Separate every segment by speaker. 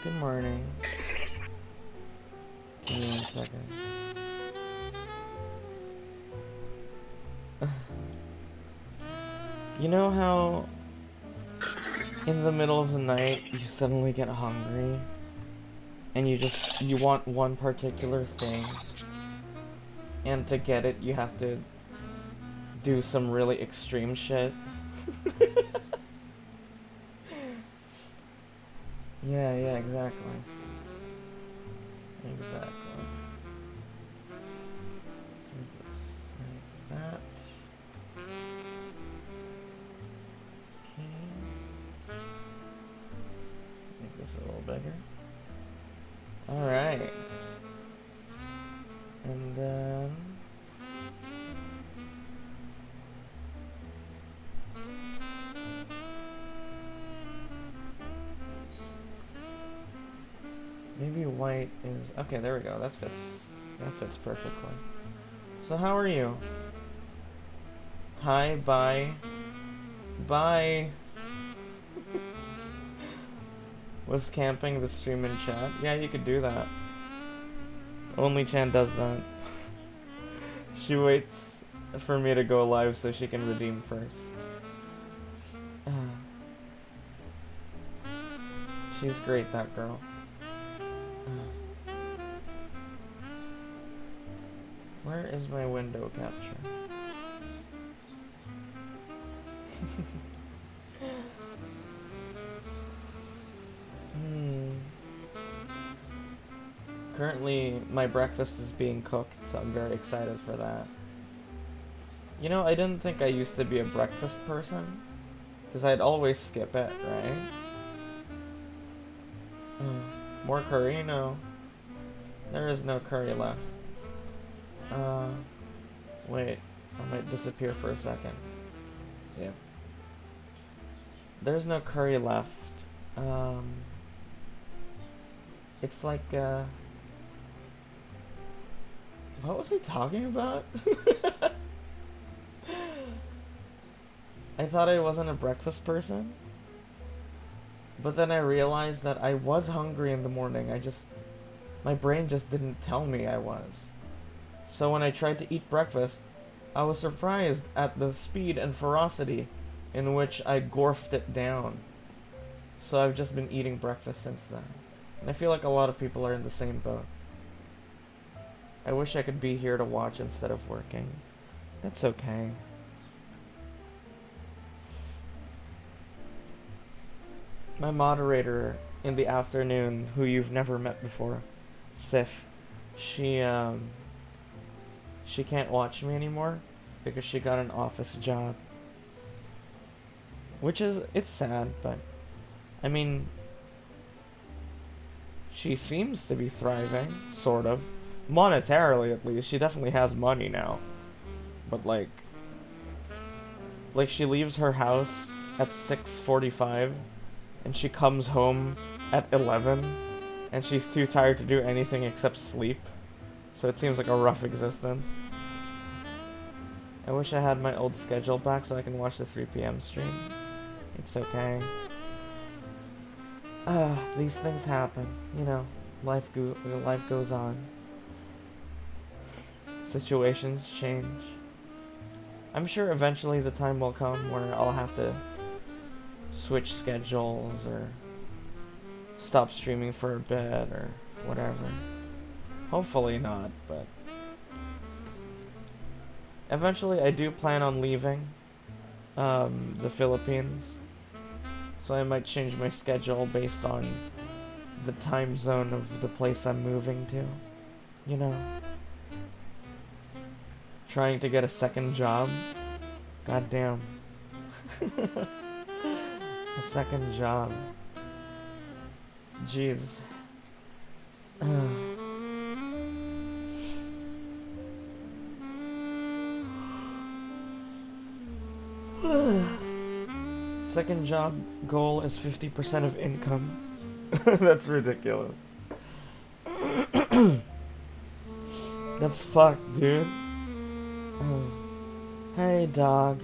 Speaker 1: Good morning. Give me 1 second. You know how in the middle of the night you suddenly get hungry and you want one particular thing, and to get it you have to do some really extreme shit? Yeah, exactly. Exactly. Let's make this like that. Okay. Make this a little bigger. Alright. And then... maybe white is... okay, there we go. That fits perfectly. So how are you? Hi, bye. Bye! Was camping the stream in chat? Yeah, you could do that. Only Chan does that. She waits for me to go live so she can redeem first. She's great, that girl. Where is my window capture? Currently, my breakfast is being cooked, so I'm very excited for that. You know, I didn't think I used to be a breakfast person, because I'd always skip it, right? More curry? No. There is no curry left. Wait. I might disappear for a second. Yeah. There's no curry left. It's like, what was I talking about? I thought I wasn't a breakfast person. But then I realized that I was hungry in the morning. My brain just didn't tell me I was. So when I tried to eat breakfast, I was surprised at the speed and ferocity in which I gorfed it down. So I've just been eating breakfast since then. And I feel like a lot of people are in the same boat. I wish I could be here to watch instead of working. That's okay. My moderator in the afternoon, who you've never met before, Sif, she can't watch me anymore because she got an office job. It's sad, but I mean, she seems to be thriving, sort of. Monetarily, at least. She definitely has money now. But like she leaves her house at 6:45 and she comes home at 11 and she's too tired to do anything except sleep. So it seems like a rough existence. I wish I had my old schedule back so I can watch the 3 p.m. stream. It's okay. These things happen, you know. Life goes on. Situations change. I'm sure eventually the time will come where I'll have to switch schedules or stop streaming for a bit or whatever. Hopefully not, but eventually I do plan on leaving the Philippines, so I might change my schedule based on the time zone of the place I'm moving to, you know. Trying to get a second job. Goddamn. A second job. Jeez. Second job goal is 50% of income. That's ridiculous. That's fucked, dude. Hey, dog.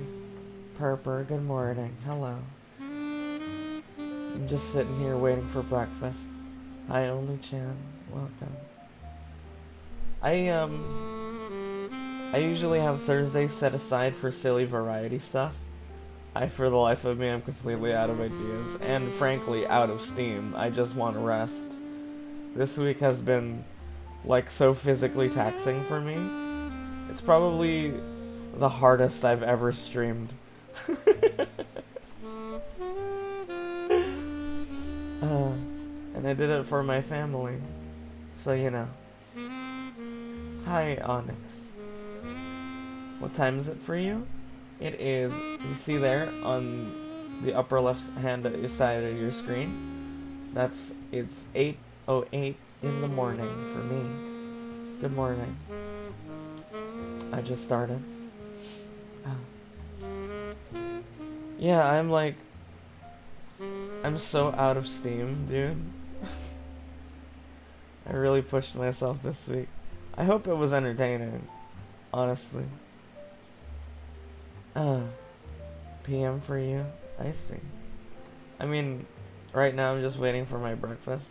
Speaker 1: Purper, good morning. Hello. I'm just sitting here waiting for breakfast. Hi, Only Chan. Welcome. I usually have Thursdays set aside for silly variety stuff. For the life of me, I'm completely out of ideas, and frankly, out of steam. I just want to rest. This week has been, like, so physically taxing for me. It's probably the hardest I've ever streamed. And I did it for my family. So, you know. Hi, Onyx. What time is it for you? It is, you see there on the upper left hand side of your screen? It's 8:08 in the morning for me. Good morning. I just started. Yeah, I'm so out of steam, dude. I really pushed myself this week. I hope it was entertaining, honestly. PM for you? I see. I mean, right now I'm just waiting for my breakfast.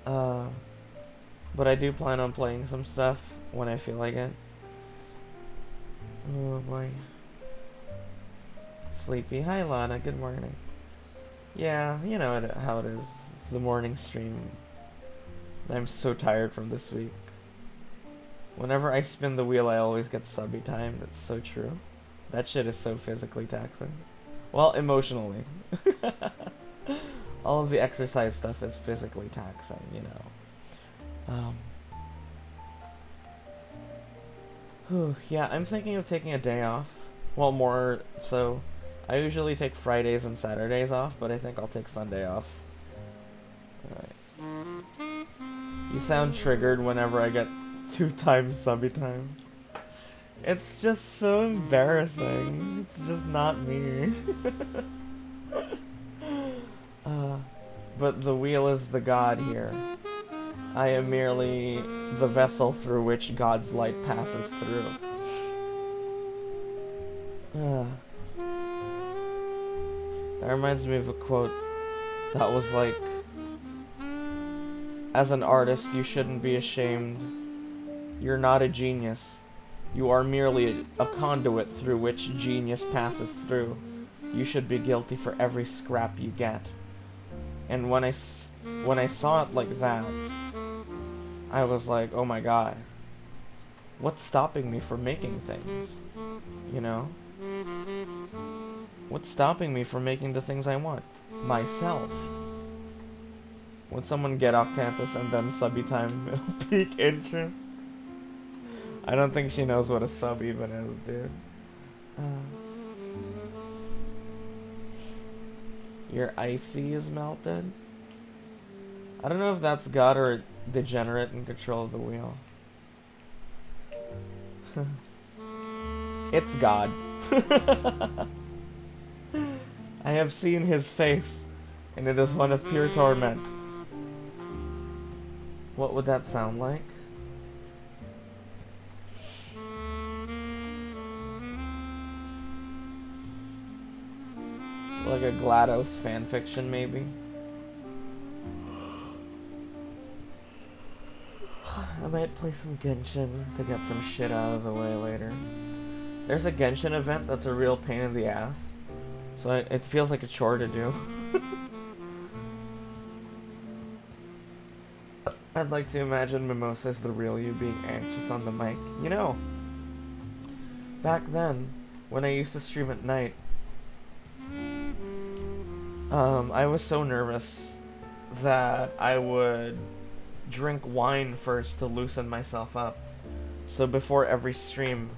Speaker 1: But I do plan on playing some stuff when I feel like it. Oh boy. Sleepy. Hi Lana, good morning. Yeah, you know how it is. It's the morning stream. I'm so tired from this week. Whenever I spin the wheel, I always get subby time. That's so true. That shit is so physically taxing. Well, emotionally. All of the exercise stuff is physically taxing, you know. Yeah, I'm thinking of taking a day off. Well, more so, I usually take Fridays and Saturdays off, but I think I'll take Sunday off. Alright. You sound triggered whenever I get 2 times subby time. It's just so embarrassing. It's just not me. But the wheel is the god here. I am merely the vessel through which God's light passes through. That reminds me of a quote that was like, as an artist, you shouldn't be ashamed. You're not a genius. You are merely a conduit through which genius passes through. You should be guilty for every scrap you get. And when I saw it like that, I was like, oh my god. What's stopping me from making things? You know? What's stopping me from making the things I want? Myself. Would someone get Octantis and then subby time? It'll pique interest. I don't think she knows what a sub even is, dude. Your icy is melted? I don't know if that's God or degenerate in control of the wheel. It's God. I have seen his face, and it is one of pure torment. What would that sound like? Like a GLaDOS fanfiction, maybe? I might play some Genshin to get some shit out of the way later. There's a Genshin event that's a real pain in the ass, so it feels like a chore to do. I'd like to imagine Mimosa as the real you being anxious on the mic. You know, back then, when I used to stream at night, I was so nervous that I would drink wine first to loosen myself up. So before every stream,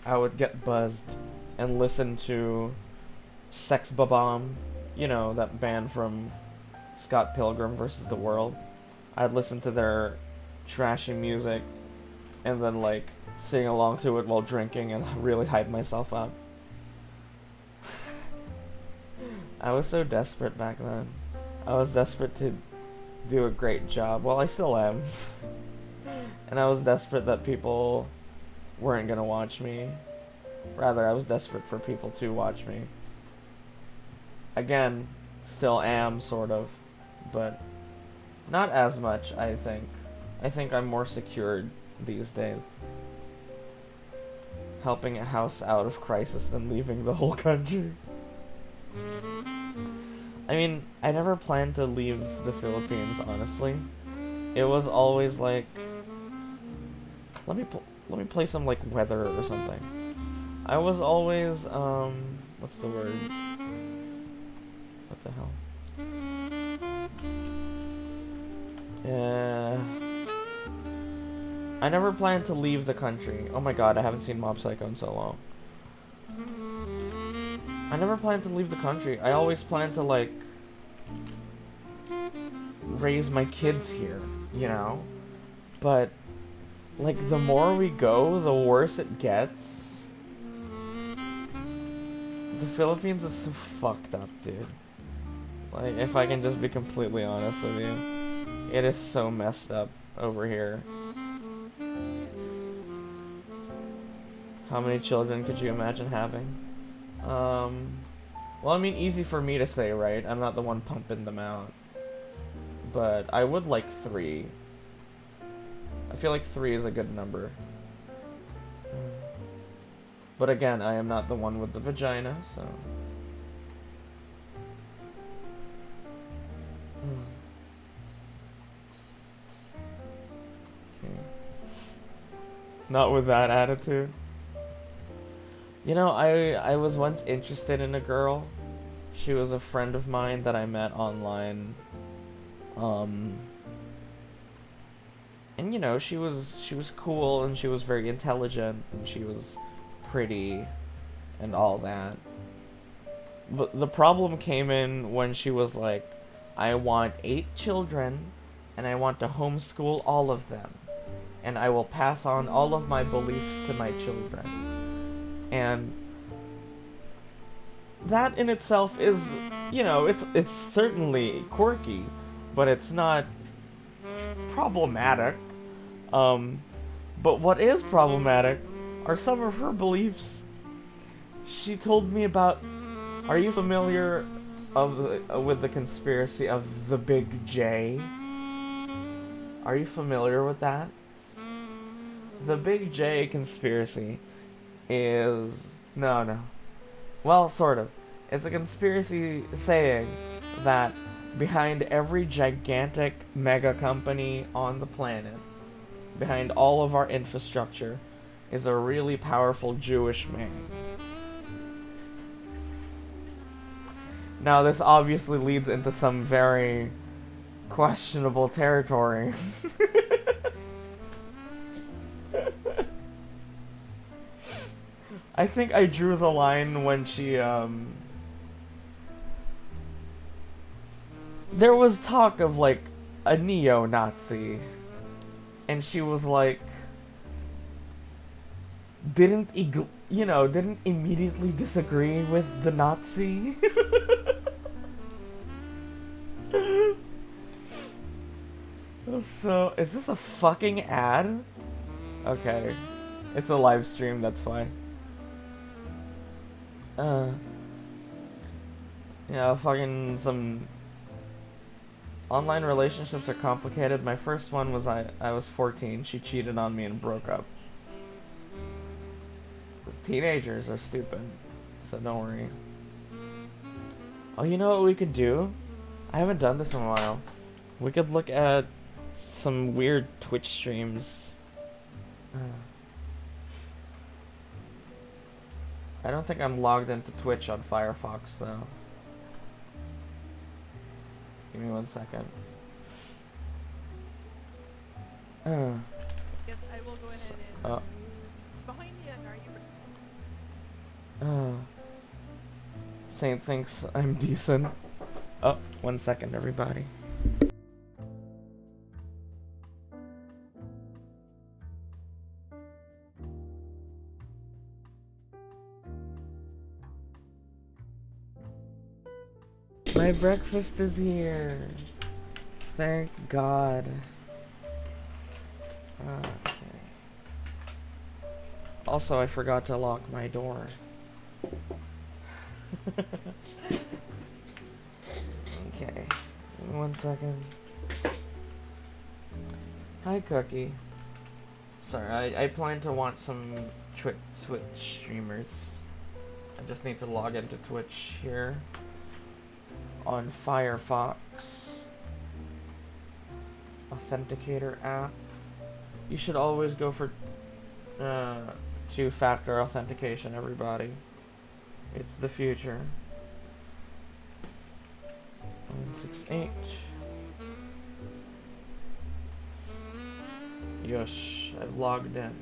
Speaker 1: I would get buzzed and listen to Sex Bob-omb, you know, that band from Scott Pilgrim vs. the World. I'd listen to their trashy music and then like sing along to it while drinking and really hype myself up. I was so desperate back then. I was desperate to do a great job. Well, I still am. And I was desperate that people weren't gonna watch me. Rather, I was desperate for people to watch me. Again, still am, sort of. but not as much, I think. I think I'm more secured these days. Helping a house out of crisis than leaving the whole country. I mean, I never planned to leave the Philippines, honestly. It was always like, let me play some like weather or something. I was always what's the word? What the hell? I never planned to leave the country. Oh my god, I haven't seen Mob Psycho in so long. I never planned to leave the country. I always planned to, like, raise my kids here, you know? But, like, the more we go, the worse it gets. The Philippines is so fucked up, dude. Like, if I can just be completely honest with you. It is so messed up over here. How many children could you imagine having? Well, I mean, easy for me to say, right? I'm not the one pumping them out. But I would like 3. I feel like 3 is a good number. But again, I am not the one with the vagina, so... Okay. Not with that attitude. You know, I was once interested in a girl. She was a friend of mine that I met online. And you know, she was cool and she was very intelligent and she was pretty and all that. But the problem came in when she was like, I want 8 children and I want to homeschool all of them. And I will pass on all of my beliefs to my children. And that in itself is, you know, it's certainly quirky, but it's not problematic. But what is problematic are some of her beliefs. She told me about, are you familiar with the conspiracy of the Big J? Are you familiar with that? The Big J conspiracy is... No. Well, sort of. It's a conspiracy saying that behind every gigantic mega company on the planet, behind all of our infrastructure, is a really powerful Jewish man. Now, this obviously leads into some very questionable territory. I think I drew the line when she, there was talk of, like, a neo-Nazi. And she was like... didn't immediately disagree with the Nazi. So, is this a fucking ad? Okay. It's a live stream, that's why. Yeah, fucking some... Online relationships are complicated. My first one was I was 14. She cheated on me and broke up. Because teenagers are stupid. So don't worry. Oh, you know what we could do? I haven't done this in a while. We could look at some weird Twitch streams. I don't think I'm logged into Twitch on Firefox, though. Give me 1 second.
Speaker 2: Yes, I will go ahead and... behind you, are you...
Speaker 1: Saint thinks I'm decent. Oh, 1 second, everybody. My breakfast is here. Thank God. Okay. Also, I forgot to lock my door. Okay. Give 1 second. Hi, Cookie. Sorry, I plan to watch some Twitch streamers. I just need to log into Twitch here on Firefox Authenticator app. You should always go for two-factor authentication, everybody. It's the future. 168. Yosh, I've logged in.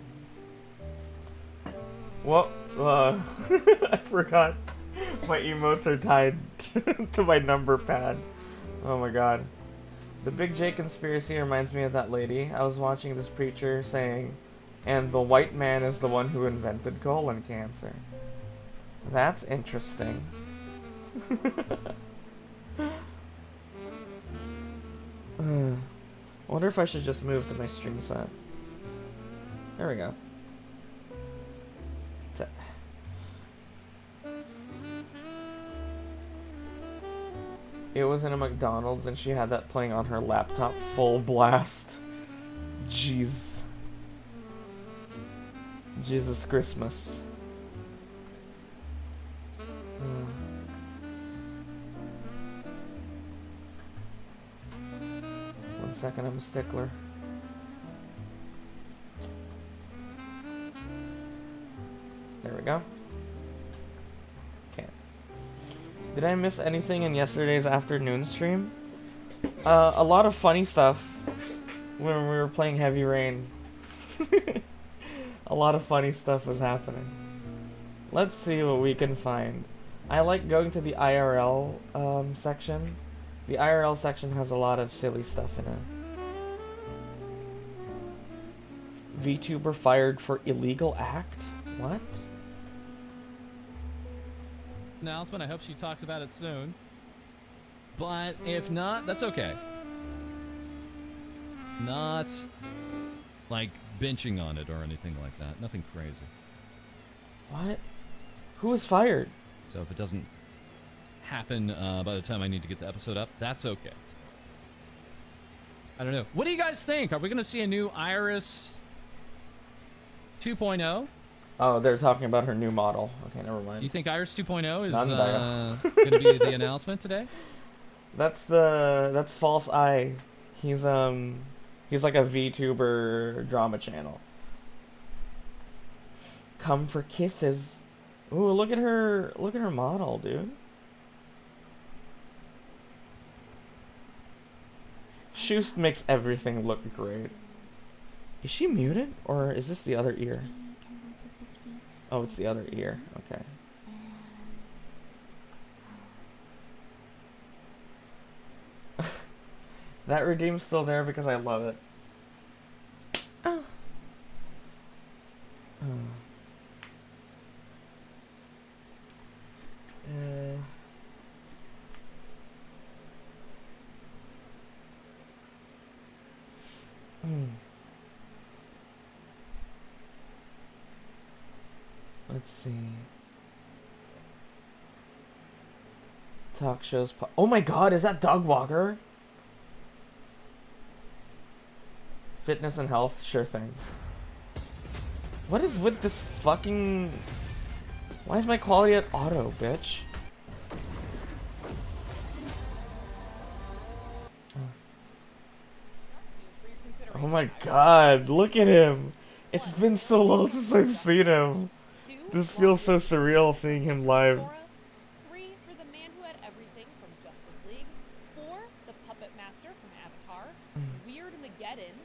Speaker 1: Well, I forgot my emotes are tied to my number pad. Oh my god. The Big J conspiracy reminds me of that lady. I was watching this preacher saying, and the white man is the one who invented colon cancer. That's interesting. I wonder if I should just move to my stream set. There we go. It was in a McDonald's and she had that playing on her laptop full blast. Jeez. Jesus Christmas. 1 second, I'm a stickler. There we go. Okay. Did I miss anything in yesterday's afternoon stream? A lot of funny stuff when we were playing Heavy Rain. A lot of funny stuff was happening. Let's see what we can find. I like going to the IRL section. The IRL section has a lot of silly stuff in it. VTuber fired for illegal act? What?
Speaker 3: Announcement. I hope she talks about it soon. But if not, that's okay. Not like benching on it or anything like that. Nothing crazy.
Speaker 1: What? Who was fired?
Speaker 3: So if it doesn't happen by the time I need to get the episode up, that's okay. I don't know. What do you guys think? Are we going to see a new Iris 2.0?
Speaker 1: Oh, they're talking about her new model. Okay, never mind.
Speaker 3: You think Iris 2.0 is
Speaker 1: going
Speaker 3: to be the announcement today?
Speaker 1: That's False Eye. He's like a VTuber drama channel. Come for kisses. Ooh, look at her model, dude. Shoost makes everything look great. Is she muted? Or is this the other ear? Oh, it's the other ear. Okay. That redeem's still there because I love it. Oh. Let's see. Talk shows. Oh my god, is that Dog Walker? Fitness and health, sure thing. What is with this fucking... Why is my quality at auto, bitch? Oh my god, look at him! It's been so long since I've seen him. This feels so surreal seeing him live.
Speaker 4: 3 for the man who had everything from Justice League. 4, the Puppet Master from Avatar. Weird Mageddon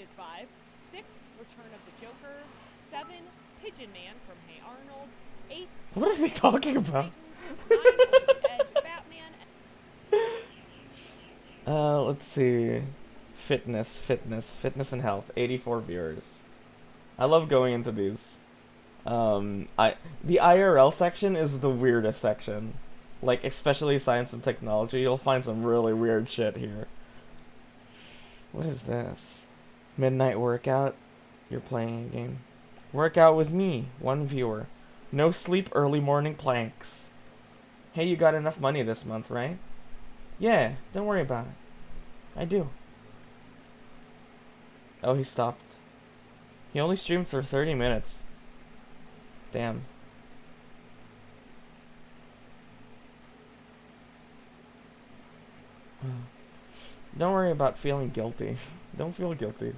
Speaker 4: is 5. 6, Return of the Joker. 7, Pigeon Man from Hey Arnold. 8.
Speaker 1: What are they talking about?
Speaker 4: 9, Edge Batman.
Speaker 1: Let's see. Fitness and health. 84 viewers. I love going into these. The IRL section is the weirdest section. Like, especially science and technology, you'll find some really weird shit here. What is this? Midnight workout? You're playing a game. Workout with me, 1 viewer. No sleep, early morning planks. Hey, you got enough money this month, right? Yeah, don't worry about it. I do. Oh, he stopped. He only streamed for 30 minutes. Damn. Don't worry about feeling guilty. Don't feel guilty.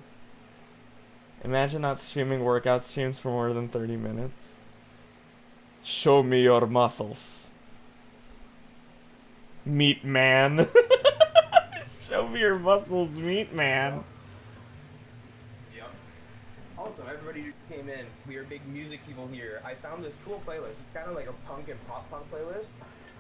Speaker 1: Imagine not streaming workout streams for more than 30 minutes. Show me your muscles. Meat man. Show me your muscles, meat man.
Speaker 5: Yep. Also, everybody who came in, we are big music people here. I found this cool playlist. It's kind of like a punk and pop punk playlist.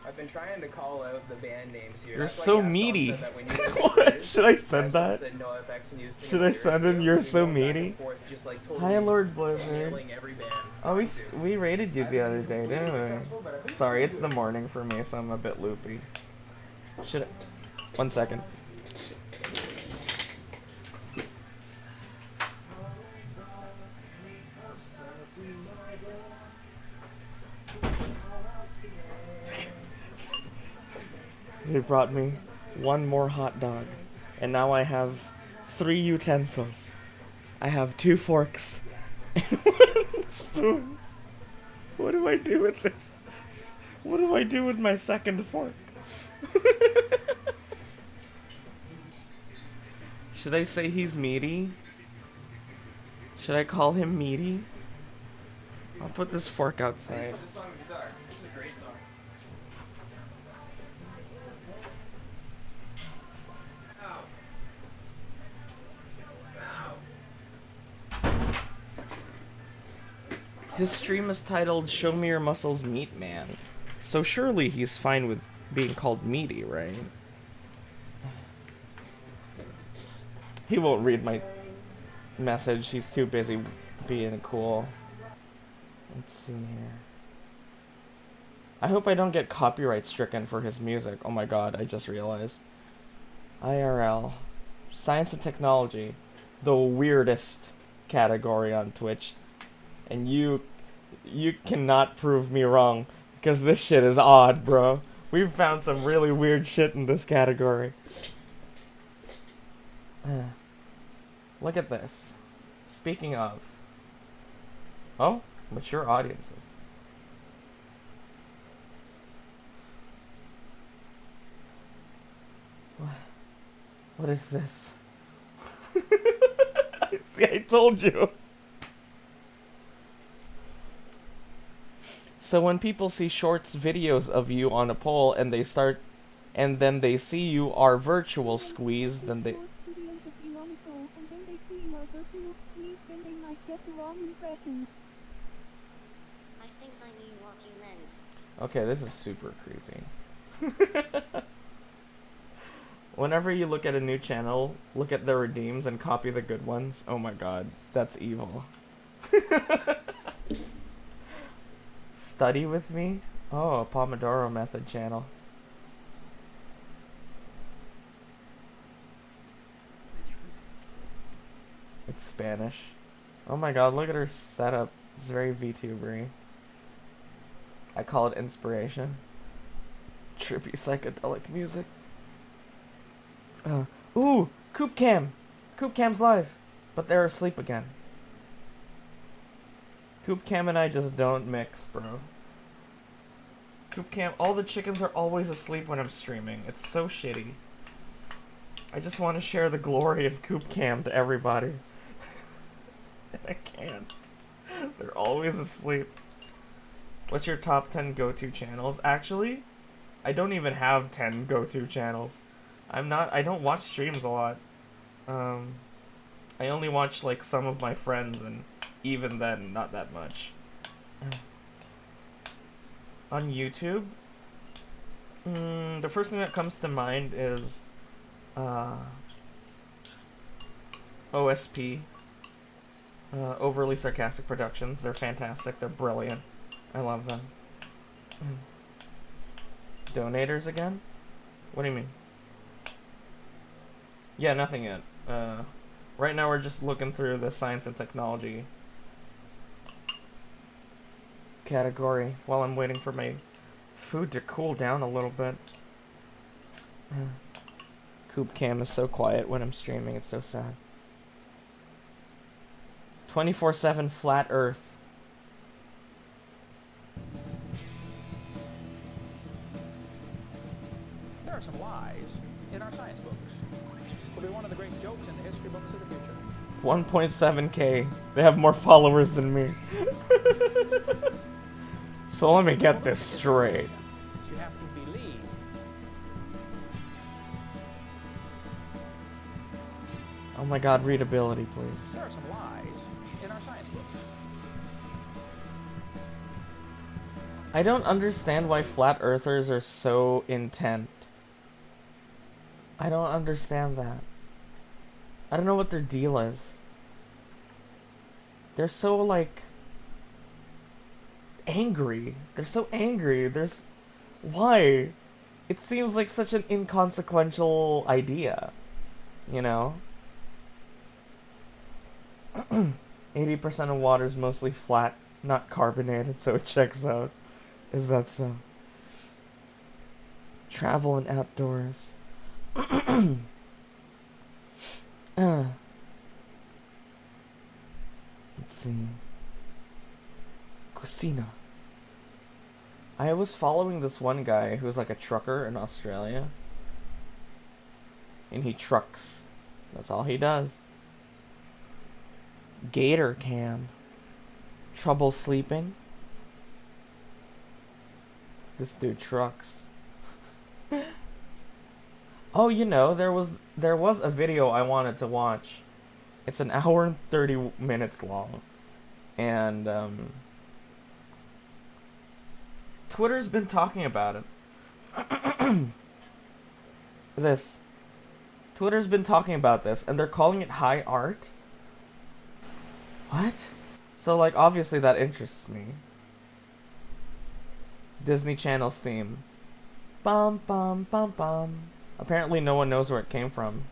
Speaker 5: I've been trying to call out the band names here.
Speaker 1: You're
Speaker 5: That's why
Speaker 1: so
Speaker 5: Gaston
Speaker 1: meaty.
Speaker 5: said that when you guys
Speaker 1: What?
Speaker 5: did
Speaker 1: Should I send
Speaker 5: Gaston
Speaker 1: that?
Speaker 5: said NoFX and you was
Speaker 1: Should
Speaker 5: singing
Speaker 1: I
Speaker 5: lyrics
Speaker 1: send
Speaker 5: to
Speaker 1: in
Speaker 5: it.
Speaker 1: You're
Speaker 5: We've
Speaker 1: So
Speaker 5: been going back
Speaker 1: Meaty?
Speaker 5: and forth, just, like, totally
Speaker 1: Hi, Lord Blizzard.
Speaker 5: nailing every band.
Speaker 1: Oh, we
Speaker 5: Trying to.
Speaker 1: we rated you the other day,
Speaker 5: I've
Speaker 1: didn't
Speaker 5: been
Speaker 1: we?
Speaker 5: successful, but I think
Speaker 1: Sorry,
Speaker 5: we
Speaker 1: it's
Speaker 5: can
Speaker 1: the
Speaker 5: do it.
Speaker 1: morning for me, so I'm a bit loopy. Should I? 1 second. They brought me one more hot dog, and now I have 3 utensils. I have 2 forks and 1 spoon. What do I do with this? What do I do with my second fork? Should I say he's meaty? Should I call him meaty? I'll put this fork outside.
Speaker 5: Put this on guitar. This is a great song. Ow.
Speaker 1: His stream is titled Show Me Your Muscles Meat Man. So surely he's fine with being called meaty, right? He won't read my message. He's too busy being cool. Let's see here. I hope I don't get copyright stricken for his music. Oh my god, I just realized. IRL. Science and technology. The weirdest category on Twitch. And you cannot prove me wrong. Because this shit is odd, bro. We've found some really weird shit in this category. Look at this. Speaking of. Oh, mature audiences. What is this? See, I told you. So when people see shorts videos of you on a poll and then they see you are virtual squeeze, then they
Speaker 6: I think I knew what you meant.
Speaker 1: Okay, this is super creepy. Whenever you look at a new channel, look at the redeems and copy the good ones. Oh my god, that's evil. Study with me? Oh, a Pomodoro Method channel. It's Spanish. Oh my god, look at her setup. It's very VTubery. I call it inspiration. Trippy psychedelic music. Ooh! Coop Cam! Coop Cam's live! But they're asleep again. Coop Cam and I just don't mix, bro. Coop Cam, all the chickens are always asleep when I'm streaming. It's so shitty. I just want to share the glory of Coop Cam to everybody. I can't. They're always asleep. What's your top 10 go-to channels? Actually, I don't even have 10 go-to channels. I don't watch streams a lot. I only watch like some of my friends, and even then, not that much. On YouTube, the first thing that comes to mind is OSP, Overly Sarcastic Productions. They're fantastic. They're brilliant. I love them. Donators again? What do you mean? Yeah, nothing yet. Right now we're just looking through the science and technology category while I'm waiting for my food to cool down a little bit. Coop cam is so quiet when I'm streaming. It's so sad. 24/7 flat Earth.
Speaker 7: There are some lies in our science books. Will be one of the great jokes in the history books of the future.
Speaker 1: 1.7k. They have more followers than me. So let me get this straight.
Speaker 7: You have to believe.
Speaker 1: Oh my god, readability, please.
Speaker 7: There are some lies in our science books.
Speaker 1: I don't understand why flat earthers are so intent. I don't understand that. I don't know what their deal is. They're so, like, angry. They're so angry. Why? It seems like such an inconsequential idea. You know? 80% of water is mostly flat, not carbonated, so it checks out. Is that so? Travel and outdoors. Let's see. Cocina. I was following this one guy who's like a trucker in Australia. And he trucks. That's all he does. Gator cam. Trouble sleeping. This dude trucks. Oh, you know, there was a video I wanted to watch. It's an hour and 30 minutes long. And Twitter's been talking about it. Twitter's been talking about this, and they're calling it high art. What? So, like, obviously that interests me. Disney Channel's theme. Bum bum bum bum. Apparently no one knows where it came from.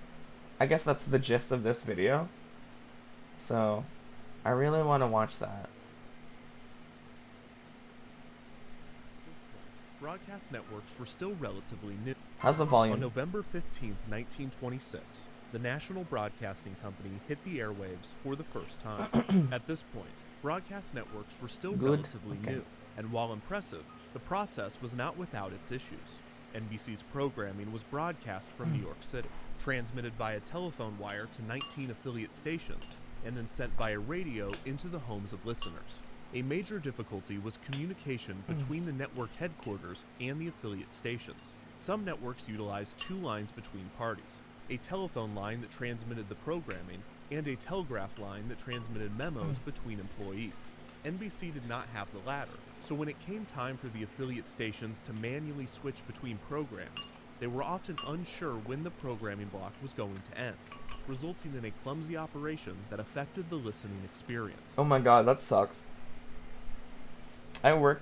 Speaker 1: I guess that's the gist of this video. So, I really want to watch that.
Speaker 8: Broadcast networks were still relatively new.
Speaker 1: How's the volume?
Speaker 8: On November 15, 1926, the National Broadcasting Company hit the airwaves for the first time. At this point, broadcast networks were still relatively new, and while impressive, the process was not without its issues. NBC's programming was broadcast from New York City, transmitted via telephone wire to 19 affiliate stations, and then sent via radio into the homes of listeners. A major difficulty was communication between the network headquarters and the affiliate stations. Some networks utilized two lines between parties, a telephone line that transmitted the programming, and a telegraph line that transmitted memos between employees. NBC did not have the latter, so when it came time for the affiliate stations to manually switch between programs, they were often unsure when the programming block was going to end, resulting in a clumsy operation that affected the listening experience.
Speaker 1: Oh my god, that sucks. I was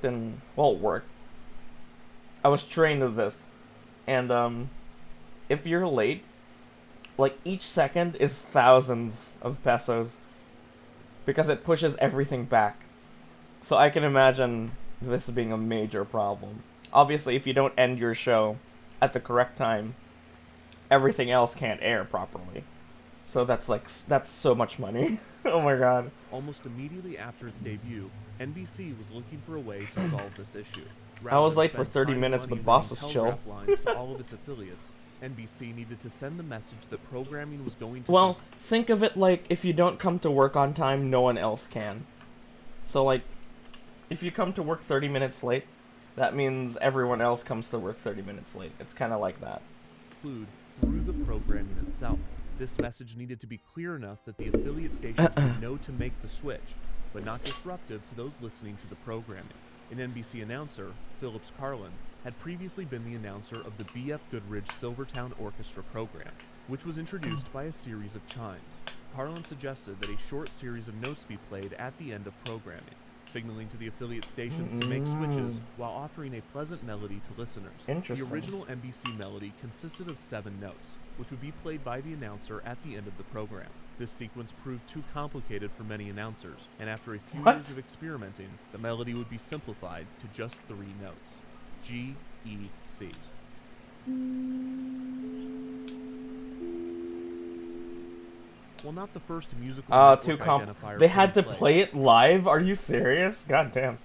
Speaker 1: trained to this. And, if you're late, like, each second is thousands of pesos. Because it pushes everything back. So I can imagine this being a major problem. Obviously, if you don't end your show at the correct time, everything else can't air properly. So that's so much money. Oh my god.
Speaker 8: Almost immediately after its debut, NBC was looking for a way to solve this issue.
Speaker 1: I was late for 30 minutes, but boss was chill.
Speaker 8: Lines to all of its affiliates, NBC needed to send the message that programming was going to
Speaker 1: Well, think of it like if you don't come to work on time, no one else can. So, like, if you come to work 30 minutes late, that means everyone else comes to work 30 minutes late. It's kind of like that.
Speaker 8: Include through the programming itself. This message needed to be clear enough that the affiliate stations would know to make the switch, but not disruptive to those listening to the programming. An NBC announcer, Phillips Carlin, had previously been the announcer of the B.F. Goodrich Silvertown Orchestra program, which was introduced by a series of chimes. Carlin suggested that a short series of notes be played at the end of programming, signaling to the affiliate stations to make switches while offering a pleasant melody to listeners.
Speaker 1: Interesting.
Speaker 8: The original NBC melody consisted of 7 notes, which would be played by the announcer at the end of the program. This sequence proved too complicated for many announcers, and after a few years of experimenting, the melody would be simplified to just 3 notes. G, E, C. While not the first musical network
Speaker 1: Too
Speaker 8: identifier
Speaker 1: They
Speaker 8: put
Speaker 1: had
Speaker 8: in
Speaker 1: to
Speaker 8: place,
Speaker 1: play it live? Are you serious? God damn.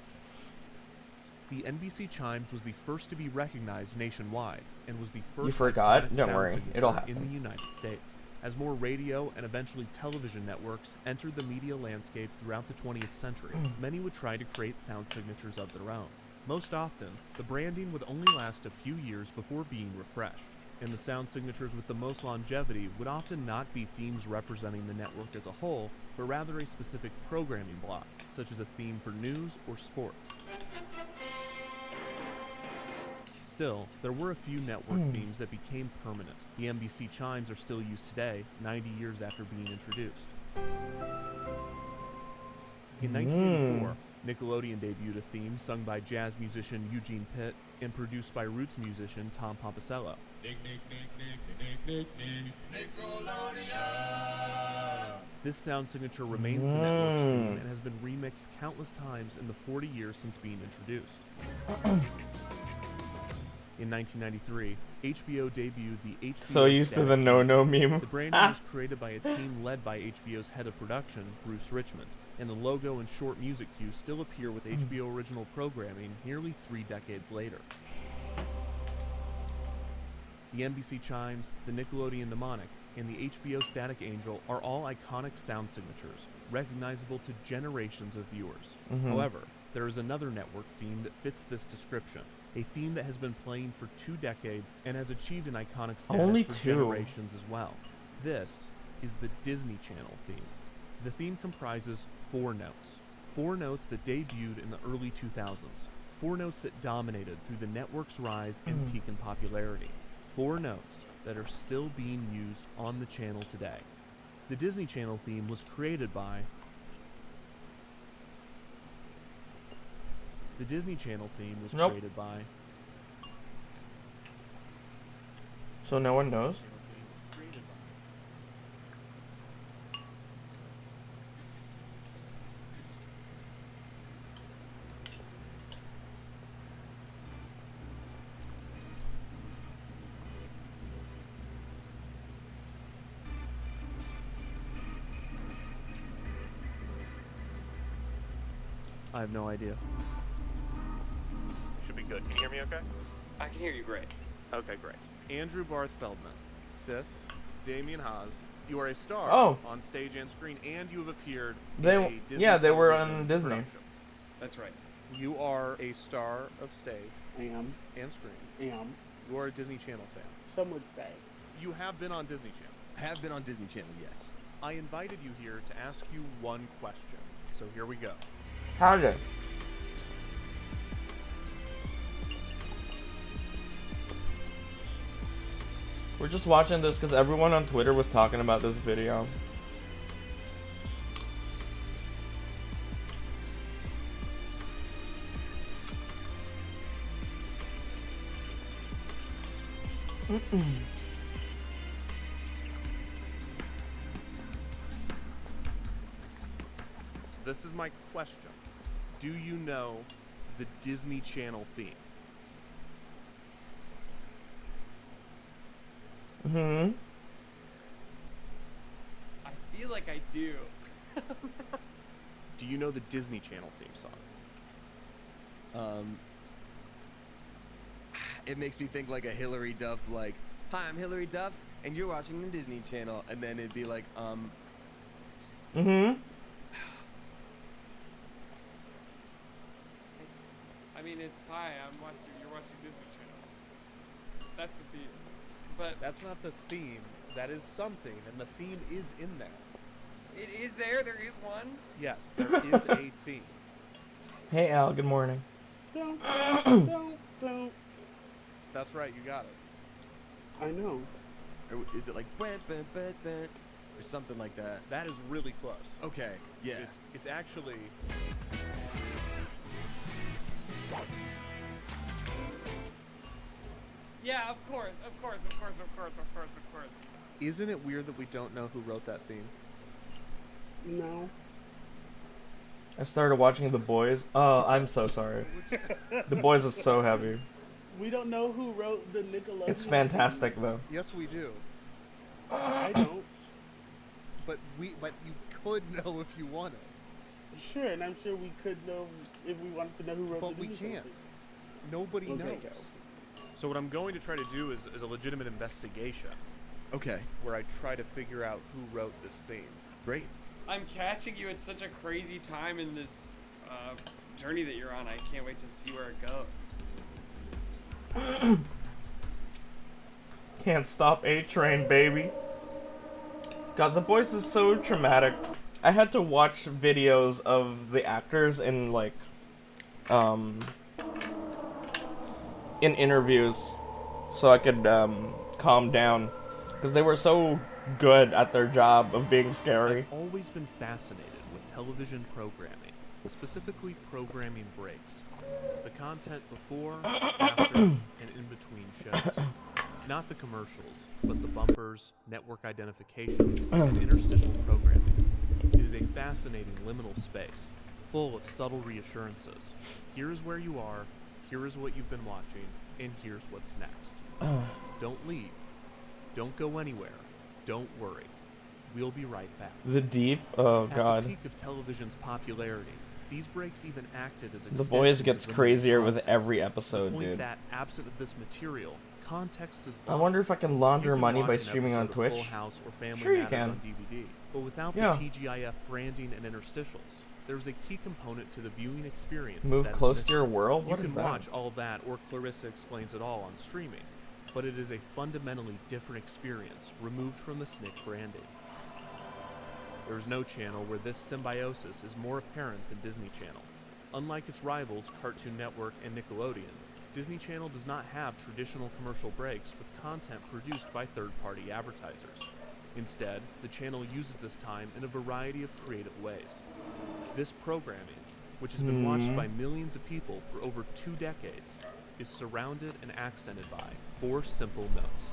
Speaker 8: the NBC Chimes was the first to be recognized nationwide and was the first
Speaker 1: You forgot?
Speaker 8: iconic
Speaker 1: Don't
Speaker 8: sound
Speaker 1: worry,
Speaker 8: signature
Speaker 1: it'll
Speaker 8: in
Speaker 1: happen.
Speaker 8: the United States. As more radio and eventually television networks entered the media landscape throughout the 20th century, many would try to create sound signatures of their own. Most often, the branding would only last a few years before being refreshed, and the sound signatures with the most longevity would often not be themes representing the network as a whole, but rather a specific programming block, such as a theme for news or sports. Still, there were a few network themes that became permanent. The NBC Chimes are still used today, 90 years after being introduced. In 1984, Nickelodeon debuted a theme sung by jazz musician Eugene Pitt and produced by roots musician Tom Pompisello. This sound signature remains the network's theme and has been remixed countless times in the 40 years since being introduced. In 1993, HBO debuted the HBO
Speaker 1: So used to
Speaker 8: Static
Speaker 1: the no-no meme.
Speaker 8: The branding was created by a team led by HBO's head of production, Bruce Richmond, and the logo and short music cues still appear with HBO original programming nearly 3 decades later. The NBC Chimes, the Nickelodeon Mnemonic, and the HBO Static Angel are all iconic sound signatures, recognizable to generations of viewers. However, there is another network theme that fits this description, a theme that has been playing for 2 decades and has achieved an iconic status
Speaker 1: Only
Speaker 8: for
Speaker 1: 2.
Speaker 8: generations as well. This is the Disney Channel theme. The theme comprises 4 notes. 4 notes that debuted in the early 2000s. 4 notes that dominated through the network's rise and peak in popularity. 4 notes that are still being used on the channel today. The Disney Channel theme was created by The Disney Channel theme was created by
Speaker 1: So no one knows?
Speaker 8: I have no idea. Should be good. Can you hear me okay?
Speaker 9: I can hear you great.
Speaker 8: Okay, great. Andrew Barth Feldman, Sis, Damien Haas, you are a star on stage and screen, and you have appeared in a Disney
Speaker 1: they were on
Speaker 8: television
Speaker 1: Disney.
Speaker 8: production.
Speaker 9: That's right.
Speaker 8: You are a star of stage
Speaker 10: Am.
Speaker 8: and screen.
Speaker 10: Am.
Speaker 8: You are a Disney Channel fan.
Speaker 10: Some would say.
Speaker 8: You have been on Disney Channel.
Speaker 9: Have been on Disney Channel, yes.
Speaker 8: I invited you here to ask you one question. So here we go.
Speaker 1: Howdy. We're just watching this because everyone on Twitter was talking about this video.
Speaker 8: So this is my question. Do you know the Disney Channel theme?
Speaker 9: I feel like I do.
Speaker 8: Do you know the Disney Channel theme song?
Speaker 9: It makes me think like a Hillary Duff, like, hi, I'm Hillary Duff, and you're watching the Disney Channel, and then it'd be like,
Speaker 10: Mm-hmm.
Speaker 9: I mean, it's, hi, you're watching Disney Channel. That's the theme. But
Speaker 8: That's not the theme. That is something, and the theme is in there.
Speaker 9: it is there is one.
Speaker 8: Yes, there is a theme.
Speaker 1: Hey Al, good morning.
Speaker 10: Don't, don't.
Speaker 8: That's right, you got it.
Speaker 10: I know.
Speaker 9: Or is it like, or something like that?
Speaker 8: That is really close.
Speaker 9: Okay, yeah.
Speaker 8: It's actually...
Speaker 9: Yeah, of course.
Speaker 8: Isn't it weird that we don't know who wrote that theme?
Speaker 10: No.
Speaker 1: I started watching The Boys. Oh, I'm so sorry. The Boys is so heavy.
Speaker 10: We don't know who wrote the Nickelodeon.
Speaker 1: It's fantastic though.
Speaker 8: Yes, we do.
Speaker 10: I don't.
Speaker 8: but you could know if you wanted.
Speaker 10: Sure, and I'm sure we could know if we wanted to know who wrote
Speaker 8: But
Speaker 10: the
Speaker 8: we
Speaker 10: Disney
Speaker 8: can't.
Speaker 10: channel.
Speaker 8: Nobody
Speaker 10: Okay,
Speaker 8: knows.
Speaker 10: go.
Speaker 8: So what I'm going to try to do is a legitimate investigation.
Speaker 9: Okay,
Speaker 8: Where I try to figure out who wrote this theme.
Speaker 9: great.
Speaker 11: I'm catching you at such a crazy time in this journey that you're on. I can't wait to see where it goes.
Speaker 1: Can't stop A-Train, baby. God, The Boys is so traumatic. I had to watch videos of the actors in, like, in interviews so I could, calm down. Because they were so good at their job of being scary.
Speaker 8: I've always been fascinated with television programming, specifically programming breaks. The content before, after, and in between shows. Not the commercials, but the bumpers, network identifications, and interstitial programming. It is a fascinating liminal space, full of subtle reassurances. Here's where you are, here is what you've been watching, and here's what's next. Don't leave. Don't go anywhere. Don't worry. We'll be right back.
Speaker 1: The Deep? Oh, God.
Speaker 8: At the peak of television's popularity, these breaks even acted as
Speaker 1: The Boys
Speaker 8: extensions
Speaker 1: gets
Speaker 8: of the
Speaker 1: crazier
Speaker 8: main
Speaker 1: with
Speaker 8: content.
Speaker 1: every episode,
Speaker 8: The point
Speaker 1: dude.
Speaker 8: that, absent of this material, context is
Speaker 1: I
Speaker 8: lost.
Speaker 1: wonder if I can launder
Speaker 8: You can
Speaker 1: money
Speaker 8: watch
Speaker 1: by
Speaker 8: an
Speaker 1: streaming on
Speaker 8: episode of
Speaker 1: Twitch.
Speaker 8: Full House or Family
Speaker 1: Sure you
Speaker 8: Matters
Speaker 1: can.
Speaker 8: on DVD, but without
Speaker 1: Yeah.
Speaker 8: the TGIF branding and interstitials, there's a key component to the viewing experience.
Speaker 1: Move
Speaker 8: that is
Speaker 1: close to
Speaker 8: missing.
Speaker 1: your world?
Speaker 8: You
Speaker 1: What is
Speaker 8: can
Speaker 1: that?
Speaker 8: watch all that or Clarissa Explains It All on streaming, but it is a fundamentally different experience removed from the SNCC branding. There is no channel where this symbiosis is more apparent than Disney Channel. Unlike its rivals Cartoon Network and Nickelodeon, Disney Channel does not have traditional commercial breaks with content produced by third-party advertisers. Instead, the channel uses this time in a variety of creative ways. This programming, which has been watched by millions of people for over 2 decades, is surrounded and accented by 4 simple notes.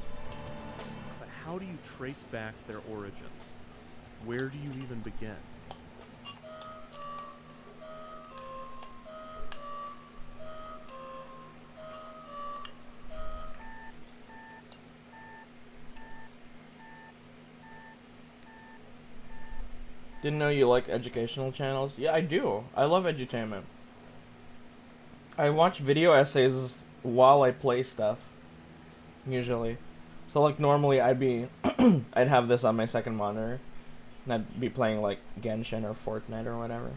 Speaker 8: But how do you trace back their origins? Where do you even begin?
Speaker 1: Didn't know you liked educational channels. Yeah, I do. I love edutainment. I watch video essays while I play stuff. Usually. So like normally I'd have this on my second monitor. And I'd be playing like Genshin or Fortnite or whatever.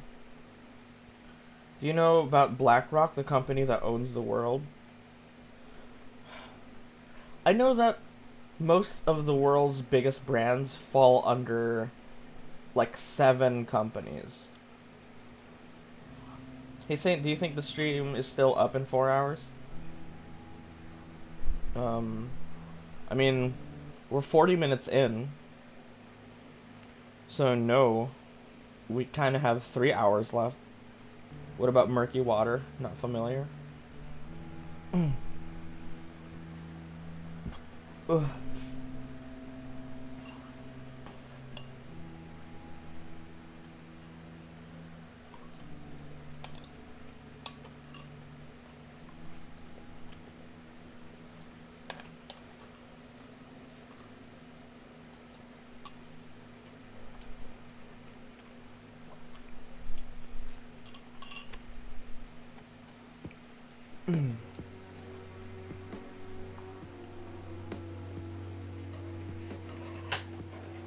Speaker 1: Do you know about BlackRock, the company that owns the world? I know that most of the world's biggest brands fall under like 7 companies. Hey Saint, do you think the stream is still up in 4 hours? I mean, we're 40 minutes in. So no, we kind of have 3 hours left. What about Murky Water? Not familiar. Ugh.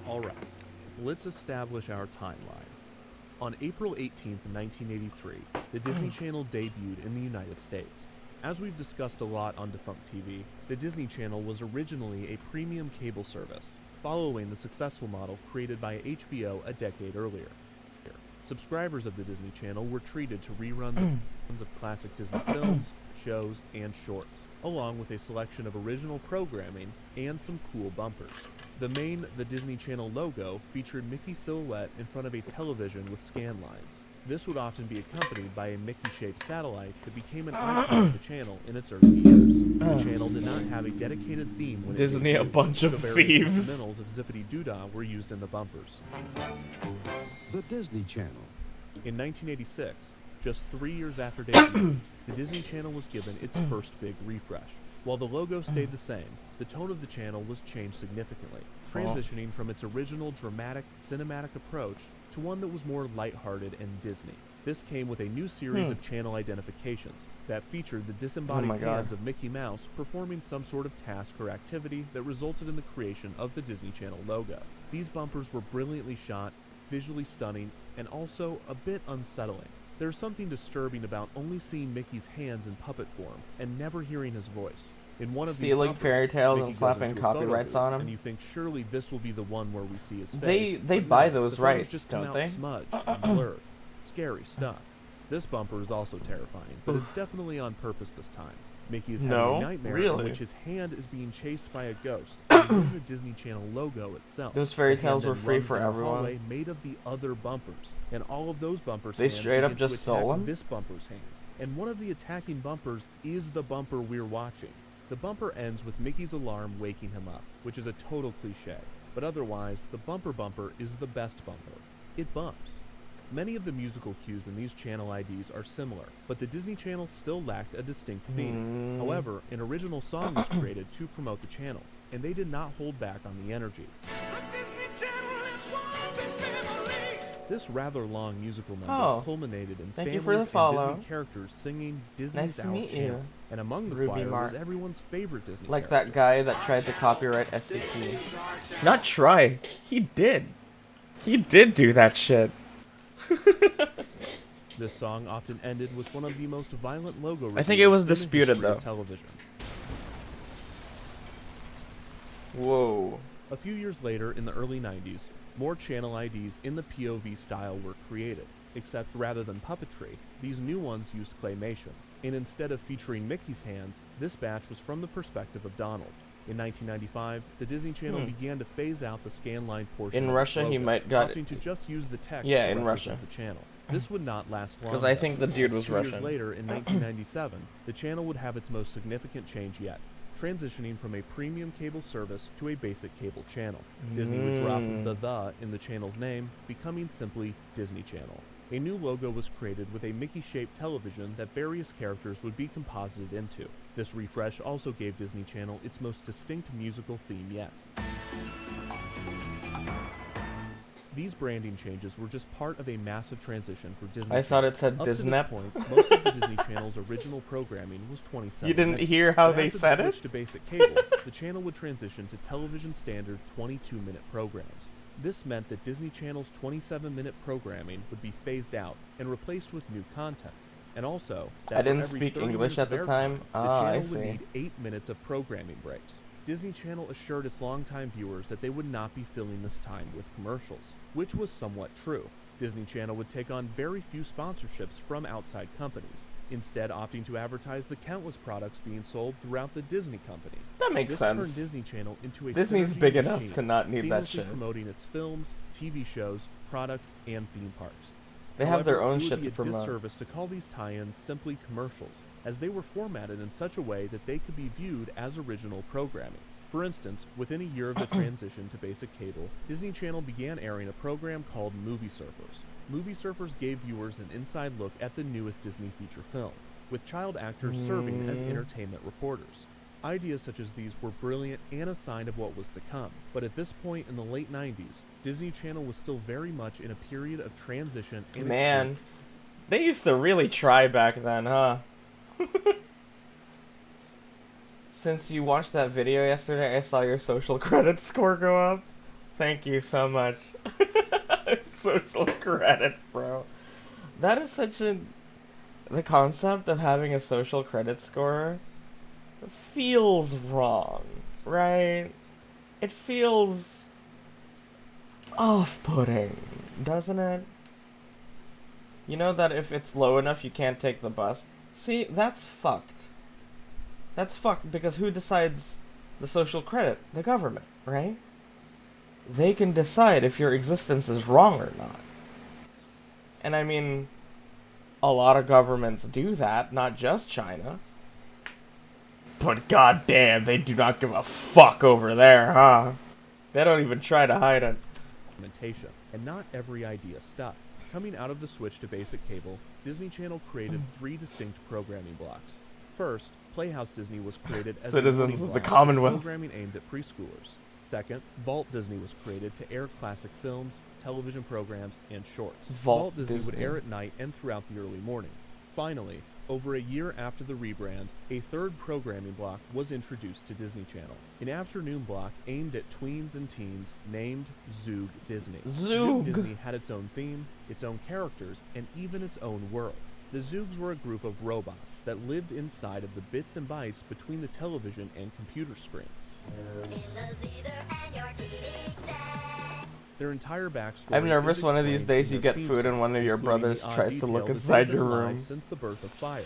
Speaker 8: Alright, let's establish our timeline. On April 18th, 1983, the Disney Channel debuted in the United States. As we've discussed a lot on Defunct TV, the Disney Channel was originally a premium cable service, following the successful model created by HBO a decade earlier. Subscribers of the Disney Channel were treated to reruns of classic Disney films, shows, and shorts, along with a selection of original programming and some cool bumpers. The Disney Channel logo featured Mickey silhouette in front of a television with scan lines. This would often be accompanied by a Mickey-shaped satellite that became an icon of the channel in its early years. The channel did not have a dedicated theme when
Speaker 1: Disney,
Speaker 8: it debuted,
Speaker 1: a bunch of
Speaker 8: so various
Speaker 1: thieves.
Speaker 8: instrumentals of Zippity Doo-Dah were used in the bumpers.
Speaker 12: The Disney Channel.
Speaker 8: In 1986, just 3 years after debut, the Disney Channel was given its first big refresh. While the logo stayed the same, the tone of the channel was changed significantly, transitioning from its original dramatic, cinematic approach to one that was more lighthearted and Disney. This came with a new series of channel identifications that featured the disembodied hands of Mickey Mouse performing some sort of task or activity that resulted in the creation of the Disney Channel logo. These bumpers were brilliantly shot, visually stunning, and also a bit unsettling. There's something disturbing about only seeing Mickey's hands in puppet form and never hearing his voice. In one of
Speaker 1: stealing
Speaker 8: these bumpers,
Speaker 1: fairy tales
Speaker 8: Mickey
Speaker 1: and
Speaker 8: goes
Speaker 1: slapping
Speaker 8: into a photo
Speaker 1: copyrights
Speaker 8: booth,
Speaker 1: on 'em.
Speaker 8: and you think surely this will be the one where we see his face.
Speaker 1: They
Speaker 8: but
Speaker 1: buy
Speaker 8: no,
Speaker 1: those
Speaker 8: the photos
Speaker 1: rights,
Speaker 8: just come
Speaker 1: don't
Speaker 8: out
Speaker 1: they?
Speaker 8: smudged and blurred. Scary stuff. This bumper is also terrifying, but it's definitely on purpose this time. Mickey is having a nightmare in which his hand is being chased by a ghost, and in the Disney Channel logo itself.
Speaker 1: Those fairy
Speaker 8: The hand
Speaker 1: tales
Speaker 8: then
Speaker 1: were free
Speaker 8: runs
Speaker 1: for
Speaker 8: down a
Speaker 1: everyone.
Speaker 8: hallway made of the other bumpers, and all of those bumpers
Speaker 1: They
Speaker 8: hands
Speaker 1: straight up
Speaker 8: begin to
Speaker 1: just
Speaker 8: attack
Speaker 1: stole 'em?
Speaker 8: this bumper's hand. And one of the attacking bumpers is the bumper we're watching. The bumper ends with Mickey's alarm waking him up, which is a total cliche. But otherwise, the bumper is the best bumper. It bumps. Many of the musical cues in these channel IDs are similar, but the Disney Channel still lacked a distinct theme. However, an original song was created to promote the channel, and they did not hold back on the energy. This rather long musical number culminated in
Speaker 1: thank you
Speaker 8: families
Speaker 1: for the
Speaker 8: and
Speaker 1: follow.
Speaker 8: Disney characters singing Disney's
Speaker 1: Nice to
Speaker 8: Our
Speaker 1: meet
Speaker 8: Channel.
Speaker 1: you.
Speaker 8: And among the
Speaker 1: Ruby
Speaker 8: choir
Speaker 1: Mark.
Speaker 8: was everyone's favorite Disney
Speaker 1: Like
Speaker 8: character.
Speaker 1: that guy that tried to copyright SCP. Not try. He did. He did do that shit.
Speaker 8: This song often ended with one of the most violent logo
Speaker 1: I think it was
Speaker 8: reveals in the
Speaker 1: disputed,
Speaker 8: history of
Speaker 1: though.
Speaker 8: television.
Speaker 1: Whoa.
Speaker 8: A few years later, in the early 90s, more channel IDs in the POV style were created, except rather than puppetry, these new ones used claymation, and instead of featuring Mickey's hands, this batch was from the perspective of Donald. In 1995, the Disney Channel began to phase out the scanline portion
Speaker 1: In
Speaker 8: of its
Speaker 1: Russia, he
Speaker 8: logo,
Speaker 1: might got
Speaker 8: opting to just use the text
Speaker 1: Yeah,
Speaker 8: to
Speaker 1: in
Speaker 8: represent
Speaker 1: Russia.
Speaker 8: the channel. This would not last long.
Speaker 1: Because I
Speaker 8: though,
Speaker 1: think the dude
Speaker 8: as
Speaker 1: was
Speaker 8: 2 years
Speaker 1: Russian.
Speaker 8: later, in 1997, the channel would have its most significant change yet, transitioning from a premium cable service to a basic cable channel. Disney would drop the in the channel's name, becoming simply Disney Channel. A new logo was created with a Mickey-shaped television that various characters would be composited into. This refresh also gave Disney Channel its most distinct musical theme yet. These branding changes were just part of a massive transition for Disney.
Speaker 1: I thought it said
Speaker 8: Up to this
Speaker 1: Disney.
Speaker 8: point, most of the Disney Channel's original programming was 27
Speaker 1: You didn't
Speaker 8: minutes,
Speaker 1: hear how
Speaker 8: but
Speaker 1: they
Speaker 8: after
Speaker 1: said
Speaker 8: the
Speaker 1: it?
Speaker 8: switch to basic cable, the channel would transition to television standard 22-minute programs. This meant that Disney Channel's 27-minute programming would be phased out and replaced with new content. And also, that
Speaker 1: I
Speaker 8: for
Speaker 1: didn't
Speaker 8: every
Speaker 1: speak
Speaker 8: 30
Speaker 1: English
Speaker 8: minutes
Speaker 1: at
Speaker 8: of
Speaker 1: the time.
Speaker 8: airtime, the
Speaker 1: Ah, I
Speaker 8: channel would
Speaker 1: see.
Speaker 8: need 8 minutes of programming breaks. Disney Channel assured its longtime viewers that they would not be filling this time with commercials, which was somewhat true. Disney Channel would take on very few sponsorships from outside companies, instead opting to advertise the countless products being sold throughout the Disney company.
Speaker 1: That makes
Speaker 8: this
Speaker 1: sense.
Speaker 8: turned Disney Channel into a
Speaker 1: Disney's
Speaker 8: synergy
Speaker 1: big enough
Speaker 8: machine,
Speaker 1: to not need that
Speaker 8: seamlessly
Speaker 1: shit.
Speaker 8: promoting its films, TV shows, products, and theme parks.
Speaker 1: They have their
Speaker 8: However,
Speaker 1: own
Speaker 8: it would
Speaker 1: shit
Speaker 8: be
Speaker 1: to
Speaker 8: a
Speaker 1: promote.
Speaker 8: disservice to call these tie-ins simply commercials, as they were formatted in such a way that they could be viewed as original programming. For instance, within a year of the transition to basic cable, Disney Channel began airing a program called Movie Surfers. Movie Surfers gave viewers an inside look at the newest Disney feature film, with child actors serving as entertainment reporters. Ideas such as these were brilliant and a sign of what was to come, but at this point in the late 90s, Disney Channel was still very much in a period of transition and
Speaker 1: Man,
Speaker 8: expansion.
Speaker 1: they used to really try back then, huh? Since you watched that video yesterday, I saw your social credit score go up. Thank you so much. Social credit, bro. That is such a... The concept of having a social credit score feels wrong, right? It feels off-putting, doesn't it? You know that if it's low enough, you can't take the bus? See, that's fucked. That's fucked because who decides the social credit? The government, right? They can decide if your existence is wrong or not. And I mean, a lot of governments do that, not just China. But goddamn, they do not give a fuck over there, huh? They don't even try to hide it.
Speaker 8: Implementation, and not every idea stuck. Coming out of the switch to basic cable, Disney Channel created 3 distinct programming blocks. First, Playhouse Disney was created as
Speaker 1: Citizens
Speaker 8: a
Speaker 1: of the
Speaker 8: block
Speaker 1: Commonwealth.
Speaker 8: programming aimed at preschoolers. Second, Vault Disney was created to air classic films, television programs, and shorts.
Speaker 1: Vault
Speaker 8: Disney would
Speaker 1: Disney.
Speaker 8: air at night and throughout the early morning. Finally, over a year after the rebrand, a third programming block was introduced to Disney Channel. An afternoon block aimed at tweens and teens named Zoog Disney.
Speaker 1: Zoog.
Speaker 8: Disney had its own theme, its own characters, and even its own world. The Zoogs were a group of robots that lived inside of the bits and bytes between the television and computer screen. Their entire backstory.
Speaker 1: I'm nervous
Speaker 8: is
Speaker 1: one of these
Speaker 8: explained
Speaker 1: days
Speaker 8: in
Speaker 1: you
Speaker 8: their
Speaker 1: get
Speaker 8: theme
Speaker 1: food and
Speaker 8: song,
Speaker 1: one of your
Speaker 8: including
Speaker 1: brothers
Speaker 8: the odd
Speaker 1: tries to
Speaker 8: detail
Speaker 1: look
Speaker 8: that
Speaker 1: inside
Speaker 8: they've
Speaker 1: your
Speaker 8: been alive
Speaker 1: room.
Speaker 8: since the birth of fire.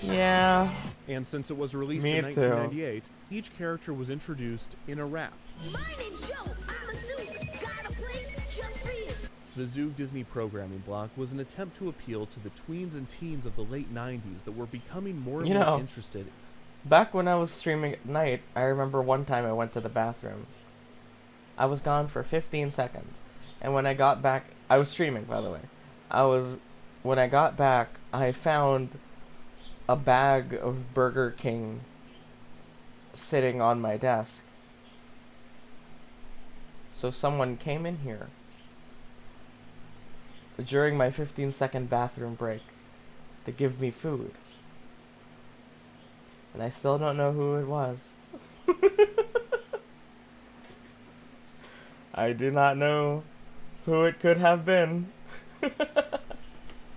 Speaker 1: Yeah.
Speaker 8: And since it was released
Speaker 1: Me
Speaker 8: in
Speaker 1: too.
Speaker 8: 1998, each character was introduced in a rap.
Speaker 13: My name's Joe. I'm a Zoog. Got a place just for you.
Speaker 8: The Zoog Disney programming block was an attempt to appeal to the tweens and teens of the late 90s that were becoming more and
Speaker 1: You
Speaker 8: more
Speaker 1: know,
Speaker 8: interested.
Speaker 1: back when I was streaming at night, I remember one time I went to the bathroom. I was gone for 15 seconds. And when I got back, I was streaming, by the way. When I got back, I found a bag of Burger King sitting on my desk. So someone came in here during my 15-second bathroom break to give me food. And I still don't know who it was. I do not know who it could have been.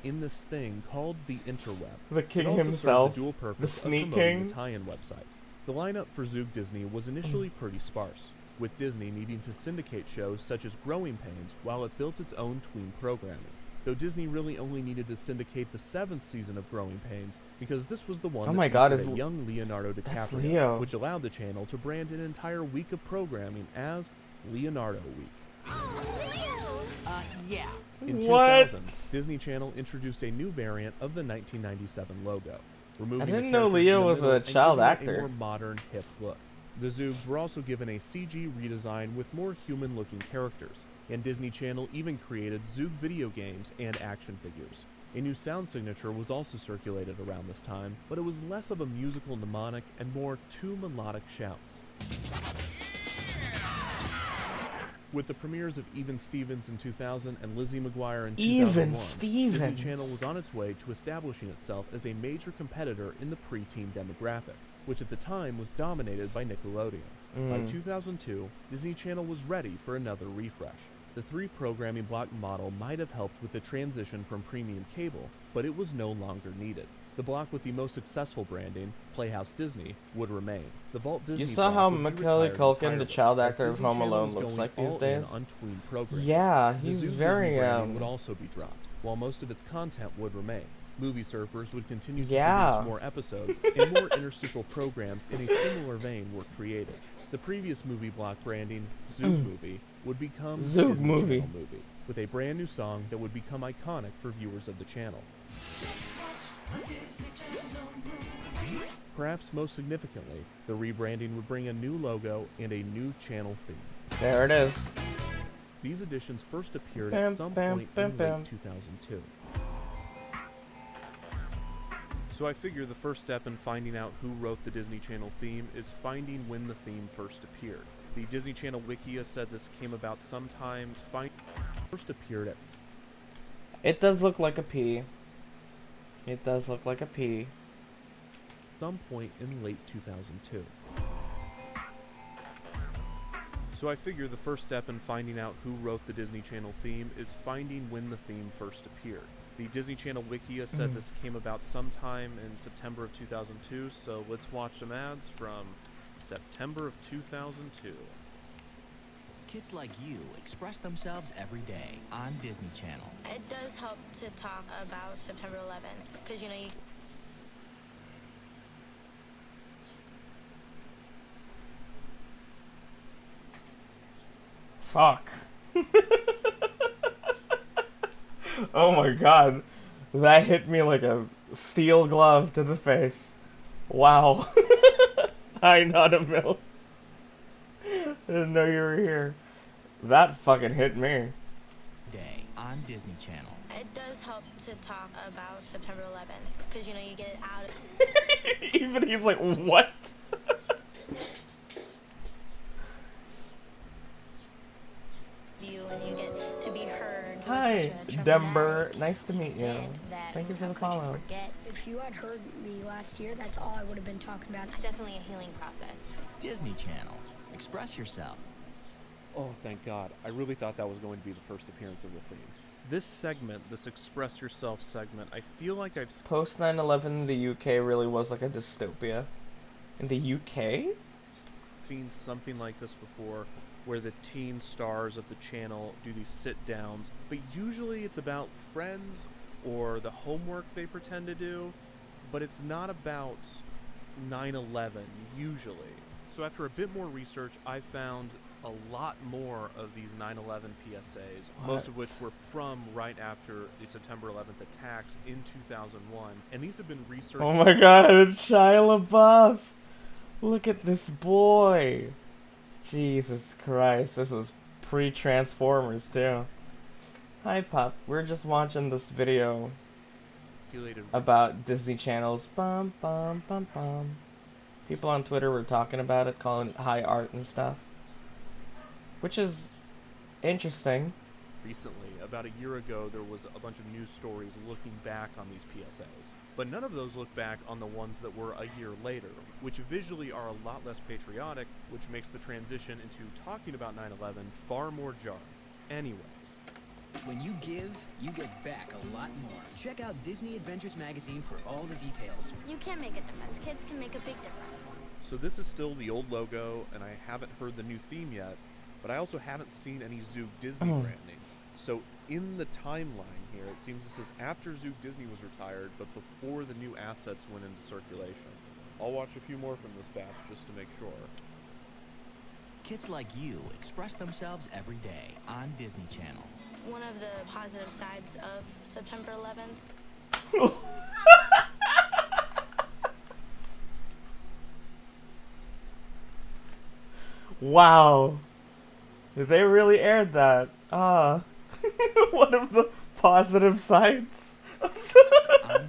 Speaker 8: In this thing called the interweb.
Speaker 1: The king
Speaker 8: It also served
Speaker 1: himself,
Speaker 8: the dual
Speaker 1: the
Speaker 8: purpose
Speaker 1: sneak
Speaker 8: of promoting
Speaker 1: king.
Speaker 8: the tie-in website. The lineup for Zoog Disney was initially pretty sparse, with Disney needing to syndicate shows such as Growing Pains while it built its own tween programming. Though Disney really only needed to syndicate the 7th season of Growing Pains because this was the one
Speaker 1: Oh
Speaker 8: that
Speaker 1: my God,
Speaker 8: featured
Speaker 1: is
Speaker 8: a young Leonardo
Speaker 1: that's
Speaker 8: DiCaprio,
Speaker 1: Leo.
Speaker 8: which allowed the channel to brand an entire week of programming as Leonardo Week.
Speaker 13: Yeah.
Speaker 8: In
Speaker 1: What?
Speaker 8: 2000, Disney Channel introduced a new variant of the 1997 logo, removing
Speaker 1: I
Speaker 8: the
Speaker 1: didn't know
Speaker 8: characters in
Speaker 1: Leo
Speaker 8: the
Speaker 1: was
Speaker 8: middle
Speaker 1: a
Speaker 8: and
Speaker 1: child
Speaker 8: giving it
Speaker 1: actor.
Speaker 8: a more modern, hip look. The Zoogs were also given a CG redesign with more human-looking characters, and Disney Channel even created Zoog video games and action figures. A new sound signature was also circulated around this time, but it was less of a musical mnemonic and more two melodic shouts. With the premieres of Even Stevens in 2000 and Lizzie McGuire in 2001,
Speaker 1: Even
Speaker 8: Disney
Speaker 1: Stevens.
Speaker 8: Channel was on its way to establishing itself as a major competitor in the preteen demographic, which at the time was dominated by Nickelodeon. By
Speaker 1: Mm.
Speaker 8: 2002, Disney Channel was ready for another refresh. The 3 programming block model might have helped with the transition from premium cable, but it was no longer needed. The block with the most successful branding, Playhouse Disney, would remain. The Vault Disney
Speaker 1: You saw
Speaker 8: block
Speaker 1: how
Speaker 8: would be
Speaker 1: Macaulay
Speaker 8: retired
Speaker 1: Culkin, the
Speaker 8: entirely,
Speaker 1: child
Speaker 8: as
Speaker 1: actor of
Speaker 8: Disney
Speaker 1: Home
Speaker 8: Channel
Speaker 1: Alone,
Speaker 8: was
Speaker 1: looks
Speaker 8: going
Speaker 1: like these
Speaker 8: all in
Speaker 1: days?
Speaker 8: on tween programming.
Speaker 1: Yeah,
Speaker 8: The
Speaker 1: he's
Speaker 8: Zoog
Speaker 1: very,
Speaker 8: Disney branding would also be dropped, while most of its content would remain. Movie surfers would continue to
Speaker 1: Yeah.
Speaker 8: produce more episodes, and more interstitial programs in a similar vein were created. The previous movie block branding, Zoog Movie, would become
Speaker 1: Zoog
Speaker 8: Disney
Speaker 1: Movie.
Speaker 8: Channel Movie, with a brand new song that would become iconic for viewers of the channel. Perhaps most significantly, the rebranding would bring a new logo and a new channel theme.
Speaker 1: There it is.
Speaker 8: These additions first appeared
Speaker 1: Bam,
Speaker 8: at some
Speaker 1: bam,
Speaker 8: point
Speaker 1: bam,
Speaker 8: in
Speaker 1: bam.
Speaker 8: late 2002. So I figure the first step in finding out who wrote the Disney Channel theme is finding when the theme first appeared. The Disney Channel Wikia said this came about sometime to find first appeared at
Speaker 1: It does look like a P. It does look like a P.
Speaker 8: some point in late 2002. So I figure the first step in finding out who wrote the Disney Channel theme is finding when the theme first appeared. The Disney Channel Wikia said this came about sometime in September of 2002, so let's watch some ads from September of 2002.
Speaker 14: Kids like you express themselves every day on Disney Channel.
Speaker 15: It does help to talk about September 11th, because, you know, you...
Speaker 1: Fuck. Oh my god. That hit me like a steel glove to the face. Wow. Hi, not a milk. Didn't know you were here. That fucking hit me.
Speaker 14: Day on Disney Channel.
Speaker 15: It does help to talk about September 11th, because, you know, you get it out of
Speaker 1: Even he's like, what?
Speaker 15: you, and you get to be heard.
Speaker 1: Hi, Denver. Nice to meet you. Thank you for the follow.
Speaker 13: Forget. If you had heard me last year, that's all I would have been talking about.
Speaker 15: It's definitely a healing process.
Speaker 14: Disney Channel. Express yourself.
Speaker 8: Oh, thank God. I really thought that was going to be the first appearance of the theme. This segment, this Express Yourself segment, I feel like I've...
Speaker 1: Post 9/11 in the UK really was like a dystopia. In the UK?
Speaker 8: seen something like this before, where the teen stars of the channel do these sit-downs, but usually it's about friends or the homework they pretend to do, but it's not about 9/11 usually. So after a bit more research, I found a lot more of these 9/11 PSAs, most of which were from right after the September 11th attacks in 2001, and these have been researched.
Speaker 1: Oh my God, it's Shia LaBeouf! Look at this boy! Jesus Christ, this was pre-Transformers too. Hi Pop, we're just watching this video about Disney Channel's bum bum bum bum. People on Twitter were talking about it, calling it high art and stuff. Which is interesting.
Speaker 8: Recently, about a year ago, there was a bunch of news stories looking back on these PSAs. But none of those look back on the ones that were a year later, which visually are a lot less patriotic, which makes the transition into talking about 9/11 far more jarring. Anyways.
Speaker 16: When you give, you get back a lot more. Check out Disney Adventures magazine for all the details.
Speaker 15: You can make a difference. Kids can make a big difference.
Speaker 8: So this is still the old logo, and I haven't heard the new theme yet, but I also haven't seen any Zoog Disney branding. So in the timeline here, it seems this is after Zoog Disney was retired, but before the new assets went into circulation. I'll watch a few more from this batch just to make sure.
Speaker 14: Kids like you express themselves every day on Disney Channel.
Speaker 15: One of the positive sides of September 11th.
Speaker 1: Wow. They really aired that. One of the positive sides
Speaker 14: on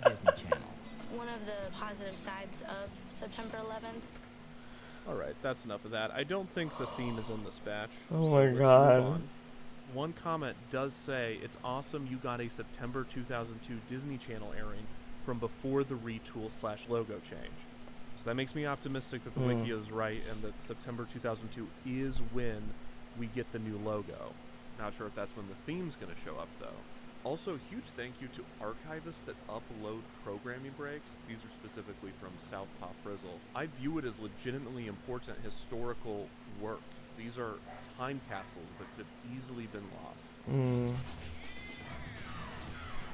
Speaker 14: Disney Channel.
Speaker 15: One of the positive sides of September 11th.
Speaker 8: Alright, that's enough of that. I don't think the theme is in this batch.
Speaker 1: Oh
Speaker 8: so
Speaker 1: my
Speaker 8: let's
Speaker 1: God.
Speaker 8: move on. One comment does say, it's awesome you got a September 2002 Disney Channel airing from before the retool/logo change. So that makes me optimistic that the wiki is right and that September 2002 is when we get the new logo. Not sure if that's when the theme's going to show up though. Also, huge thank you to archivists that upload programming breaks. These are specifically from South Pop Frizzle. I view it as legitimately important historical work. These are time capsules that could have easily been lost.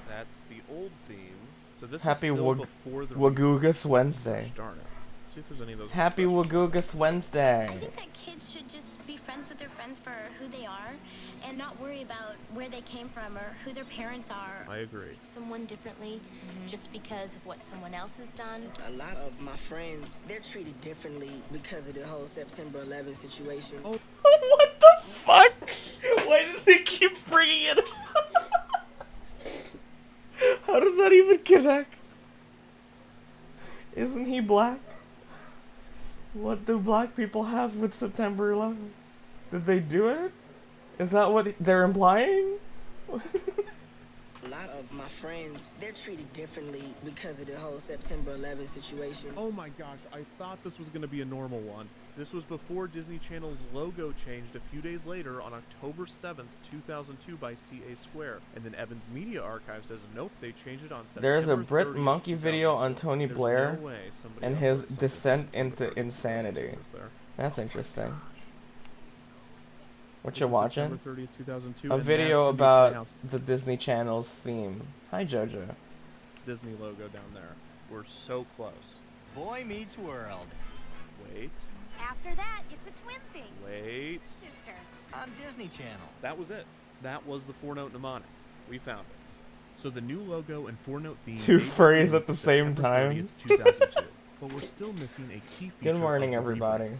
Speaker 8: That's the old theme. So this
Speaker 1: Happy
Speaker 8: is still before the
Speaker 1: Wagoogus Wednesday.
Speaker 8: Darn it. Let's see if there's any of those.
Speaker 1: Happy Wagoogus Wednesday.
Speaker 15: I think that kids should just be friends with their friends for who they are and not worry about where they came from or who their parents are.
Speaker 8: I agree.
Speaker 15: Someone differently just because of what someone else has done.
Speaker 17: A lot of my friends, they're treated differently because of the whole September 11 situation.
Speaker 1: Oh, what the fuck? Why do they keep bringing it up? How does that even connect? Isn't he black? What do black people have with September 11th? Did they do it? Is that what they're implying?
Speaker 17: A lot of my friends, they're treated differently because of the whole September 11 situation.
Speaker 8: Oh my gosh, I thought this was going to be a normal one. This was before Disney Channel's logo changed a few days later on October 7th, 2002 by CA Square. And then Evans Media Archive says, nope, they changed it on September
Speaker 1: There's a Brit
Speaker 8: 30th,
Speaker 1: Monkey video on Tony
Speaker 8: There's
Speaker 1: Blair
Speaker 8: no way somebody
Speaker 1: and his
Speaker 8: uploaded something
Speaker 1: descent
Speaker 8: from
Speaker 1: into insanity. That's interesting. What
Speaker 8: This
Speaker 1: you
Speaker 8: is
Speaker 1: watching?
Speaker 8: September 30th, 2002,
Speaker 1: A
Speaker 8: and
Speaker 1: video
Speaker 8: that's the new
Speaker 1: about
Speaker 8: Playhouse
Speaker 1: the Disney Channel's theme. Hi Jojo.
Speaker 8: Disney logo down there. We're so close.
Speaker 14: Boy Meets World.
Speaker 8: Wait.
Speaker 18: After that, it's a twin thing.
Speaker 8: Wait.
Speaker 18: Sister.
Speaker 14: On Disney Channel.
Speaker 8: That was it. That was the 4-note mnemonic. We found it. So the new logo and 4-note theme.
Speaker 1: Two
Speaker 8: debuted
Speaker 1: furries at the
Speaker 8: September
Speaker 1: same time.
Speaker 8: 30th, 2002. But we're still missing a key feature.
Speaker 1: Good morning,
Speaker 8: of the
Speaker 1: everybody.
Speaker 8: rebrand.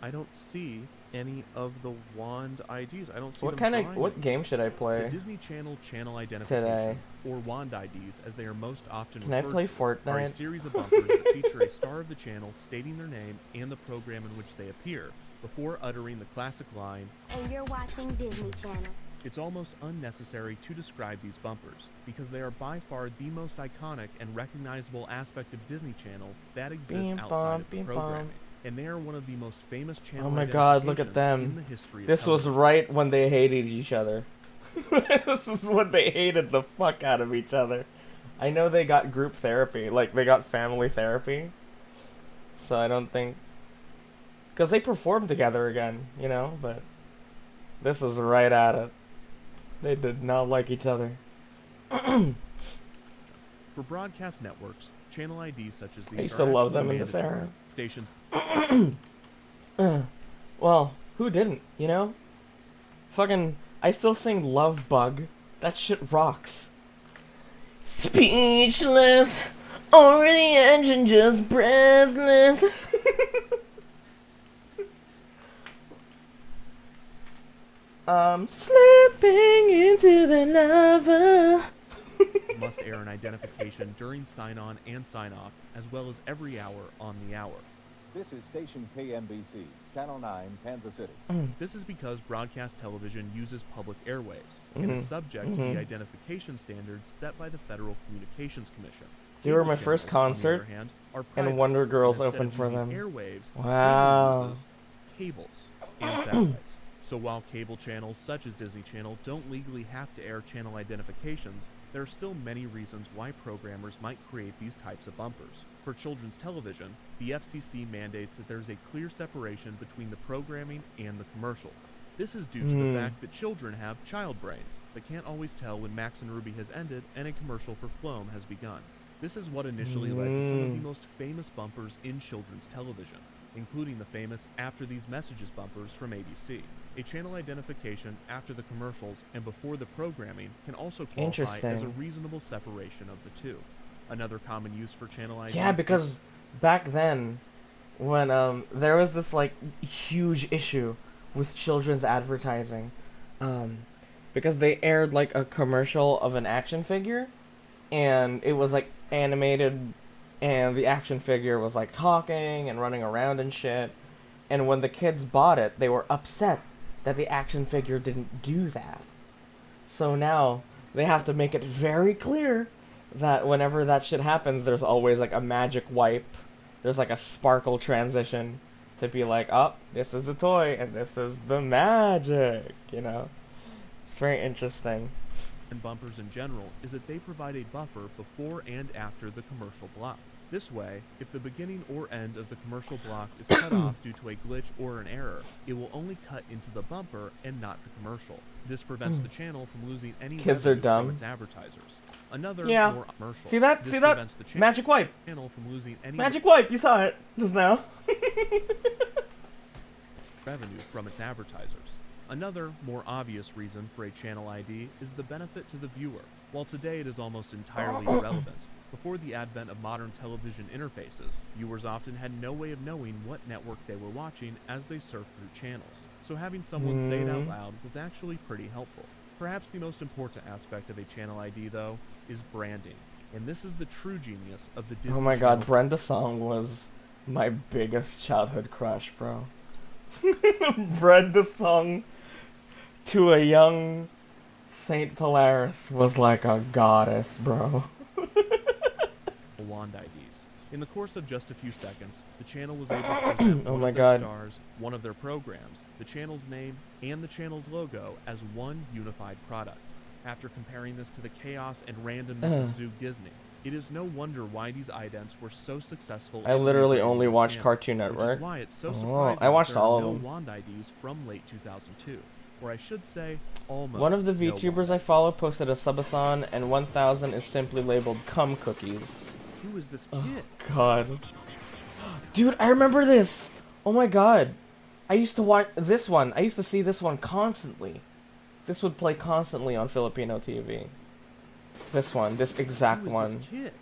Speaker 8: I don't see any of the wand IDs. I don't see
Speaker 1: What
Speaker 8: them
Speaker 1: kind of
Speaker 8: trying
Speaker 1: what
Speaker 8: it.
Speaker 1: game should I
Speaker 8: The
Speaker 1: play?
Speaker 8: Disney Channel channel identification,
Speaker 1: Today.
Speaker 8: or wand IDs as they are most often
Speaker 1: Can I
Speaker 8: referred
Speaker 1: play
Speaker 8: to, are a
Speaker 1: Fortnite?
Speaker 8: series of bumpers that feature a star of the channel stating their name and the program in which they appear, before uttering the classic line,
Speaker 13: And you're watching Disney Channel.
Speaker 8: "It's almost unnecessary to describe these bumpers, because they are by far the most iconic and recognizable aspect of Disney Channel that exists
Speaker 1: Beam
Speaker 8: outside
Speaker 1: bom,
Speaker 8: of the
Speaker 1: beam
Speaker 8: programming.
Speaker 1: bom.
Speaker 8: And they are one of the most famous channel
Speaker 1: Oh my god, look at
Speaker 8: identifications in
Speaker 1: them.
Speaker 8: the history of
Speaker 1: This was
Speaker 8: television.
Speaker 1: right when they hated each other. This is when they hated the fuck out of each other. I know they got group therapy, like they got family therapy. So I don't think... Because they performed together again, you know, but... This is right at it. They did not like each other.
Speaker 8: For broadcast networks, channel IDs such as these
Speaker 1: I used
Speaker 8: are
Speaker 1: to love
Speaker 8: actually
Speaker 1: them in this
Speaker 8: mandatory.
Speaker 1: era.
Speaker 8: Stations
Speaker 1: Well, who didn't, you know? Fucking, I still sing Love Bug. That shit rocks. Speechless, over the edge and just breathless. I'm slipping into the lava.
Speaker 8: must air an identification during sign-on and sign-off, as well as every hour on the hour.
Speaker 19: This is station KMBC, Channel 9, Kansas City.
Speaker 8: This is because broadcast television uses public airwaves and is subject to the identification standards set by the Federal Communications Commission.
Speaker 1: They were
Speaker 8: Cable
Speaker 1: my first
Speaker 8: channels, on the other
Speaker 1: concert,
Speaker 8: hand, are
Speaker 1: and
Speaker 8: private,
Speaker 1: Wonder Girls
Speaker 8: and instead
Speaker 1: opened
Speaker 8: of
Speaker 1: for
Speaker 8: using
Speaker 1: them.
Speaker 8: Airwaves,
Speaker 1: Wow.
Speaker 8: cable uses cables and satellites. So while cable channels such as Disney Channel don't legally have to air channel identifications, there are still many reasons why programmers might create these types of bumpers. For children's television, the FCC mandates that there's a clear separation between the programming and the commercials. This is due to the fact that children have child brains that can't always tell when Max and Ruby has ended and a commercial for Floam has begun. This is what initially led to some of the most famous bumpers in children's television, including the famous After These Messages bumpers from ABC. A channel identification after the commercials and before the programming can also qualify as a
Speaker 1: Interesting.
Speaker 8: reasonable separation of the two. Another common use for channel IDs
Speaker 1: Yeah, because back then, when there was this like huge issue with children's advertising, because they aired like a commercial of an action figure, and it was like animated, and the action figure was like talking and running around and shit. And when the kids bought it, they were upset that the action figure didn't do that. So now they have to make it very clear that whenever that shit happens, there's always like a magic wipe. There's like a sparkle transition to be like, oh, this is a toy and this is the magic, you know? It's very interesting.
Speaker 8: And bumpers in general is that they provide a buffer before and after the commercial block. This way, if the beginning or end of the commercial block is cut off due to a glitch or an error, it will only cut into the bumper and not the commercial. This prevents the channel from losing any
Speaker 1: Kids are
Speaker 8: revenue
Speaker 1: dumb.
Speaker 8: from its advertisers. Another
Speaker 1: Yeah.
Speaker 8: more commercial.
Speaker 1: See that?
Speaker 8: This
Speaker 1: See that?
Speaker 8: prevents the
Speaker 1: Magic wipe.
Speaker 8: channel from losing any
Speaker 1: Magic wipe. You saw it just now.
Speaker 8: revenue from its advertisers. Another, more obvious reason for a channel ID is the benefit to the viewer. While today it is almost entirely irrelevant, before the advent of modern television interfaces, viewers often had no way of knowing what network they were watching as they surfed through channels. So having someone say it out loud was actually pretty helpful. Perhaps the most important aspect of a channel ID, though, is branding. And this is the true genius of the Disney
Speaker 1: Oh my god,
Speaker 8: Channel.
Speaker 1: Brenda Song was my biggest childhood crush, bro. Brenda Song to a young Saint Polaris was like a goddess, bro.
Speaker 8: Wand IDs. In the course of just a few seconds, the channel was able to present
Speaker 1: Oh
Speaker 8: one
Speaker 1: my
Speaker 8: of their
Speaker 1: God.
Speaker 8: stars, one of their programs, the channel's name, and the channel's logo as one unified product. After comparing this to the chaos and randomness of Zoo Disney, it is no wonder why these idents were so successful.
Speaker 1: I
Speaker 8: in
Speaker 1: literally
Speaker 8: rebranding
Speaker 1: only
Speaker 8: the
Speaker 1: watched
Speaker 8: channel,
Speaker 1: Cartoon
Speaker 8: which
Speaker 1: Network.
Speaker 8: is why it's so
Speaker 1: Oh,
Speaker 8: surprising
Speaker 1: I watched
Speaker 8: that there
Speaker 1: all
Speaker 8: are
Speaker 1: of
Speaker 8: no
Speaker 1: them.
Speaker 8: Wand IDs from late 2002, or I should say, almost.
Speaker 1: One of the
Speaker 8: no
Speaker 1: VTubers I follow posted a subathon, and 1,000 is simply labeled cum cookies.
Speaker 8: Who is this kid?
Speaker 1: God. Dude, I remember this! Oh my god. I used to watch this one. I used to see this one constantly. This would play constantly on Filipino TV. This one. This exact
Speaker 8: Who is
Speaker 1: one.
Speaker 8: this kid?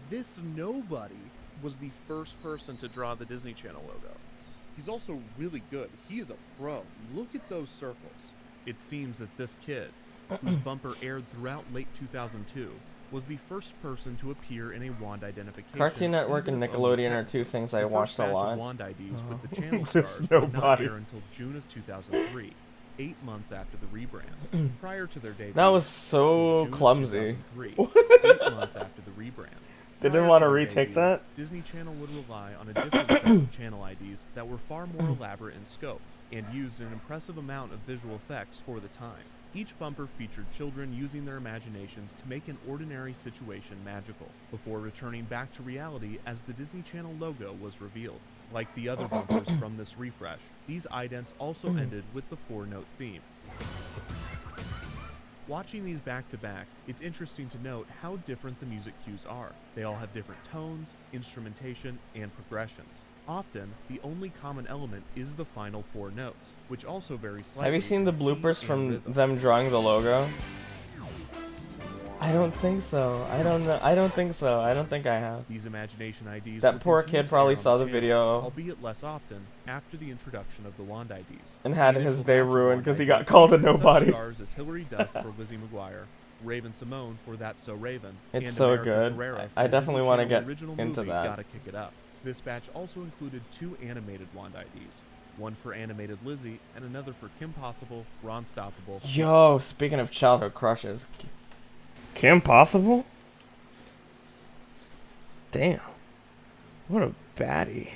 Speaker 8: This nobody was the first person to draw the Disney Channel logo. He's also really good. He is a pro. Look at those circles. It seems that this kid, whose bumper aired throughout late 2002, was the first person to appear in a wand identification.
Speaker 1: Cartoon Network and Nickelodeon are two things I watched a lot.
Speaker 8: The wand IDs with the channel
Speaker 1: There's
Speaker 8: stars did not
Speaker 1: nobody.
Speaker 8: air until June of 2003, 8 months after the rebrand. Prior to their debut,
Speaker 1: That was so
Speaker 8: June of
Speaker 1: clumsy.
Speaker 8: 2003, 8 months after the rebrand.
Speaker 1: They didn't
Speaker 8: Prior
Speaker 1: want to
Speaker 8: their
Speaker 1: retake
Speaker 8: debut,
Speaker 1: that?
Speaker 8: Disney Channel would rely on a different set of channel IDs that were far more elaborate in scope and used an impressive amount of visual effects for the time. Each bumper featured children using their imaginations to make an ordinary situation magical, before returning back to reality as the Disney Channel logo was revealed. Like the other bumpers from this refresh, these idents also ended with the 4-note theme. Watching these back-to-back, it's interesting to note how different the music cues are. They all have different tones, instrumentation, and progressions. Often, the only common element is the final 4 notes, which also vary slightly.
Speaker 1: Have you seen the
Speaker 8: in key
Speaker 1: bloopers
Speaker 8: and
Speaker 1: from
Speaker 8: rhythm.
Speaker 1: them drawing the logo? I don't think so. I don't know. I don't think so. I don't think I have.
Speaker 8: These imagination IDs
Speaker 1: That
Speaker 8: will
Speaker 1: poor
Speaker 8: continue
Speaker 1: kid
Speaker 8: to
Speaker 1: probably
Speaker 8: air on
Speaker 1: saw the
Speaker 8: channel,
Speaker 1: video
Speaker 8: albeit less often, after the introduction of the wand IDs.
Speaker 1: and had
Speaker 8: The
Speaker 1: his
Speaker 8: initial
Speaker 1: day
Speaker 8: batch of
Speaker 1: ruined
Speaker 8: wand
Speaker 1: because he
Speaker 8: IDs
Speaker 1: got called a
Speaker 8: featured such
Speaker 1: nobody.
Speaker 8: stars as Hilary Duff for Lizzie McGuire, Raven Simone for That's So Raven,
Speaker 1: It's
Speaker 8: and
Speaker 1: so
Speaker 8: America
Speaker 1: good.
Speaker 8: Ferrera
Speaker 1: I
Speaker 8: for the
Speaker 1: definitely
Speaker 8: Disney
Speaker 1: wanna
Speaker 8: Channel
Speaker 1: get
Speaker 8: original
Speaker 1: into
Speaker 8: movie
Speaker 1: that.
Speaker 8: Gotta Kick It Up. This batch also included 2 animated wand IDs, one for animated Lizzie and another for Kim Possible, Ron Stoppable.
Speaker 1: Yo, speaking of childhood crushes, Kim Possible? Damn, what a baddie!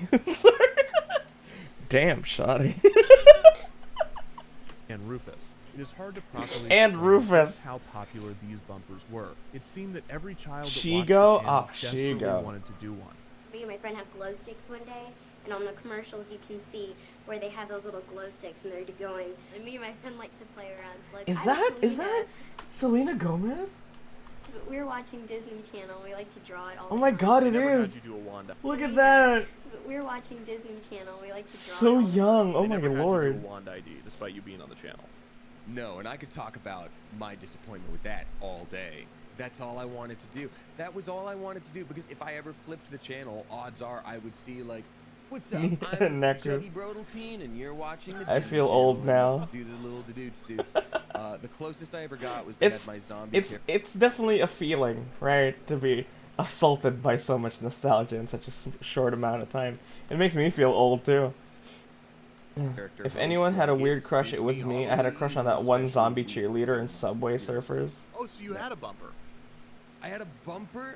Speaker 1: Damn, shoddy.
Speaker 8: And Rufus. It is hard to properly
Speaker 1: And
Speaker 8: explain
Speaker 1: Rufus.
Speaker 8: just how popular these bumpers were. It seemed that every child that watched the
Speaker 1: Shigo?
Speaker 8: channel
Speaker 1: Ah,
Speaker 8: desperately
Speaker 1: Shigo.
Speaker 8: wanted to do one.
Speaker 20: Me and my friend have glow sticks one day, and on the commercials you can see where they have those little glow sticks and they're going. And me and my friend like to play around. So like,
Speaker 1: Is
Speaker 20: I
Speaker 1: that
Speaker 20: actually,
Speaker 1: Selena Gomez?
Speaker 20: But we were watching Disney Channel. We like to draw it all.
Speaker 1: Oh
Speaker 20: the
Speaker 1: my
Speaker 20: time.
Speaker 1: God, it is. Look at that.
Speaker 20: But we were watching Disney Channel. We like to draw.
Speaker 1: So
Speaker 20: it all the
Speaker 1: young. Oh
Speaker 8: They
Speaker 1: my
Speaker 8: never had you
Speaker 1: lord.
Speaker 8: do a wand ID despite you being on the channel.
Speaker 9: No, and I could talk about my disappointment with that all day. That's all I wanted to do. That was all I wanted to do, because if I ever flipped the channel, odds are I would see, like, what's up? I'm
Speaker 1: Necker.
Speaker 9: Jetty Brodelteen, and you're watching the
Speaker 1: I
Speaker 9: Disney
Speaker 1: feel
Speaker 9: Channel,
Speaker 1: old
Speaker 9: and
Speaker 1: now.
Speaker 9: Do the little dudes. The closest I ever got was that my zombie
Speaker 1: It's definitely a feeling, right, to be assaulted by so much nostalgia in such a short amount of time. It makes me feel old too.
Speaker 9: character
Speaker 1: If
Speaker 9: host,
Speaker 1: anyone had a
Speaker 9: like,
Speaker 1: weird
Speaker 9: it's
Speaker 1: crush, it was
Speaker 9: Disney
Speaker 1: me. I had a crush on that
Speaker 9: Halloween,
Speaker 1: one
Speaker 9: special
Speaker 1: zombie cheerleader in Subway Surfers.
Speaker 8: Oh, so you had a bumper.
Speaker 9: I had a bumper,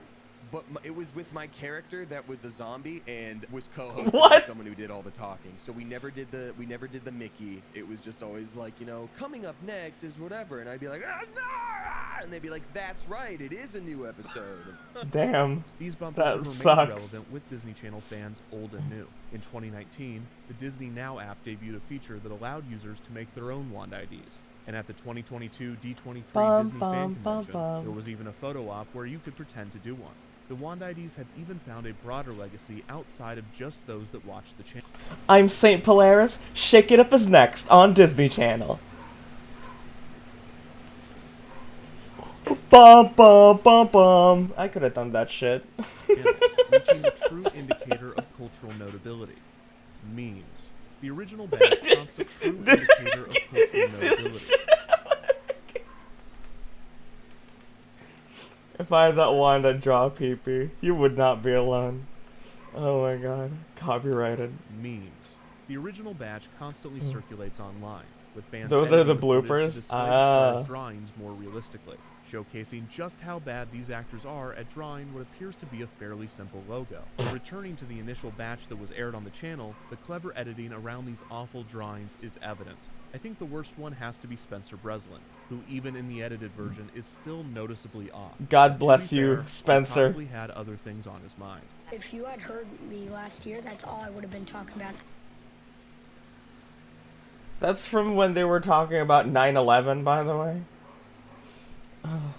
Speaker 9: but it was with my character that was a zombie and was co-hosted by
Speaker 1: What?
Speaker 9: someone who did all the talking. So we never did the Mickey. It was just always like, you know, coming up next is whatever, and I'd be like, ah, no! And they'd be like, that's right, it is a new episode.
Speaker 1: Damn.
Speaker 8: These bumpers
Speaker 1: That
Speaker 8: have remained
Speaker 1: sucks.
Speaker 8: relevant with Disney Channel fans old and new. In 2019, the Disney Now app debuted a feature that allowed users to make their own wand IDs. And at the 2022 D23
Speaker 1: Bum,
Speaker 8: Disney
Speaker 1: bum,
Speaker 8: Fan
Speaker 1: bum,
Speaker 8: Convention,
Speaker 1: bum.
Speaker 8: there was even a photo op where you could pretend to do one. The wand IDs have even found a broader legacy outside of just those that watch the channel.
Speaker 1: I'm Saint Polaris. Shake It Up is next on Disney Channel. Bum bum bum bum. I could have done that shit.
Speaker 8: Reaching the true indicator of cultural notability. Memes. The original badge constitutes a true indicator of cultural notability.
Speaker 1: If I had that wand, I'd draw pee-pee. You would not be alone. Oh my god. Copyrighted.
Speaker 8: Memes. The original badge constantly circulates online, with fans
Speaker 1: Those are the
Speaker 8: editing footage to
Speaker 1: bloopers?
Speaker 8: display the
Speaker 1: Ah.
Speaker 8: stars' drawings more realistically, showcasing just how bad these actors are at drawing what appears to be a fairly simple logo. Returning to the initial batch that was aired on the channel, the clever editing around these awful drawings is evident. I think the worst one has to be Spencer Breslin, who even in the edited version is still noticeably off.
Speaker 1: God
Speaker 8: To be
Speaker 1: bless you,
Speaker 8: fair, he
Speaker 1: Spencer.
Speaker 8: probably had other things on his mind.
Speaker 21: If you had heard me last year, that's all I would have been talking about.
Speaker 1: That's from when they were talking about 9/11, by the way. Oh.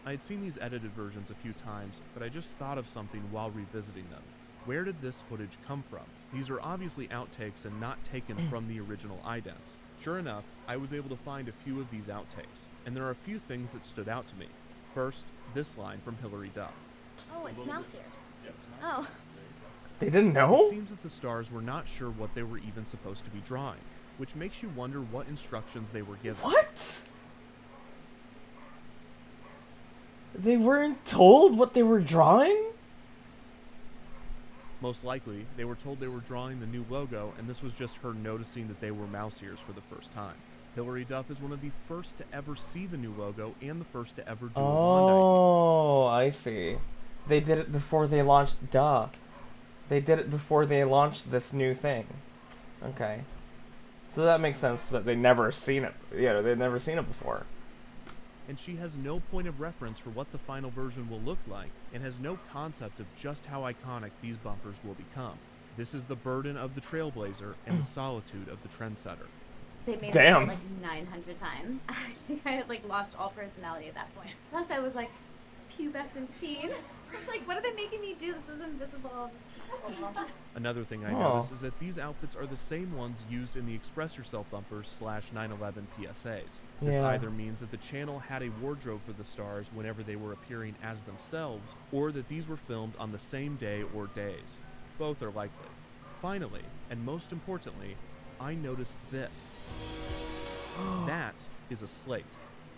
Speaker 8: I had seen these edited versions a few times, but I just thought of something while revisiting them. Where did this footage come from? These are obviously outtakes and not taken from the original idents. Sure enough, I was able to find a few of these outtakes, and there are a few things that stood out to me. First, this line from Hilary Duff.
Speaker 15: Oh, it's Mouse Ears. Oh.
Speaker 1: They didn't
Speaker 8: It
Speaker 1: know?
Speaker 8: seems that the stars were not sure what they were even supposed to be drawing, which makes you wonder what instructions they were given.
Speaker 1: What? They weren't told what they were drawing?
Speaker 8: Most likely, they were told they were drawing the new logo, and this was just her noticing that they were mouse ears for the first time. Hilary Duff is one of the first to ever see the new logo and the first to ever do a Wand ID.
Speaker 1: Oh, I see. They did it before they launched. Duh. They did it before they launched this new thing. Okay. So that makes sense that they never seen it. Yeah, they've never seen it before.
Speaker 8: And she has no point of reference for what the final version will look like, and has no concept of just how iconic these bumpers will become. This is the burden of the trailblazer and the solitude of the trendsetter.
Speaker 2: They made
Speaker 1: Damn.
Speaker 2: it like 900 times. I think I had like lost all personality at that point. Plus I was like pubescent teen. I was like, what are they making me do? This is invisible.
Speaker 8: Another thing I
Speaker 1: Oh.
Speaker 8: noticed is that these outfits are the same ones used in the Express Yourself bumpers / 9/11 PSAs. This
Speaker 1: Yeah.
Speaker 8: either means that the channel had a wardrobe for the stars whenever they were appearing as themselves, or that these were filmed on the same day or days. Both are likely. Finally, and most importantly, I noticed this. That is a slate.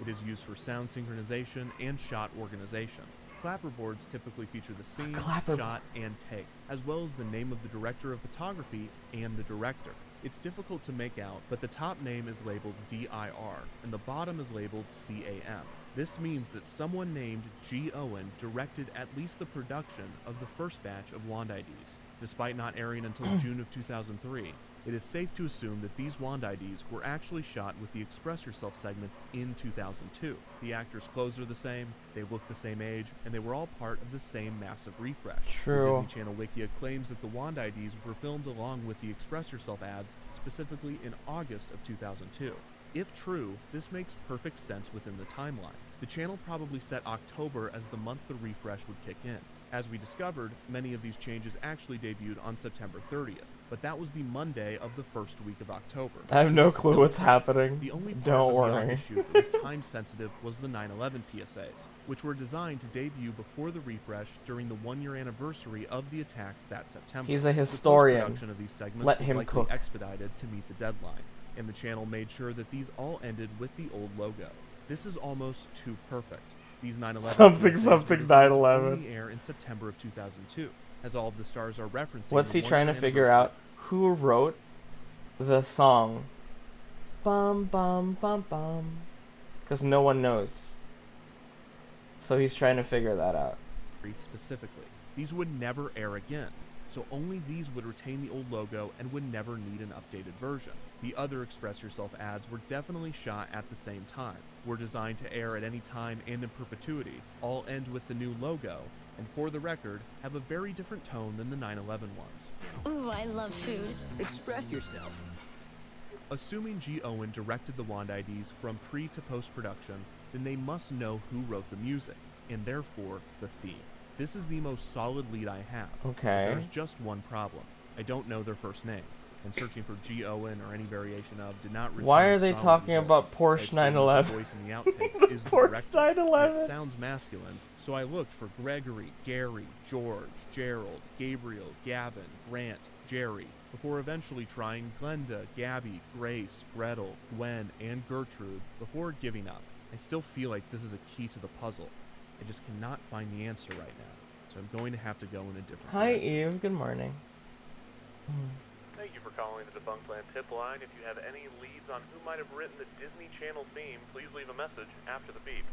Speaker 8: It is used for sound synchronization and shot organization. Clapperboards typically feature the scene, shot, and take, as well as the name of the director of photography and the director. It's difficult to make out, but the top name is labeled DIR, and the bottom is labeled CAM. This means that someone named G. Owen directed at least the production of the first batch of Wand IDs. Despite not airing until June of 2003, it is safe to assume that these Wand IDs were actually shot with the Express Yourself segments in 2002. The actors' clothes are the same, they look the same age, and they were all part of the same massive refresh.
Speaker 1: True.
Speaker 8: The Disney Channel Wikia claims that the Wand IDs were filmed along with the Express Yourself ads, specifically in August of 2002. If true, this makes perfect sense within the timeline. The channel probably set October as the month the refresh would kick in. As we discovered, many of these changes actually debuted on September 30th, but that was the Monday of the first week of October.
Speaker 1: I have
Speaker 8: So
Speaker 1: no
Speaker 8: this
Speaker 1: clue
Speaker 8: still
Speaker 1: what's
Speaker 8: counts.
Speaker 1: happening.
Speaker 8: The only part
Speaker 1: Don't
Speaker 8: of the
Speaker 1: worry.
Speaker 8: issue that was time sensitive was the 9/11 PSAs, which were designed to debut before the refresh during the 1-year anniversary of the attacks that September.
Speaker 1: He's a
Speaker 8: The
Speaker 1: historian.
Speaker 8: post-production of these segments
Speaker 1: Let
Speaker 8: was
Speaker 1: him
Speaker 8: likely
Speaker 1: cook.
Speaker 8: expedited to meet the deadline, and the channel made sure that these all ended with the old logo. This is almost too perfect. These 9/11
Speaker 1: Something,
Speaker 8: PSAs
Speaker 1: something,
Speaker 8: were designed to
Speaker 1: 9/11.
Speaker 8: only air in September of 2002, as all of the stars are referencing.
Speaker 1: What's
Speaker 8: the
Speaker 1: he trying to
Speaker 8: 1-year
Speaker 1: figure
Speaker 8: anniversary.
Speaker 1: out? Who wrote the song? Bum bum bum bum. Because no one knows. So he's trying to figure that out.
Speaker 8: Specifically, these would never air again, so only these would retain the old logo and would never need an updated version. The other Express Yourself ads were definitely shot at the same time, were designed to air at any time and in perpetuity, all end with the new logo, and for the record, have a very different tone than the 9/11 ones.
Speaker 15: Ooh, I love food.
Speaker 16: Express yourself.
Speaker 8: Assuming G. Owen directed the Wand IDs from pre to post-production, then they must know who wrote the music, and therefore the theme. This is the most solid lead I have.
Speaker 1: Okay.
Speaker 8: There's just one problem. I don't know their first name, and searching for G. Owen or any variation of did not return
Speaker 1: Why are they
Speaker 8: solid
Speaker 1: talking
Speaker 8: results.
Speaker 1: about Porsche
Speaker 8: I assume that
Speaker 1: 911?
Speaker 8: The voice in the outtakes is the
Speaker 1: Porsche
Speaker 8: director.
Speaker 1: 911.
Speaker 8: That sounds masculine, so I looked for Gregory, Gary, George, Gerald, Gabriel, Gavin, Grant, Jerry, before eventually trying Glenda, Gabby, Grace, Gretel, Gwen, and Gertrude before giving up. I still feel like this is a key to the puzzle. I just cannot find the answer right now, so I'm going to have to go in a different
Speaker 1: Hi
Speaker 8: direction.
Speaker 1: Eve, good morning.
Speaker 8: Thank you for calling the Debunkland tip line. If you have any leads on who might have written the Disney Channel theme, please leave a message after the beep.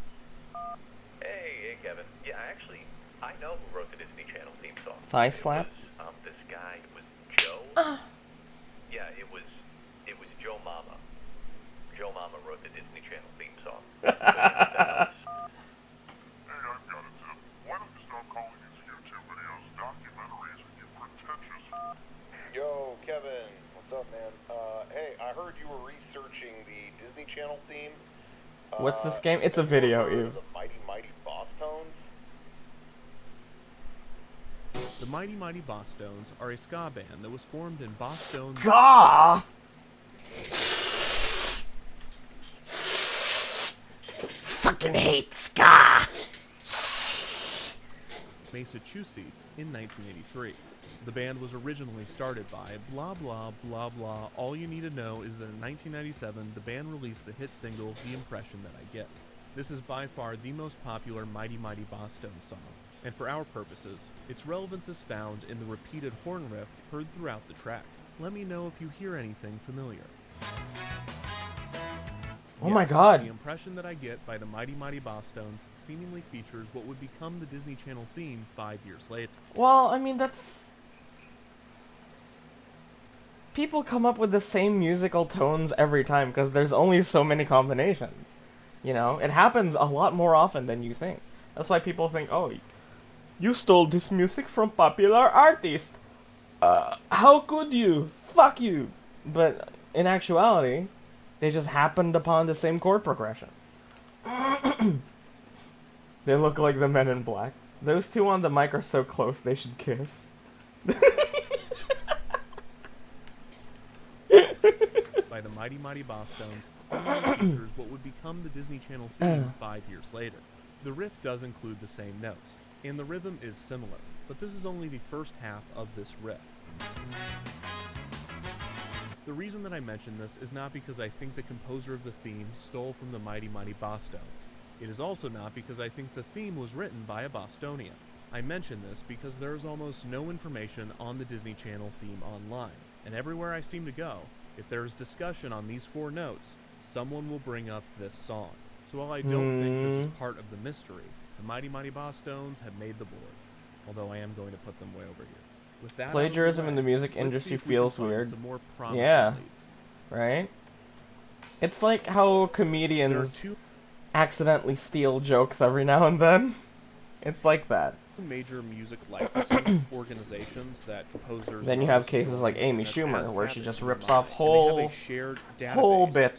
Speaker 22: Hey, Kevin. Yeah, actually, I know who wrote the Disney Channel theme song.
Speaker 1: Thigh slap?
Speaker 22: It was, this guy. It was Joe. Yeah, it was Joe Mama. Joe Mama wrote the Disney Channel theme song. Yo, Kevin. What's up, man? Hey, I heard you were researching the Disney Channel theme.
Speaker 1: What's this game? It's a video, Eve.
Speaker 22: The Mighty Mighty Boss Tones.
Speaker 8: The Mighty Mighty Boss Stones are a ska band that was formed in Boston.
Speaker 1: Ska? Fucking hate ska.
Speaker 8: Massachusetts in 1983. The band was originally started by blah blah blah blah. All you need to know is that in 1997, the band released the hit single, The Impression That I Get. This is by far the most popular Mighty Mighty Bosstones song, and for our purposes, its relevance is found in the repeated horn riff heard throughout the track. Let me know if you hear anything familiar.
Speaker 1: Oh my god.
Speaker 8: The Impression That I Get by the Mighty Mighty Bosstones seemingly features what would become the Disney Channel theme 5 years later.
Speaker 1: Well, I mean, that's... People come up with the same musical tones every time because there's only so many combinations. You know, it happens a lot more often than you think. That's why people think, oh, you stole this music from popular artist. How could you? Fuck you. But in actuality, they just happened upon the same chord progression. They look like the Men in Black. Those two on the mic are so close they should kiss.
Speaker 8: By the Mighty Mighty Bosstones, seemingly features what would become the Disney Channel theme 5 years later. The riff does include the same notes, and the rhythm is similar, but this is only the first half of this riff. The reason that I mention this is not because I think the composer of the theme stole from the Mighty Mighty Bosstones. It is also not because I think the theme was written by a Bostonian. I mention this because there is almost no information on the Disney Channel theme online, and everywhere I seem to go, if there is discussion on these 4 notes, someone will bring up this song. So while I don't think this is part of the mystery, the Mighty Mighty Bosstones have made the board, although I am going to put them way over here. With that
Speaker 1: Plagiarism in the music industry feels weird. Yeah. Right? It's like how comedians accidentally steal jokes every now and then. It's like that.
Speaker 8: Major music licensing organizations that composers.
Speaker 1: Then you have cases like Amy Schumer, where she just rips off whole bits.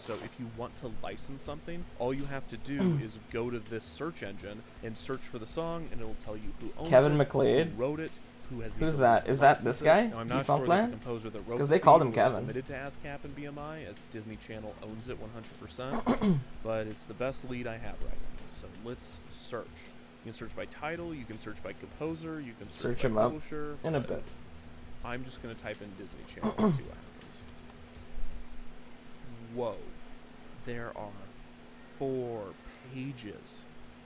Speaker 8: So if you want to license something, all you have to do is go to this search engine and search for the song, and it'll tell you who owns
Speaker 1: Kevin
Speaker 8: it,
Speaker 1: MacLeod.
Speaker 8: who wrote it, who has.
Speaker 1: Who's that? Is that this guy?
Speaker 8: No, I'm not
Speaker 1: Default
Speaker 8: sure
Speaker 1: Plan?
Speaker 8: the composer that wrote.
Speaker 1: Because they called him
Speaker 8: was
Speaker 1: Kevin.
Speaker 8: Submitted to ASCAP and BMI, as Disney Channel owns it 100%. But it's the best lead I have right now. So let's search. You can search by title, you can search by composer, you can search by
Speaker 1: him up
Speaker 8: publisher.
Speaker 1: in a bit.
Speaker 8: I'm just going to type in Disney Channel and see what happens. Whoa. There are 4 pages.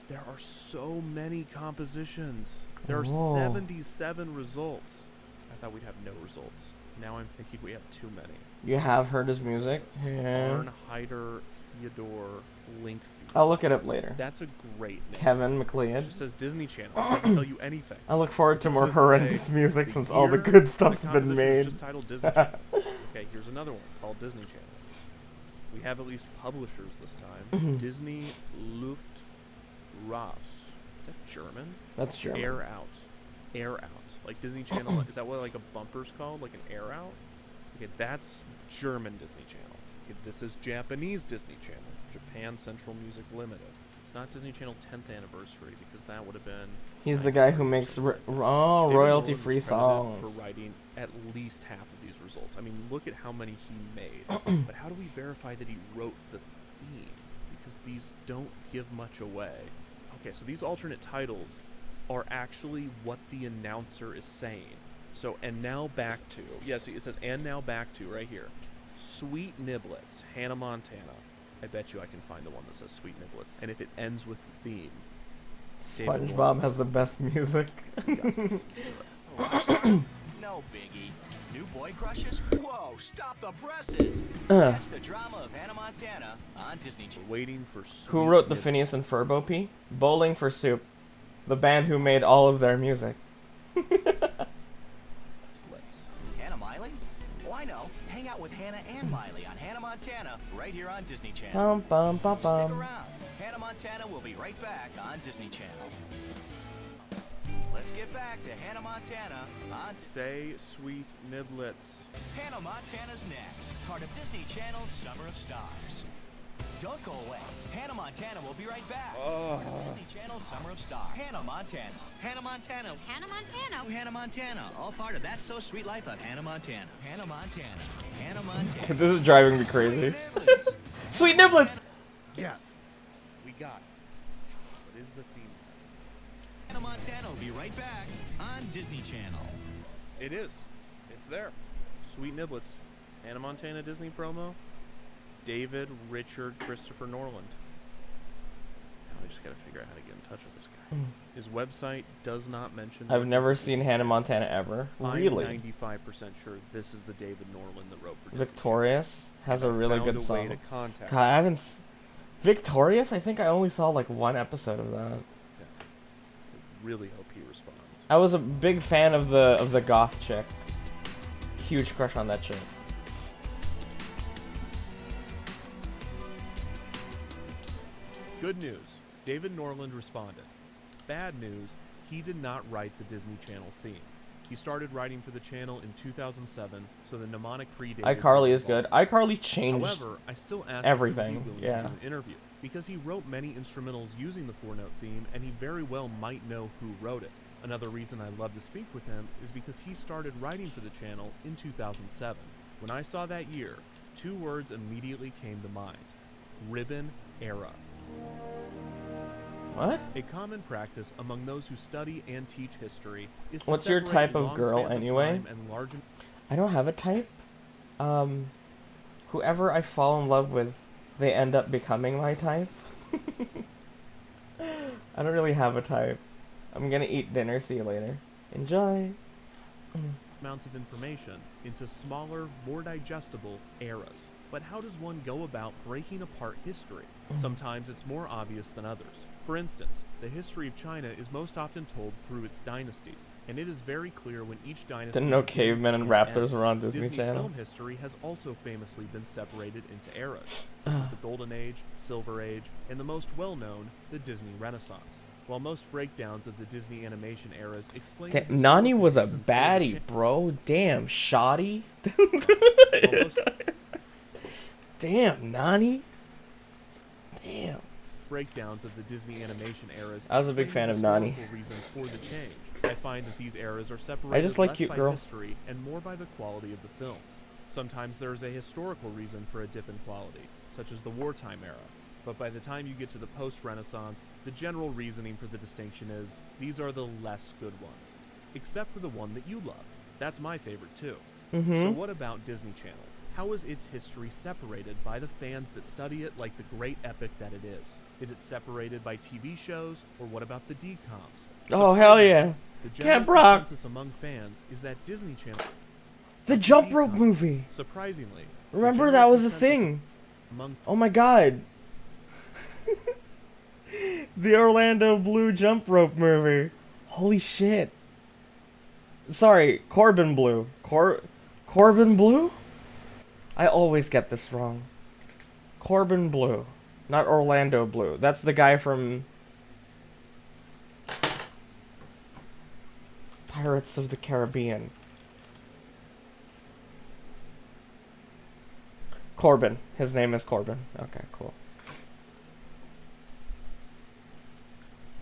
Speaker 8: There are so many compositions. There are 77 results. I thought we'd have no results. Now I'm thinking we have too many.
Speaker 1: You have heard his music? Yeah.
Speaker 8: Arnheider Theodore Linkfield.
Speaker 1: I'll look it up later.
Speaker 8: That's a great name.
Speaker 1: Kevin MacLeod.
Speaker 8: It just says Disney Channel. It doesn't tell you anything.
Speaker 1: I look forward to more
Speaker 8: Doesn't
Speaker 1: horrendous
Speaker 8: say
Speaker 1: music
Speaker 8: the
Speaker 1: since all the
Speaker 8: year,
Speaker 1: good stuff's
Speaker 8: the
Speaker 1: been
Speaker 8: composition is
Speaker 1: made.
Speaker 8: just titled Disney Channel. Okay, here's another one called Disney Channel. We have at least publishers this time. Disney Luft Raus. Is that German?
Speaker 1: That's German.
Speaker 8: Air Out. Air Out. Like Disney Channel, is that what like a bumper's called? Like an air out? Okay, that's German Disney Channel. Okay, this is Japanese Disney Channel. Japan Central Music Limited. It's not Disney Channel 10th anniversary because that would have been...
Speaker 1: He's the guy who makes royalty-free songs.
Speaker 8: For writing at least half of these results. I mean, look at how many he made. But how do we verify that he wrote the theme? Because these don't give much away. Okay, so these alternate titles are actually what the announcer is saying. So, and now back to... Yeah, so it says, and now back to, right here. Sweet Niblets, Hannah Montana. I bet you I can find the one that says Sweet Niblets. And if it ends with the theme...
Speaker 1: SpongeBob has the best music.
Speaker 14: No biggie. New boy crushes? Whoa, stop the presses! That's the drama of Hannah Montana on Disney Channel.
Speaker 8: Waiting for
Speaker 1: Who wrote the Phineas and Ferb OP? Bowling for Soup. The band who made all of their music.
Speaker 14: Hannah Miley? Oh, I know. Hang out with Hannah and Miley on Hannah Montana right here on Disney Channel.
Speaker 1: Bum, bum, bum, bum.
Speaker 14: Stick around. Hannah Montana will be right back on Disney Channel. Let's get back to Hannah Montana on...
Speaker 8: Say Sweet Niblets.
Speaker 14: Hannah Montana's next, part of Disney Channel's Summer of Stars. Don't go away. Hannah Montana will be right back. Part of Disney Channel's Summer of Stars. Hannah Montana. Hannah Montana.
Speaker 15: Hannah Montana.
Speaker 14: Hannah Montana. All part of That's So Sweet Life of Hannah Montana. Hannah Montana. Hannah Montana.
Speaker 1: This is driving me crazy. Sweet Niblets!
Speaker 8: Yes. We got it. What is the theme?
Speaker 14: Hannah Montana will be right back on Disney Channel.
Speaker 8: It is. It's there. Sweet Niblets. Hannah Montana Disney promo. David Richard Christopher Norland. Now I just gotta figure out how to get in touch with this guy. His website does not mention...
Speaker 1: I've never seen Hannah Montana ever. Really?
Speaker 8: I'm 95% sure this is the David Norland that wrote for Disney.
Speaker 1: Victorious has a really good
Speaker 8: found a way
Speaker 1: song.
Speaker 8: to contact
Speaker 1: God, I haven't... Victorious? I think I only saw like one episode of that.
Speaker 8: Yeah. I really hope he responds.
Speaker 1: I was a big fan of the goth chick. Huge crush on that chick.
Speaker 8: Good news. David Norland responded. Bad news. He did not write the Disney Channel theme. He started writing for the channel in 2007, so the mnemonic predated...
Speaker 1: iCarly is good. iCarly changed
Speaker 8: However, I still asked
Speaker 1: everything.
Speaker 8: if he'd be willing
Speaker 1: Yeah.
Speaker 8: to do an interview, because he wrote many instrumentals using the 4-note theme, and he very well might know who wrote it. Another reason I love to speak with him is because he started writing for the channel in 2007. When I saw that year, 2 words immediately came to mind. Ribbon Era.
Speaker 1: What?
Speaker 8: A common practice among those who study and teach history is to
Speaker 1: What's your
Speaker 8: separate
Speaker 1: type of
Speaker 8: long
Speaker 1: girl
Speaker 8: spans
Speaker 1: anyway?
Speaker 8: time and large...
Speaker 1: I don't have a type. Whoever I fall in love with, they end up becoming my type. I don't really have a type. I'm gonna eat dinner. See you later. Enjoy.
Speaker 8: amounts of information into smaller, more digestible eras. But how does one go about breaking apart history? Sometimes it's more obvious than others. For instance, the history of China is most often told through its dynasties, and it is very clear when each dynasty...
Speaker 1: Didn't know
Speaker 8: begins
Speaker 1: cavemen and raptors
Speaker 8: ends.
Speaker 1: were on Disney
Speaker 8: Disney's
Speaker 1: Channel.
Speaker 8: film history has also famously been separated into eras, such as the Golden Age, Silver Age, and the most well-known, the Disney Renaissance. While most breakdowns of the Disney animation eras explain...
Speaker 1: Nani was a baddie, bro. Damn, shoddy. Damn, Nani. Damn.
Speaker 8: Breakdowns of the Disney animation eras.
Speaker 1: I was a big fan of Nani.
Speaker 8: Reason for the change. I find that these eras are separated
Speaker 1: I just like
Speaker 8: less
Speaker 1: cute
Speaker 8: by
Speaker 1: girl.
Speaker 8: history and more by the quality of the films. Sometimes there is a historical reason for a dip in quality, such as the wartime era. But by the time you get to the post-Renaissance, the general reasoning for the distinction is, these are the less good ones. Except for the one that you love. That's my favorite too. So what about Disney Channel? How is its history separated by the fans that study it like the great epic that it is? Is it separated by TV shows, or what about the DComs?
Speaker 1: Oh, hell yeah.
Speaker 8: The general
Speaker 1: Camp Rock.
Speaker 8: consensus among fans is that Disney Channel...
Speaker 1: The Jump Rope movie.
Speaker 8: Surprisingly.
Speaker 1: Remember that was a thing. Oh my god. The Orlando Blue Jump Rope movie. Holy shit. Sorry, Corbin Blue. Corbin Blue? I always get this wrong. Corbin Blue. Not Orlando Blue. That's the guy from Pirates of the Caribbean. Corbin. His name is Corbin. Okay, cool.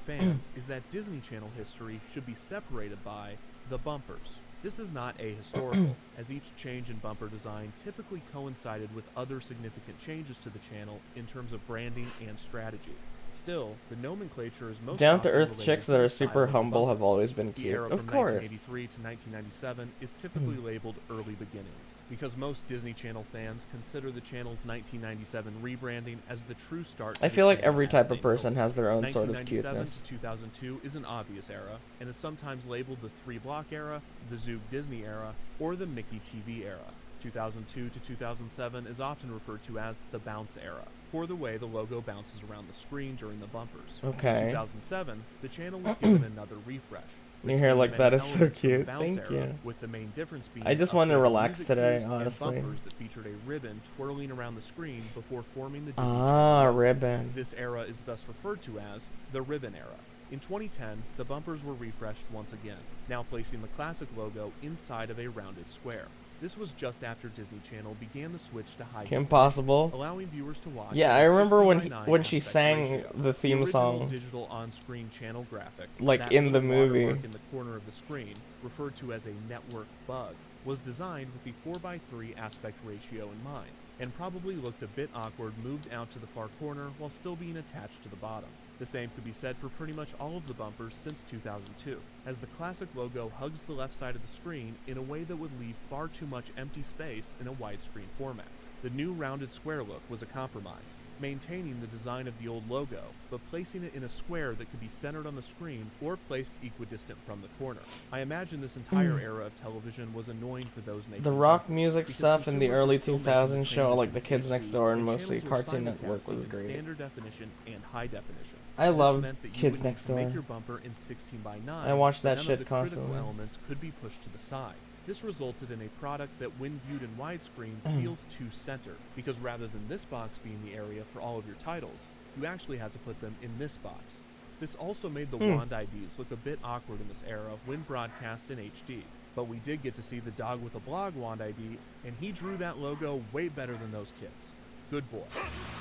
Speaker 8: Fans is that Disney Channel history should be separated by the bumpers. This is not ahistorical, as each change in bumper design typically coincided with other significant changes to the channel in terms of branding and strategy. Still, the nomenclature is most
Speaker 1: Down-to-earth
Speaker 8: often
Speaker 1: chicks
Speaker 8: related
Speaker 1: that
Speaker 8: to
Speaker 1: are
Speaker 8: the
Speaker 1: super
Speaker 8: style of the
Speaker 1: humble have
Speaker 8: bumpers.
Speaker 1: always been
Speaker 8: The
Speaker 1: cute.
Speaker 8: era
Speaker 1: Of
Speaker 8: from
Speaker 1: course.
Speaker 8: 1983 to 1997 is typically labeled early beginnings, because most Disney Channel fans consider the channel's 1997 rebranding as the true start to
Speaker 1: I
Speaker 8: the
Speaker 1: feel like
Speaker 8: channel
Speaker 1: every
Speaker 8: as
Speaker 1: type
Speaker 8: they
Speaker 1: of person
Speaker 8: know it.
Speaker 1: has their own sort of
Speaker 8: 1997
Speaker 1: cuteness.
Speaker 8: to 2002 is an obvious era, and is sometimes labeled the 3-block era, the Zoog Disney era, or the Mickey TV era. 2002 to 2007 is often referred to as the Bounce era, for the way the logo bounces around the screen during the bumpers.
Speaker 1: Okay.
Speaker 8: In 2007, the channel was given another refresh.
Speaker 1: Your hair like that is so
Speaker 8: elements from the
Speaker 1: cute.
Speaker 8: Bounce
Speaker 1: Thank
Speaker 8: era,
Speaker 1: you.
Speaker 8: With the main difference being
Speaker 1: I just wanted to
Speaker 8: updated
Speaker 1: relax
Speaker 8: music
Speaker 1: today,
Speaker 8: cues
Speaker 1: honestly.
Speaker 8: and bumpers that featured a ribbon twirling around the screen before forming the Disney
Speaker 1: Ah,
Speaker 8: Channel.
Speaker 1: ribbon.
Speaker 8: This era is thus referred to as the Ribbon Era. In 2010, the bumpers were refreshed once again, now placing the classic logo inside of a rounded square. This was just after Disney Channel began the switch to high
Speaker 1: Kim
Speaker 8: definition,
Speaker 1: Possible.
Speaker 8: allowing viewers to watch.
Speaker 1: Yeah,
Speaker 8: at
Speaker 1: I remember when
Speaker 8: 16:9
Speaker 1: when she
Speaker 8: aspect
Speaker 1: sang
Speaker 8: ratio.
Speaker 1: the theme
Speaker 8: original
Speaker 1: song,
Speaker 8: digital on-screen channel graphic,
Speaker 1: like
Speaker 8: that
Speaker 1: in the
Speaker 8: little watermark
Speaker 1: movie.
Speaker 8: in the corner of the screen, referred to as a network bug, was designed with the 4:3 aspect ratio in mind. and probably looked a bit awkward moved out to the far corner while still being attached to the bottom. The same could be said for pretty much all of the bumpers since 2002, as the classic logo hugs the left side of the screen in a way that would leave far too much empty space in a widescreen format. The new rounded square look was a compromise, maintaining the design of the old logo, but placing it in a square that could be centered on the screen or placed equidistant from the corner. I imagine this entire era of television was annoying for those making
Speaker 1: The rock
Speaker 8: bumpers,
Speaker 1: music
Speaker 8: because
Speaker 1: stuff in the
Speaker 8: consumers were
Speaker 1: early
Speaker 8: still making the
Speaker 1: 2000s show, like The
Speaker 8: transition to
Speaker 1: Kids Next
Speaker 8: HD,
Speaker 1: Door and
Speaker 8: and
Speaker 1: mostly
Speaker 8: channels were
Speaker 1: Cartoon Network, was
Speaker 8: simulcasting in
Speaker 1: great.
Speaker 8: standard definition and high definition.
Speaker 1: I
Speaker 8: This
Speaker 1: love
Speaker 8: meant that you
Speaker 1: Kids
Speaker 8: would need
Speaker 1: Next
Speaker 8: to make
Speaker 1: Door.
Speaker 8: your bumper in 16:9,
Speaker 1: I watch that
Speaker 8: but none
Speaker 1: shit
Speaker 8: of the critical
Speaker 1: constantly.
Speaker 8: elements could be pushed to the side. This resulted in a product that, when viewed in widescreen, feels too centered, because rather than this box being the area for all of your titles, you actually had to put them in this box. This also made the wand IDs look a bit awkward in this era when broadcast in HD, but we did get to see the dog with a blog wand ID, and he drew that logo way better than those kids. Good boy.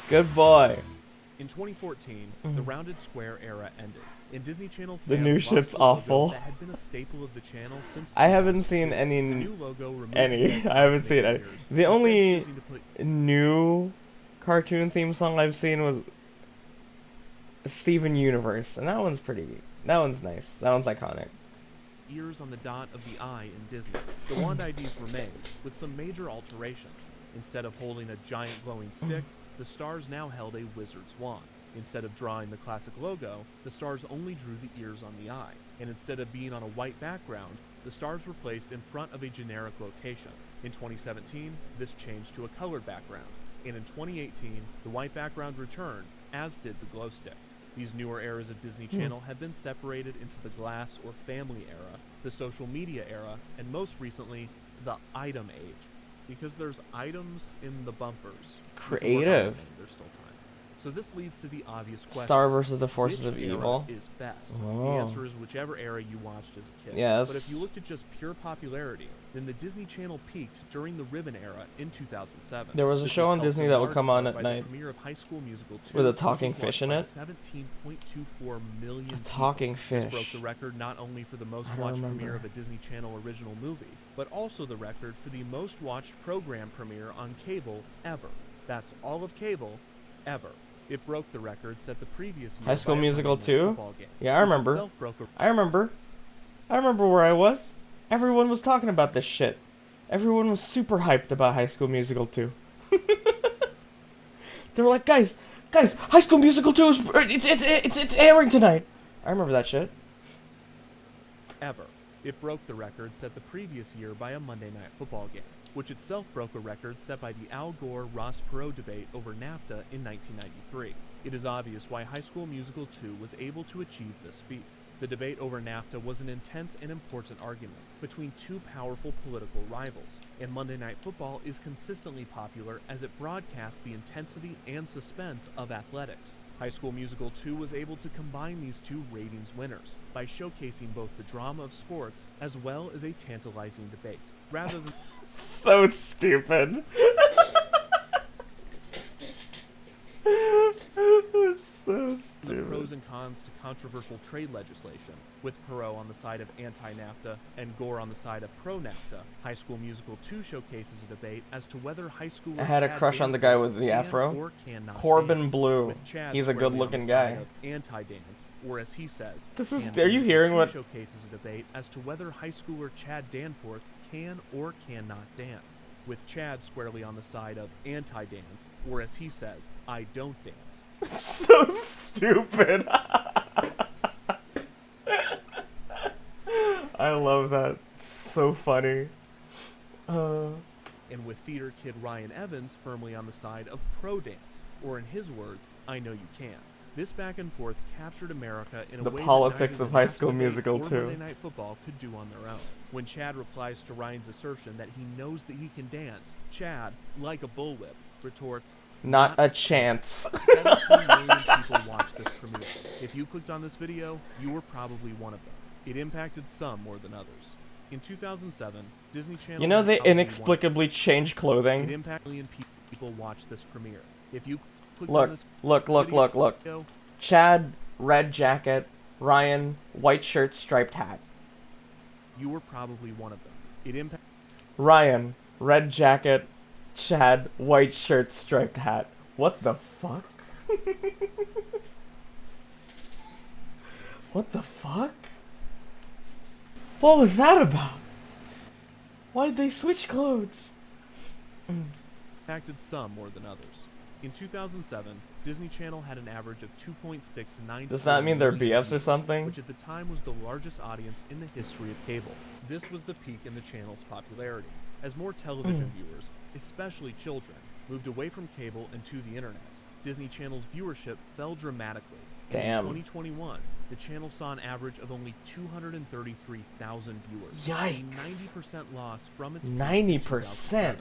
Speaker 1: Good boy.
Speaker 8: In 2014, the rounded square era ended, and Disney Channel
Speaker 1: The
Speaker 8: fans
Speaker 1: new
Speaker 8: lost
Speaker 1: shit's
Speaker 8: the logo
Speaker 1: awful.
Speaker 8: that had been a staple of the channel since
Speaker 1: I haven't
Speaker 8: 2002.
Speaker 1: seen any.
Speaker 8: The new logo removed the
Speaker 1: Any.
Speaker 8: logo
Speaker 1: I haven't
Speaker 8: for
Speaker 1: seen any.
Speaker 8: years,
Speaker 1: The
Speaker 8: instead
Speaker 1: only
Speaker 8: choosing to put
Speaker 1: new cartoon theme song I've seen was Steven Universe, and that one's pretty. That one's nice. That one's iconic.
Speaker 8: ears on the dot of the eye in Disney. The wand IDs remained, with some major alterations. Instead of holding a giant glowing stick, the stars now held a wizard's wand. Instead of drawing the classic logo, the stars only drew the ears on the eye. And instead of being on a white background, the stars were placed in front of a generic location. In 2017, this changed to a colored background. And in 2018, the white background returned, as did the glow stick. These newer eras of Disney Channel have been separated into the glass or family era, the social media era, and most recently, the item age. Because there's items in the bumpers. You can work on
Speaker 1: Creative.
Speaker 8: them, there's still time. So this leads to the obvious question.
Speaker 1: Star versus the Forces
Speaker 8: Which
Speaker 1: of
Speaker 8: era
Speaker 1: Evil.
Speaker 8: is best?
Speaker 1: Oh.
Speaker 8: The answer is whichever era you watched as a kid.
Speaker 1: Yes.
Speaker 8: But if you looked at just pure popularity, then the Disney Channel peaked during the Ribbon era in 2007.
Speaker 1: There was a
Speaker 8: This
Speaker 1: show on
Speaker 8: helped
Speaker 1: Disney
Speaker 8: in
Speaker 1: that would
Speaker 8: large
Speaker 1: come on
Speaker 8: part
Speaker 1: at
Speaker 8: by the
Speaker 1: night
Speaker 8: premiere of High School Musical 2,
Speaker 1: with a
Speaker 8: which
Speaker 1: talking
Speaker 8: was
Speaker 1: fish
Speaker 8: watched
Speaker 1: in
Speaker 8: by
Speaker 1: it.
Speaker 8: 17.24 million
Speaker 1: A
Speaker 8: people.
Speaker 1: talking
Speaker 8: This broke
Speaker 1: fish.
Speaker 8: the record not only for the most
Speaker 1: I don't
Speaker 8: watched premiere
Speaker 1: remember.
Speaker 8: of a Disney Channel original movie, but also the record for the most watched program premiere on cable ever. That's all of cable ever. It broke the record set the previous year
Speaker 1: High School
Speaker 8: by a
Speaker 1: Musical
Speaker 8: Monday Night
Speaker 1: 2?
Speaker 8: Football game,
Speaker 1: Yeah, I
Speaker 8: which
Speaker 1: remember.
Speaker 8: itself broke a
Speaker 1: I remember. I remember where I was. Everyone was talking about this shit. Everyone was super hyped about High School Musical 2. They were like, guys, High School Musical 2 is it's airing tonight. I remember that shit.
Speaker 8: ever. It broke the record set the previous year by a Monday Night Football game, which itself broke a record set by the Al Gore-Ross Perot debate over NAFTA in 1993. It is obvious why High School Musical 2 was able to achieve this feat. The debate over NAFTA was an intense and important argument between two powerful political rivals, and Monday Night Football is consistently popular as it broadcasts the intensity and suspense of athletics. High School Musical 2 was able to combine these two ratings winners by showcasing both the drama of sports as well as a tantalizing debate, rather than
Speaker 1: So stupid. So
Speaker 8: the
Speaker 1: stupid.
Speaker 8: pros and cons to controversial trade legislation, with Perot on the side of anti-NAFTA and Gore on the side of pro-NAFTA. High School Musical 2 showcases a debate as to whether high schooler
Speaker 1: I had a
Speaker 8: Chad
Speaker 1: crush on the guy with the
Speaker 8: Danforth
Speaker 1: afro.
Speaker 8: can or cannot
Speaker 1: Corbin
Speaker 8: dance,
Speaker 1: Blue.
Speaker 8: with Chad
Speaker 1: He's a
Speaker 8: squarely on
Speaker 1: good-looking
Speaker 8: the
Speaker 1: guy.
Speaker 8: side of anti-dance, or as he says,
Speaker 1: This is-
Speaker 8: and
Speaker 1: are you
Speaker 8: Musical
Speaker 1: hearing
Speaker 8: 2
Speaker 1: what-
Speaker 8: showcases a debate as to whether high schooler Chad Danforth can or cannot dance, with Chad squarely on the side of anti-dance, or as he says, I don't dance.
Speaker 1: So stupid. I love that. So funny.
Speaker 8: And with theater kid Ryan Evans firmly on the side of pro-dance, or in his words, I know you can. This back and forth captured America in a
Speaker 1: The
Speaker 8: way
Speaker 1: politics
Speaker 8: that
Speaker 1: of
Speaker 8: neither
Speaker 1: High
Speaker 8: the
Speaker 1: School
Speaker 8: NAFTA
Speaker 1: Musical
Speaker 8: debate or
Speaker 1: 2.
Speaker 8: Monday Night Football could do on their own. When Chad replies to Ryan's assertion that he knows that he can dance, Chad, like a bullwhip, retorts,
Speaker 1: Not a chance.
Speaker 8: 17 million people watched this premiere. If you clicked on this video, you were probably one of them. It impacted some more than others. In 2007, Disney Channel.
Speaker 1: You know
Speaker 8: had
Speaker 1: they
Speaker 8: probably
Speaker 1: inexplicably change
Speaker 8: It
Speaker 1: clothing.
Speaker 8: impacted a million people watched this premiere. If you clicked on
Speaker 1: Look,
Speaker 8: this
Speaker 1: look.
Speaker 8: video,
Speaker 1: Chad, red jacket. Ryan, white shirt, striped hat.
Speaker 8: you were probably one of them. It impacted
Speaker 1: Ryan, red jacket. Chad, white shirt, striped hat. What the fuck? What the fuck? What was that about? Why did they switch clothes?
Speaker 8: Impacted some more than others. In 2007, Disney Channel had an average of 2.69.
Speaker 1: Does that mean they're
Speaker 8: million
Speaker 1: BFs or
Speaker 8: viewers,
Speaker 1: something?
Speaker 8: Which at the time was the largest audience in the history of cable. This was the peak in the channel's popularity, as more television viewers, especially children, moved away from cable and to the internet. Disney Channel's viewership fell dramatically. And
Speaker 1: Damn.
Speaker 8: in 2021, the channel saw an average of only 233,000 viewers.
Speaker 1: Yikes.
Speaker 8: A 90% loss from its peak in
Speaker 1: 90%.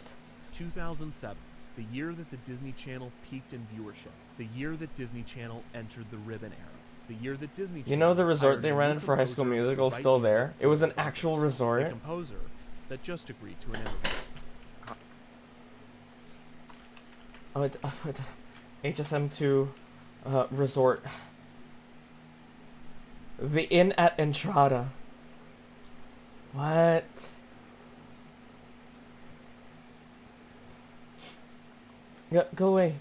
Speaker 8: 2007, the year that the Disney Channel peaked in viewership, the year that Disney Channel entered the ribbon era, the year that Disney Channel
Speaker 1: You know the resort
Speaker 8: hired
Speaker 1: they
Speaker 8: a new
Speaker 1: rented for High School
Speaker 8: composer
Speaker 1: Musical
Speaker 8: to write
Speaker 1: still
Speaker 8: music
Speaker 1: there?
Speaker 8: for
Speaker 1: It was
Speaker 8: the
Speaker 1: an actual
Speaker 8: films,
Speaker 1: resort?
Speaker 8: a composer that just agreed to an interview.
Speaker 1: HSM2 resort. The Inn at Entrada. What? Go away.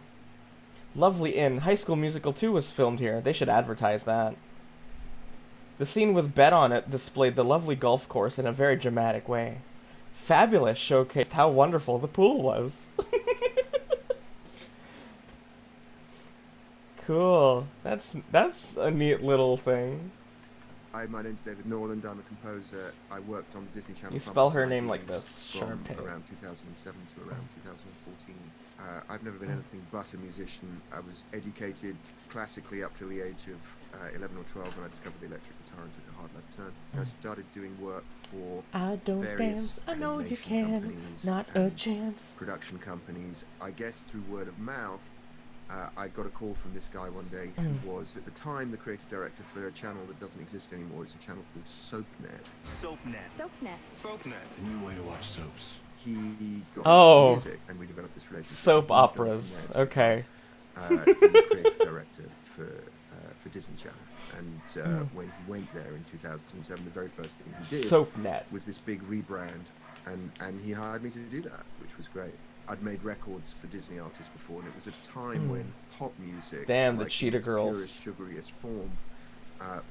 Speaker 1: Lovely Inn. High School Musical 2 was filmed here. They should advertise that. The scene with Bet on it displayed the lovely golf course in a very dramatic way. Fabulous showcased how wonderful the pool was. Cool. That's a neat little thing.
Speaker 3: Hi, my name's David Norland. I'm a composer. I worked on the Disney Channel.
Speaker 1: You spell her
Speaker 3: Summer
Speaker 1: name like
Speaker 3: Games
Speaker 1: this,
Speaker 3: from
Speaker 1: Sharpay.
Speaker 3: around 2007 to around 2014. I've never been anything but a musician. I was educated classically up till the age of 11 or 12 when I discovered the electric guitar and took a hard left turn. I started doing work for
Speaker 1: I don't
Speaker 3: various
Speaker 1: dance, I know you
Speaker 3: animation
Speaker 1: can,
Speaker 3: companies
Speaker 1: not a
Speaker 3: and
Speaker 1: chance.
Speaker 3: production companies. I guess through word of mouth, I got a call from this guy one day who was at the time the creative director for a channel that doesn't exist anymore. It's a channel called SoapNet.
Speaker 14: SoapNet.
Speaker 2: SoapNet.
Speaker 3: SoapNet.
Speaker 12: The new way to watch soaps.
Speaker 3: He got
Speaker 1: Oh.
Speaker 3: into music, and we developed this relationship.
Speaker 1: Soap
Speaker 3: He got from
Speaker 1: operas.
Speaker 3: there to
Speaker 1: Okay.
Speaker 3: the creative director for Disney Channel. And when he went there in 2007, the very first thing he did
Speaker 1: SoapNet.
Speaker 3: was this big rebrand, and he hired me to do that, which was great. I'd made records for Disney artists before, and it was a time when pop music,
Speaker 1: Damn, the
Speaker 3: like in
Speaker 1: Cheetah
Speaker 3: its
Speaker 1: Girls.
Speaker 3: purest, sugariest form,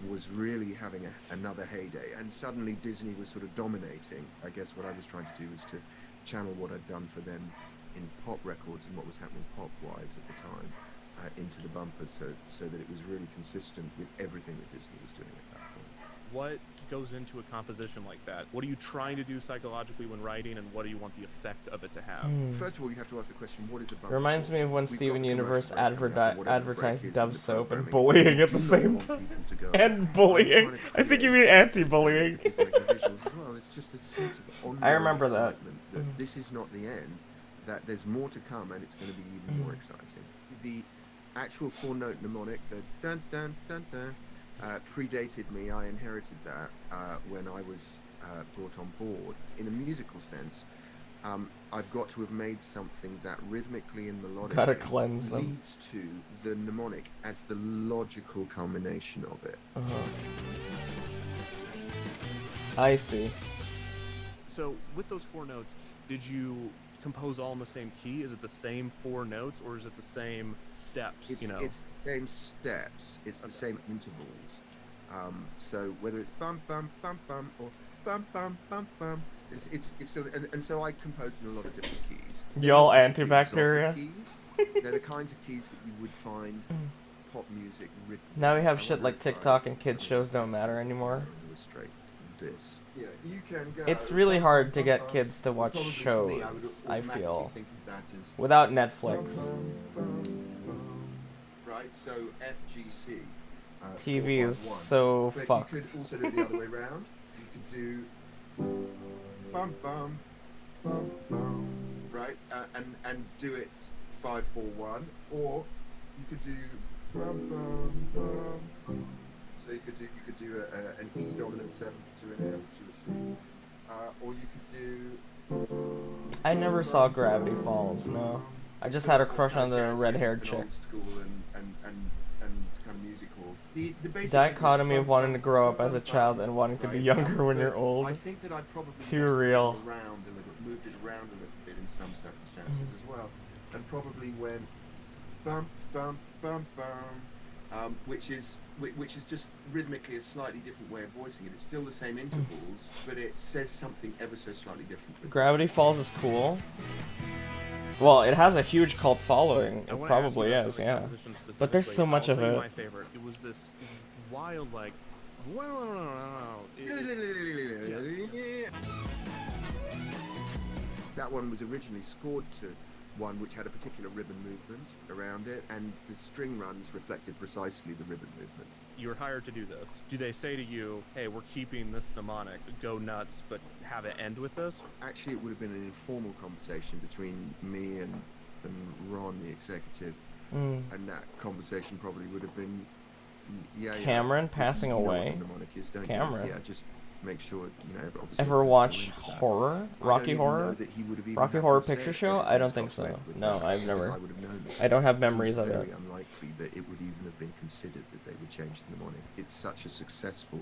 Speaker 3: was really having another heyday. And suddenly Disney was sort of dominating. I guess what I was trying to do was to channel what I'd done for them in pop records and what was happening pop-wise at the time into the bumpers, so that it was really consistent with everything that Disney was doing at that point.
Speaker 8: What goes into a composition like that? What are you trying to do psychologically when writing, and what do you want the effect of it to have?
Speaker 3: First of all, you have to ask the question, what is a bumper?
Speaker 1: Reminds me of when
Speaker 3: We've got
Speaker 1: Steven
Speaker 3: the
Speaker 1: Universe
Speaker 3: commercial break coming up, and whatever the break
Speaker 1: advertised
Speaker 3: is in
Speaker 1: Dove
Speaker 3: the
Speaker 1: soap and
Speaker 3: programming,
Speaker 1: bullying at
Speaker 3: we
Speaker 1: the
Speaker 3: do
Speaker 1: same
Speaker 3: want
Speaker 1: time.
Speaker 3: people to go,
Speaker 1: And bullying. I think you mean anti-bullying.
Speaker 3: Well, it's just a sense of ongoing
Speaker 1: I remember that.
Speaker 3: excitement that this is not the end, that there's more to come, and it's going to be even more exciting. The actual four-note mnemonic, the dun dun dun dun, predated me. I inherited that when I was brought on board. In a musical sense, I've got to have made something that rhythmically and
Speaker 1: Gotta
Speaker 3: melodically
Speaker 1: cleanse them.
Speaker 3: leads to the mnemonic as the logical culmination of it.
Speaker 1: I see.
Speaker 8: So with those four notes, did you compose all in the same key? Is it the same four notes, or is it the same steps?
Speaker 3: It's the same steps. It's the same intervals. So whether it's bum bum bum bum or bum bum bum bum, it's still, and so I composed in a lot of different keys.
Speaker 1: Y'all
Speaker 3: They're not
Speaker 1: antibacteria?
Speaker 3: exotic keys. They're the kinds of keys that you would find pop music written.
Speaker 1: Now we have shit like TikTok and kids shows don't matter anymore.
Speaker 3: Illustrate this. Yeah, you can go.
Speaker 1: It's really hard to get kids to watch
Speaker 3: Probably for
Speaker 1: shows,
Speaker 3: me, I would
Speaker 1: I
Speaker 3: automatically
Speaker 1: feel.
Speaker 3: think of that as
Speaker 1: Without Netflix.
Speaker 3: Right, so FGC.
Speaker 1: TV is
Speaker 3: 451.
Speaker 1: so
Speaker 3: But
Speaker 1: fucked.
Speaker 3: you could also do it the other way around. You could do bum bum bum bum, right, and do it 5-4-1, or you could do bum bum bum bum. So you could do an E dominant 7 to an F to a C, or you could do.
Speaker 1: I never saw Gravity Falls, no. I just had a crush on the red-haired chick.
Speaker 3: Old school and kind of musical. The basic
Speaker 1: Dichotomy of wanting to grow up as a child and wanting to be younger when you're old.
Speaker 3: I think that I'd probably
Speaker 1: Too real.
Speaker 3: moved it around a little bit some circumstances as well, and probably went bum bum bum bum, which is just rhythmically a slightly different way of voicing it. It's still the same intervals, but it says something ever so slightly different.
Speaker 1: Gravity Falls is cool. Well, it has a huge cult following. It probably is, yeah. But there's so much of it.
Speaker 8: My favorite. It was this wild, like,
Speaker 3: that one was originally scored to one which had a particular ribbon movement around it, and the string runs reflected precisely the ribbon movement.
Speaker 8: You were hired to do this. Do they say to you, hey, we're keeping this mnemonic, go nuts, but have it end with this?
Speaker 3: Actually, it would have been an informal conversation between me and Ron, the executive, and that conversation probably would have been,
Speaker 1: Cameron passing
Speaker 3: you know
Speaker 1: away.
Speaker 3: what the mnemonic is, don't
Speaker 1: Cameron.
Speaker 3: You? Yeah, just make sure, obviously.
Speaker 1: Ever watch horror? Rocky Horror? Rocky Horror Picture Show? I don't think so. No, I've never. I don't have memories of it.
Speaker 3: It's very unlikely that it would even have been considered that they would change the mnemonic. It's such a successful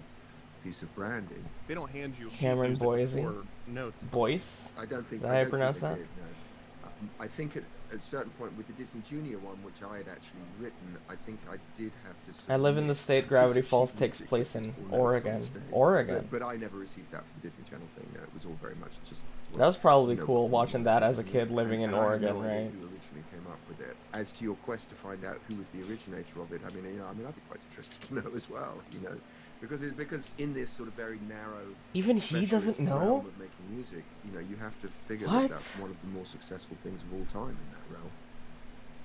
Speaker 3: piece of branding.
Speaker 8: They don't hand you
Speaker 1: Cameron Boise.
Speaker 8: Notes.
Speaker 1: Boyce?
Speaker 3: I don't think.
Speaker 1: Did I pronounce that?
Speaker 3: Did, no. I think at a certain point with the Disney Junior one, which I had actually written, I think I did have to.
Speaker 1: I live in the state Gravity Falls takes place in Oregon. Oregon.
Speaker 3: But I never received that from the Disney Channel thing. It was all very much just.
Speaker 1: That was probably cool watching that as a kid living in Oregon, right?
Speaker 3: I don't know who originally came up with it. As to your quest to find out who was the originator of it, I mean, I'd be quite interested to know as well. Because in this sort of very narrow,
Speaker 1: even he doesn't know
Speaker 3: realm of making music, you have to figure that that's one of the more successful things of all time in that realm.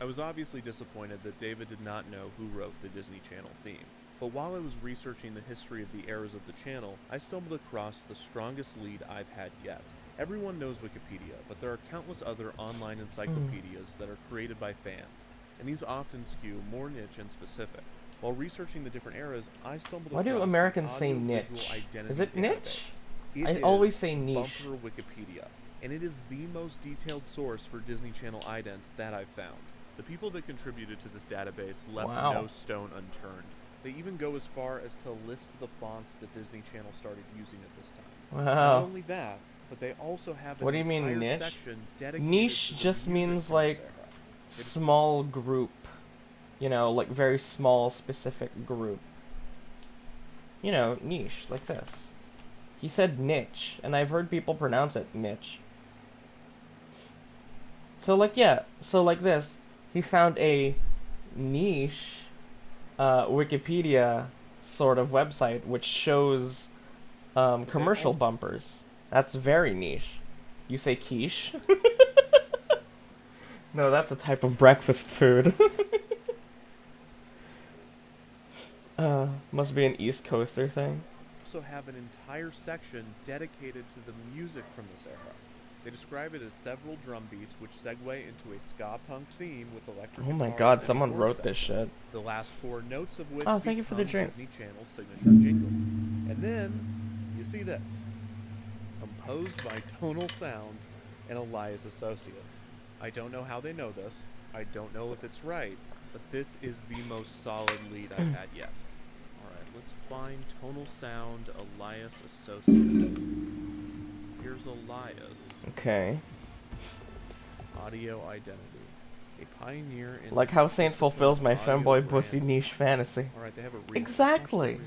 Speaker 8: I was obviously disappointed that David did not know who wrote the Disney Channel theme. But while I was researching the history of the eras of the channel, I stumbled across the strongest lead I've had yet. Everyone knows Wikipedia, but there are countless other online encyclopedias that are created by fans, and these often skew more niche and specific. While researching the different eras, I stumbled
Speaker 1: Why
Speaker 8: across
Speaker 1: do Americans
Speaker 8: the
Speaker 1: say
Speaker 8: Audiovisual
Speaker 1: niche?
Speaker 8: Identity
Speaker 1: Is it niche?
Speaker 8: Database.
Speaker 1: I always say niche.
Speaker 8: Bumper Wikipedia, and it is the most detailed source for Disney Channel idents that I've found. The people that contributed to this database left no stone unturned. They even go as far as to list the fonts that Disney Channel started using at this time.
Speaker 1: Wow.
Speaker 8: Not only that, but they also have
Speaker 1: What do you mean
Speaker 8: entire
Speaker 1: niche?
Speaker 8: section dedicated
Speaker 1: Niche
Speaker 8: to the
Speaker 1: just
Speaker 8: music
Speaker 1: means
Speaker 8: from
Speaker 1: like
Speaker 8: this era.
Speaker 1: small group. Like very small specific group. Niche, like this. He said niche, and I've heard people pronounce it niche. So like this. He found a niche Wikipedia sort of website which shows commercial bumpers. That's very niche. You say quiche? No, that's a type of breakfast food. Must be an East Coaster thing.
Speaker 8: Also have an entire section dedicated to the music from this era. They describe it as several drum beats which segue into a ska punk theme with electric
Speaker 1: Oh my
Speaker 8: guitars
Speaker 1: god,
Speaker 8: and
Speaker 1: someone
Speaker 8: chord
Speaker 1: wrote this
Speaker 8: section.
Speaker 1: shit.
Speaker 8: The last four notes of which
Speaker 1: Oh, thank you for the
Speaker 8: become
Speaker 1: drink.
Speaker 8: Disney Channel's signature jingle. And then you see this, composed by Tonal Sound and Elias Associates. I don't know how they know this. I don't know if it's right, but this is the most solid lead I've had yet. Alright, let's find Tonal Sound, Elias Associates. Here's Elias.
Speaker 1: Okay.
Speaker 8: Audio Identity. A pioneer in
Speaker 1: Like how Saint fulfills my
Speaker 8: audio
Speaker 1: femboy
Speaker 8: brand.
Speaker 1: pussy niche fantasy.
Speaker 8: Alright, they have a reel.
Speaker 1: Exactly.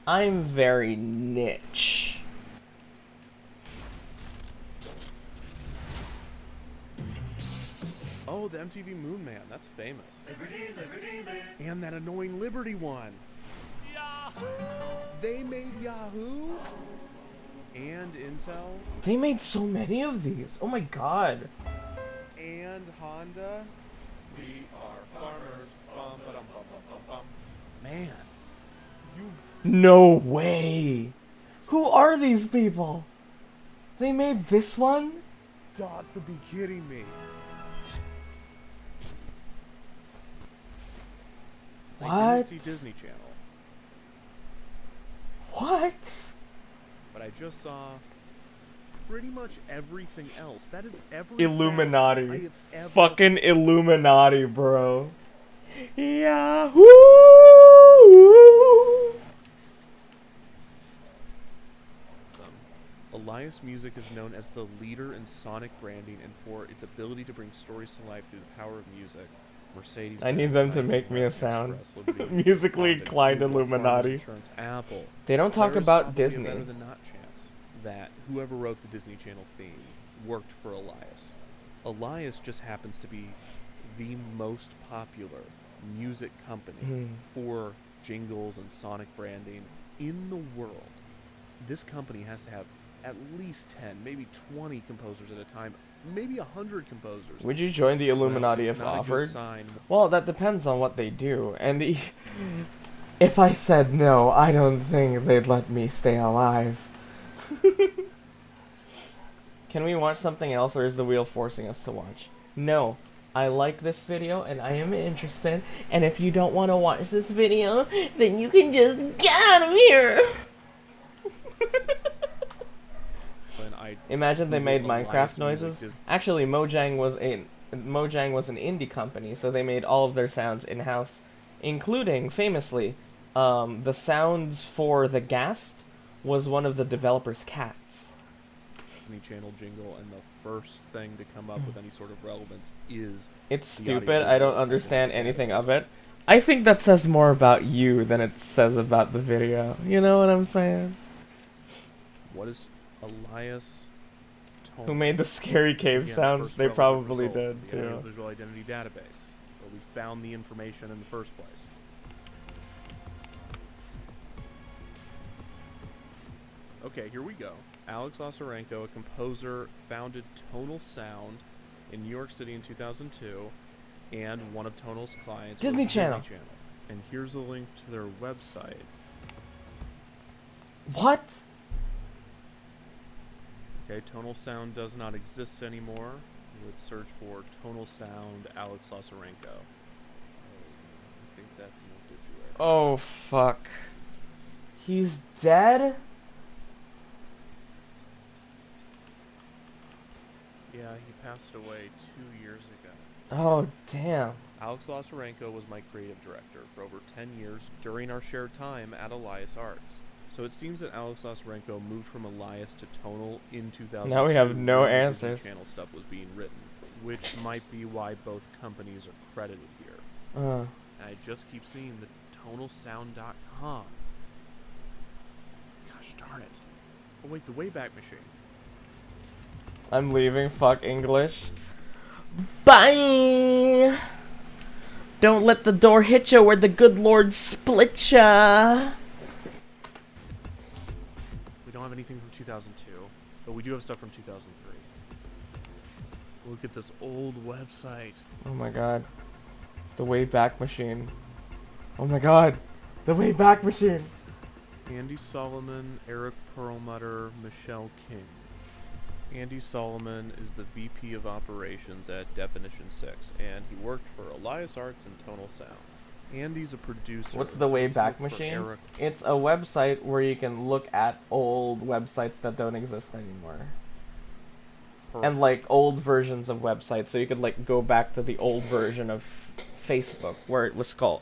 Speaker 1: I'm very niche.
Speaker 8: Oh, the MTV Moon Man. That's famous. And that annoying Liberty one. Yahoo! They made Yahoo? And Intel?
Speaker 1: They made so many of these. Oh my god.
Speaker 8: And Honda? We are farmers. Bum, ba-dum, bum, bum, bum, bum. Man.
Speaker 1: No way. Who are these people? They made this one?
Speaker 8: Got to be kidding me. I
Speaker 1: What?
Speaker 8: didn't see Disney Channel.
Speaker 1: What?
Speaker 8: But I just saw pretty much everything else. That is every
Speaker 1: Illuminati.
Speaker 8: sound I have ever
Speaker 1: Fucking Illuminati, bro. Yahoo!
Speaker 8: Elias Elias Music is known as the leader in sonic branding and for its ability to bring stories to life through the power of music. Mercedes.
Speaker 1: I need them to make me a sound. Musically inclined Illuminati.
Speaker 8: Insurance, Apple.
Speaker 1: They don't talk
Speaker 8: There is
Speaker 1: about
Speaker 8: probably a
Speaker 1: Disney.
Speaker 8: better than not chance that whoever wrote the Disney Channel theme worked for Elias. Elias just happens to be the most popular music company for jingles and sonic branding in the world. This company has to have at least 10, maybe 20 composers at a time, maybe 100 composers.
Speaker 1: Would you join the Illuminati
Speaker 8: Well,
Speaker 1: if
Speaker 8: it's not a good
Speaker 1: offered?
Speaker 8: sign.
Speaker 1: Well, that depends on what they do. And if I said no, I don't think they'd let me stay alive. Can we watch something else, or is the wheel forcing us to watch? No. I like this video, and I am interested. And if you don't want to watch this video, then you can just get out of here! Imagine they made Minecraft noises. Actually, Mojang was an indie company, so they made all of their sounds in-house, including, famously, the sounds for the Ghast was one of the developers' cats.
Speaker 8: Disney Channel jingle, and the first thing to come up with any sort of relevance is
Speaker 1: It's
Speaker 8: the
Speaker 1: stupid.
Speaker 8: audio
Speaker 1: I don't
Speaker 8: visual
Speaker 1: understand
Speaker 8: and
Speaker 1: anything of it. I think that says more about you than it says about the video. You know what I'm saying?
Speaker 8: What is Elias
Speaker 1: Who made the scary cave
Speaker 8: Again,
Speaker 1: sounds?
Speaker 8: first
Speaker 1: They
Speaker 8: relevant
Speaker 1: probably
Speaker 8: result,
Speaker 1: did
Speaker 8: the Audio
Speaker 1: too.
Speaker 8: Visual Identity Database, where we found the information in the first place. Okay, here we go. Alex Osarenko, a composer, founded Tonal Sound in New York City in 2002, and one of Tonal's clients was
Speaker 1: Disney Channel.
Speaker 8: Disney Channel. And here's a link to their website.
Speaker 1: What?
Speaker 8: Okay, Tonal Sound does not exist anymore. You would search for Tonal Sound Alex Osarenko. I think that's an obituary.
Speaker 1: Oh, fuck. He's dead?
Speaker 8: Yeah, he passed away 2 years ago.
Speaker 1: Oh, damn.
Speaker 8: Alex Osarenko was my creative director for over 10 years during our shared time at Elias Arts. So it seems that Alex Osarenko moved from Elias to Tonal in 2002.
Speaker 1: Now we have no
Speaker 8: when the
Speaker 1: answers.
Speaker 8: Disney Channel stuff was being written, which might be why both companies are credited here.
Speaker 1: Uh.
Speaker 8: And I just keep seeing the tonalsound.com. Gosh darn it. Oh wait, the Wayback Machine.
Speaker 1: I'm leaving. Fuck English. Bye! Don't let the door hit ya where the good Lord split ya.
Speaker 8: We don't have anything from 2002, but we do have stuff from 2003. Look at this old website.
Speaker 1: Oh my god. The Wayback Machine. Oh my god. The Wayback Machine.
Speaker 8: Andy Solomon, Eric Perlmutter, Michelle King. Andy Solomon is the VP of Operations at Definition 6, and he worked for Elias Arts and Tonal Sound. Andy's a producer.
Speaker 1: What's the Wayback
Speaker 8: Let's look for
Speaker 1: Machine?
Speaker 8: Eric.
Speaker 1: It's a website where you can look at old websites that don't exist anymore. And like old versions of websites, so you could like go back to the old version of Facebook where it was still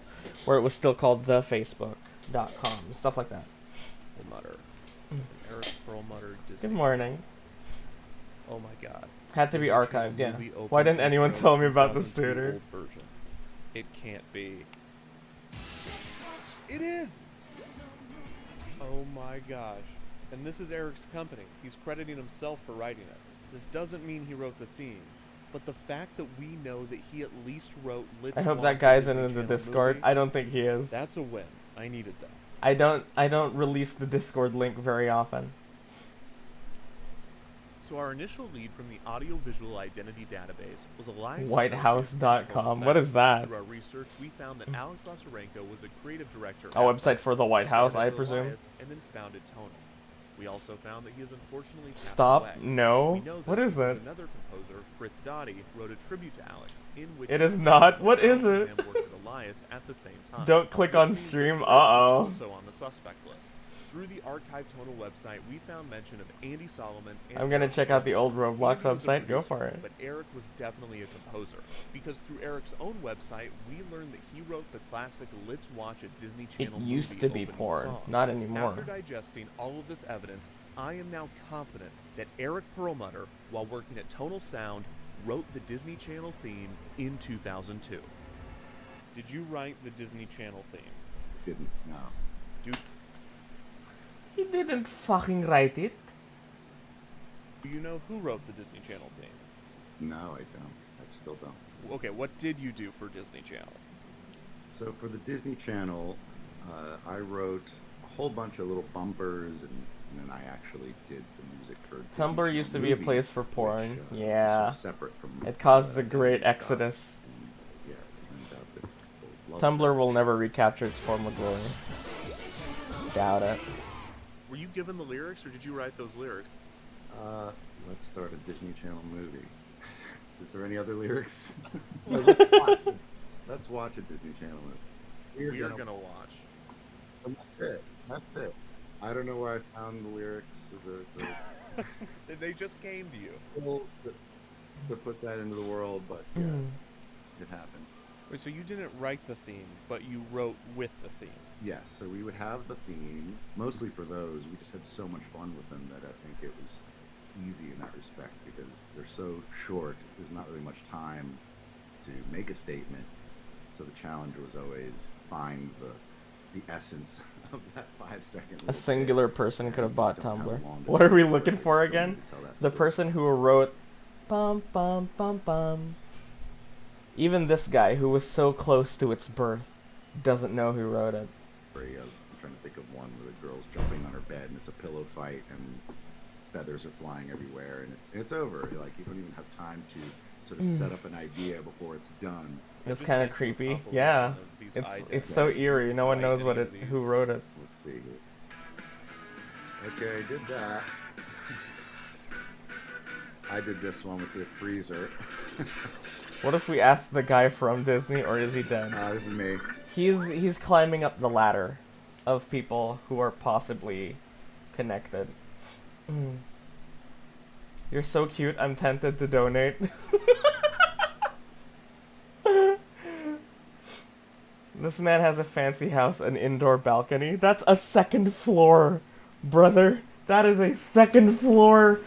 Speaker 1: called thefacebook.com, stuff like that.
Speaker 8: Perlmutter. Eric Perlmutter.
Speaker 1: Good morning.
Speaker 8: Oh my god.
Speaker 1: Had to be
Speaker 8: Disney
Speaker 1: archived,
Speaker 8: Channel
Speaker 1: yeah.
Speaker 8: movie
Speaker 1: Why didn't
Speaker 8: opened
Speaker 1: anyone
Speaker 8: in
Speaker 1: tell me about the
Speaker 8: 2002
Speaker 1: suitor?
Speaker 8: old version. It can't be. It is! Oh my gosh. And this is Eric's company. He's crediting himself for writing it. This doesn't mean he wrote the theme, but the fact that we know that he at least wrote Let's
Speaker 1: I hope
Speaker 8: Watch
Speaker 1: that
Speaker 8: the
Speaker 1: guy's
Speaker 8: Disney
Speaker 1: in the
Speaker 8: Channel
Speaker 1: Discord.
Speaker 8: movie,
Speaker 1: I don't think he is.
Speaker 8: that's a win. I needed that.
Speaker 1: I don't release the Discord link very often.
Speaker 8: So our initial lead from the Audiovisual Identity Database was Elias
Speaker 1: Whitehouse.com. What is that?
Speaker 8: Through our research, we found that Alex Osarenko was a creative director.
Speaker 1: A website for the White House, I
Speaker 8: started with
Speaker 1: presume.
Speaker 8: Elias and then founded Tonal. We also found that he has unfortunately passed
Speaker 1: Stop.
Speaker 8: away.
Speaker 1: No.
Speaker 8: We know this
Speaker 1: What is
Speaker 8: because
Speaker 1: it?
Speaker 8: Another composer, Fritz Dottie, wrote a tribute to Alex, in which
Speaker 1: It
Speaker 8: he
Speaker 1: is
Speaker 8: and
Speaker 1: not. What
Speaker 8: Alex
Speaker 1: is
Speaker 8: and
Speaker 1: it?
Speaker 8: him worked at Elias at the same time.
Speaker 1: Don't click
Speaker 8: This
Speaker 1: on
Speaker 8: means that
Speaker 1: stream.
Speaker 8: Fritz is
Speaker 1: Uh-oh.
Speaker 8: also on the suspect list. Through the Archive Tonal website, we found mention of Andy Solomon. And
Speaker 1: I'm gonna check out the old Roblox
Speaker 8: He was a
Speaker 1: website. Go
Speaker 8: producer,
Speaker 1: for it.
Speaker 8: But Eric was definitely a composer, because through Eric's own website, we learned that he wrote the classic "Let's Watch a Disney
Speaker 1: It
Speaker 8: Channel"
Speaker 1: used
Speaker 8: movie
Speaker 1: to be
Speaker 8: opening
Speaker 1: porn,
Speaker 8: song.
Speaker 1: not anymore.
Speaker 8: After digesting all of this evidence, I am now confident that Eric Perlmutter, while working at Tonal Sound, wrote the Disney Channel theme in 2002. Did you write the Disney Channel theme?
Speaker 4: Didn't, no.
Speaker 8: Dude,
Speaker 1: He didn't fucking write it.
Speaker 8: do you know who wrote the Disney Channel theme?
Speaker 4: No, I don't. I still don't.
Speaker 8: Okay, what did you do for Disney Channel?
Speaker 4: So for the Disney Channel, I wrote a whole bunch of little bumpers, and then I actually did the music for Disney
Speaker 1: Tumblr
Speaker 4: Channel
Speaker 1: used to be a
Speaker 4: movie,
Speaker 1: place for porn.
Speaker 4: which, was
Speaker 1: Yeah.
Speaker 4: sort of separate from
Speaker 1: It caused the
Speaker 4: Disney
Speaker 1: great
Speaker 4: stuff.
Speaker 1: exodus.
Speaker 4: And, yeah, it turns out that people love
Speaker 1: Tumblr will never recapture its former glory. Doubt it.
Speaker 8: Were you given the lyrics, or did you write those lyrics?
Speaker 4: Let's start a Disney Channel movie. Is there any other lyrics? Let's watch a Disney Channel movie.
Speaker 8: We're gonna watch.
Speaker 4: And that's it. That's it. I don't know where I found the lyrics of the
Speaker 8: They just came to you.
Speaker 4: skills to put that into the world, but yeah, it happened.
Speaker 8: Wait, so you didn't write the theme, but you wrote with the theme.
Speaker 4: Yes, so we would have the theme, mostly for those. We just had so much fun with them that I think it was easy in that respect because they're so short. There's not really much time to make a statement. So the challenge was always find the essence of that 5-second.
Speaker 1: A singular person could have bought Tumblr. What are we looking for again? The person who wrote bum bum bum bum. Even this guy, who was so close to its birth, doesn't know who wrote it.
Speaker 4: I'm trying to think of one where the girl's jumping on her bed and it's a pillow fight and feathers are flying everywhere and it's over. Like you don't even have time to sort of set up an idea before it's done.
Speaker 1: It's kind of creepy. Yeah, it's so eerie. No one knows who wrote it.
Speaker 4: Let's see. Okay, I did that. I did this one with the freezer.
Speaker 1: What if we asked the guy from Disney, or is he dead?
Speaker 4: This is me.
Speaker 1: He's climbing up the ladder of people who are possibly connected. You're so cute, I'm tempted to donate. This man has a fancy house, an indoor balcony. That's a second floor, brother. That is a second floor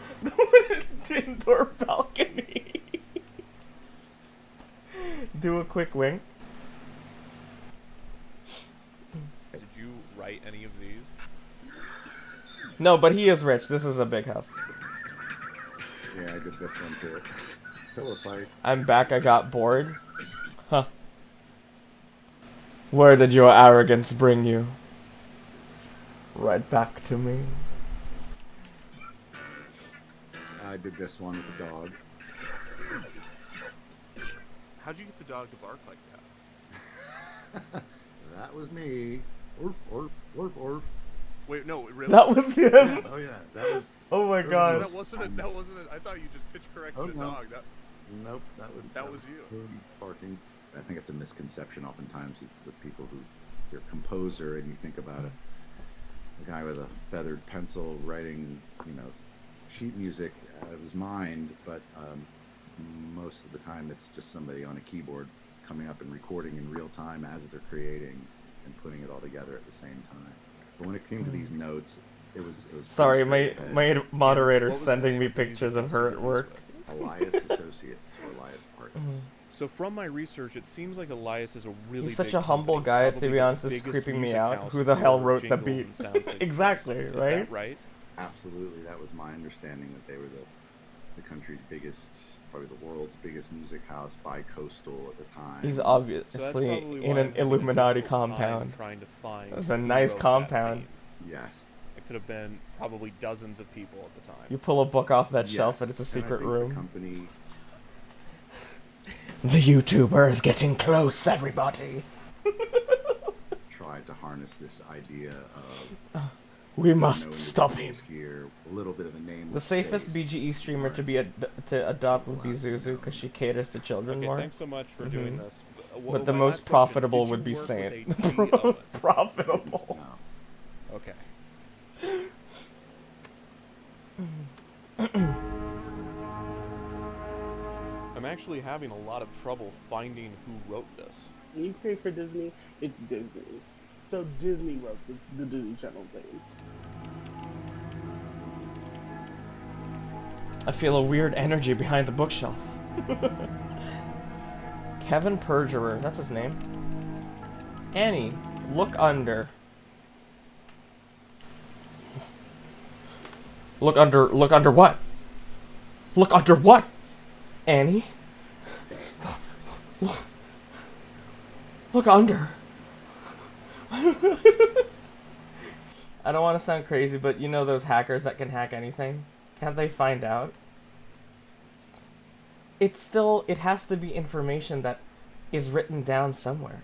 Speaker 1: indoor balcony. Do a quick wink.
Speaker 8: Did you write any of these?
Speaker 1: No, but he is rich. This is a big house.
Speaker 4: Yeah, I did this one too. Pillow fight.
Speaker 1: I'm back. I got bored. Huh. Where did your arrogance bring you? Right back to me.
Speaker 4: I did this one with the dog.
Speaker 8: How'd you get the dog to bark like that?
Speaker 4: That was me. Orf, orf, orf, orf.
Speaker 8: Wait, no, really?
Speaker 1: That was him.
Speaker 4: Yeah, oh yeah, that was.
Speaker 1: Oh my god.
Speaker 8: That wasn't a. I thought you just pitch corrected the dog.
Speaker 4: Nope, that
Speaker 8: was you.
Speaker 4: Barking. I think it's a misconception oftentimes with people who you're a composer and you think about a guy with a feathered pencil writing, sheet music out of his mind, but most of the time it's just somebody on a keyboard coming up and recording in real time as they're creating and putting it all together at the same time. But when it came to these notes, it was.
Speaker 1: Sorry, my moderator's sending me pictures of her at work.
Speaker 4: Elias Associates or Elias Arts.
Speaker 8: So from my research, it seems like Elias is a really
Speaker 1: He's such
Speaker 8: big
Speaker 1: a humble
Speaker 8: company,
Speaker 1: guy, to
Speaker 8: probably
Speaker 1: be
Speaker 8: the
Speaker 1: honest, it's
Speaker 8: biggest
Speaker 1: creeping me
Speaker 8: music
Speaker 1: out.
Speaker 8: house
Speaker 1: Who the hell
Speaker 8: for
Speaker 1: wrote the
Speaker 8: jingles
Speaker 1: beat?
Speaker 8: and sound stages.
Speaker 1: Exactly,
Speaker 8: Is
Speaker 1: right?
Speaker 8: that right?
Speaker 4: Absolutely, that was my understanding that they were the country's biggest, probably the world's biggest music house, bi-coastal at the time.
Speaker 1: He's obviously in an Illuminati compound.
Speaker 8: Trying to find
Speaker 1: It's a
Speaker 8: who
Speaker 1: nice
Speaker 8: wrote that
Speaker 1: compound.
Speaker 8: theme.
Speaker 4: Yes.
Speaker 8: It could have been probably dozens of people at the time.
Speaker 1: You pull a book off that shelf
Speaker 4: Yes,
Speaker 1: and it's a
Speaker 4: and I
Speaker 1: secret
Speaker 4: think
Speaker 1: room.
Speaker 4: The company.
Speaker 1: The YouTuber is getting close, everybody.
Speaker 4: Tried to harness this idea of.
Speaker 1: We must
Speaker 4: knowing
Speaker 1: stop
Speaker 4: the
Speaker 1: him.
Speaker 4: Here, a little bit of a name.
Speaker 1: The safest BGE streamer to be to adopt would be Zuzu because she caters to children
Speaker 8: Okay,
Speaker 1: more.
Speaker 8: thanks so much for doing this.
Speaker 1: But the
Speaker 8: My
Speaker 1: most
Speaker 8: last question,
Speaker 1: profitable
Speaker 8: did
Speaker 1: would
Speaker 8: you
Speaker 1: be
Speaker 8: work with
Speaker 1: Saint.
Speaker 8: a TV oven?
Speaker 1: Profitable.
Speaker 8: Okay. I'm actually having a lot of trouble finding who wrote this.
Speaker 10: When you pay for Disney, it's Disney's. So Disney wrote the Disney Channel thing.
Speaker 1: I feel a weird energy behind the bookshelf. Kevin Perjurer, that's his name. Annie, look under. Look under what? Look under what? Annie? Look under. I don't want to sound crazy, but you know those hackers that can hack anything? Can't they find out? It has to be information that is written down somewhere.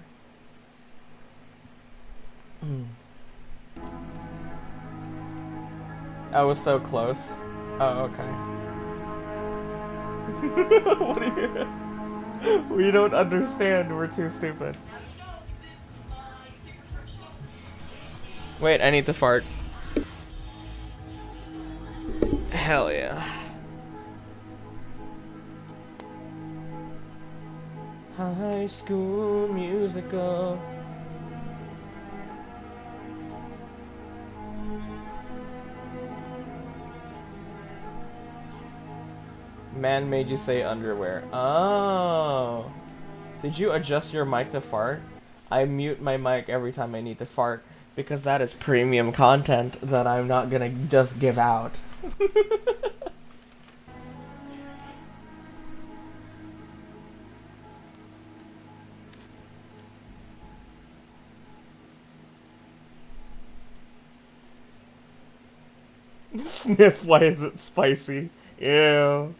Speaker 1: I was so close. Oh, okay. What are you... We don't understand, we're too stupid. Wait, I need to fart. Hell yeah. High School Musical. Man made you say underwear. Oh. Did you adjust your mic to fart? I mute my mic every time I need to fart because that is premium content that I'm not gonna just give out. Sniff, why is it spicy? Ew.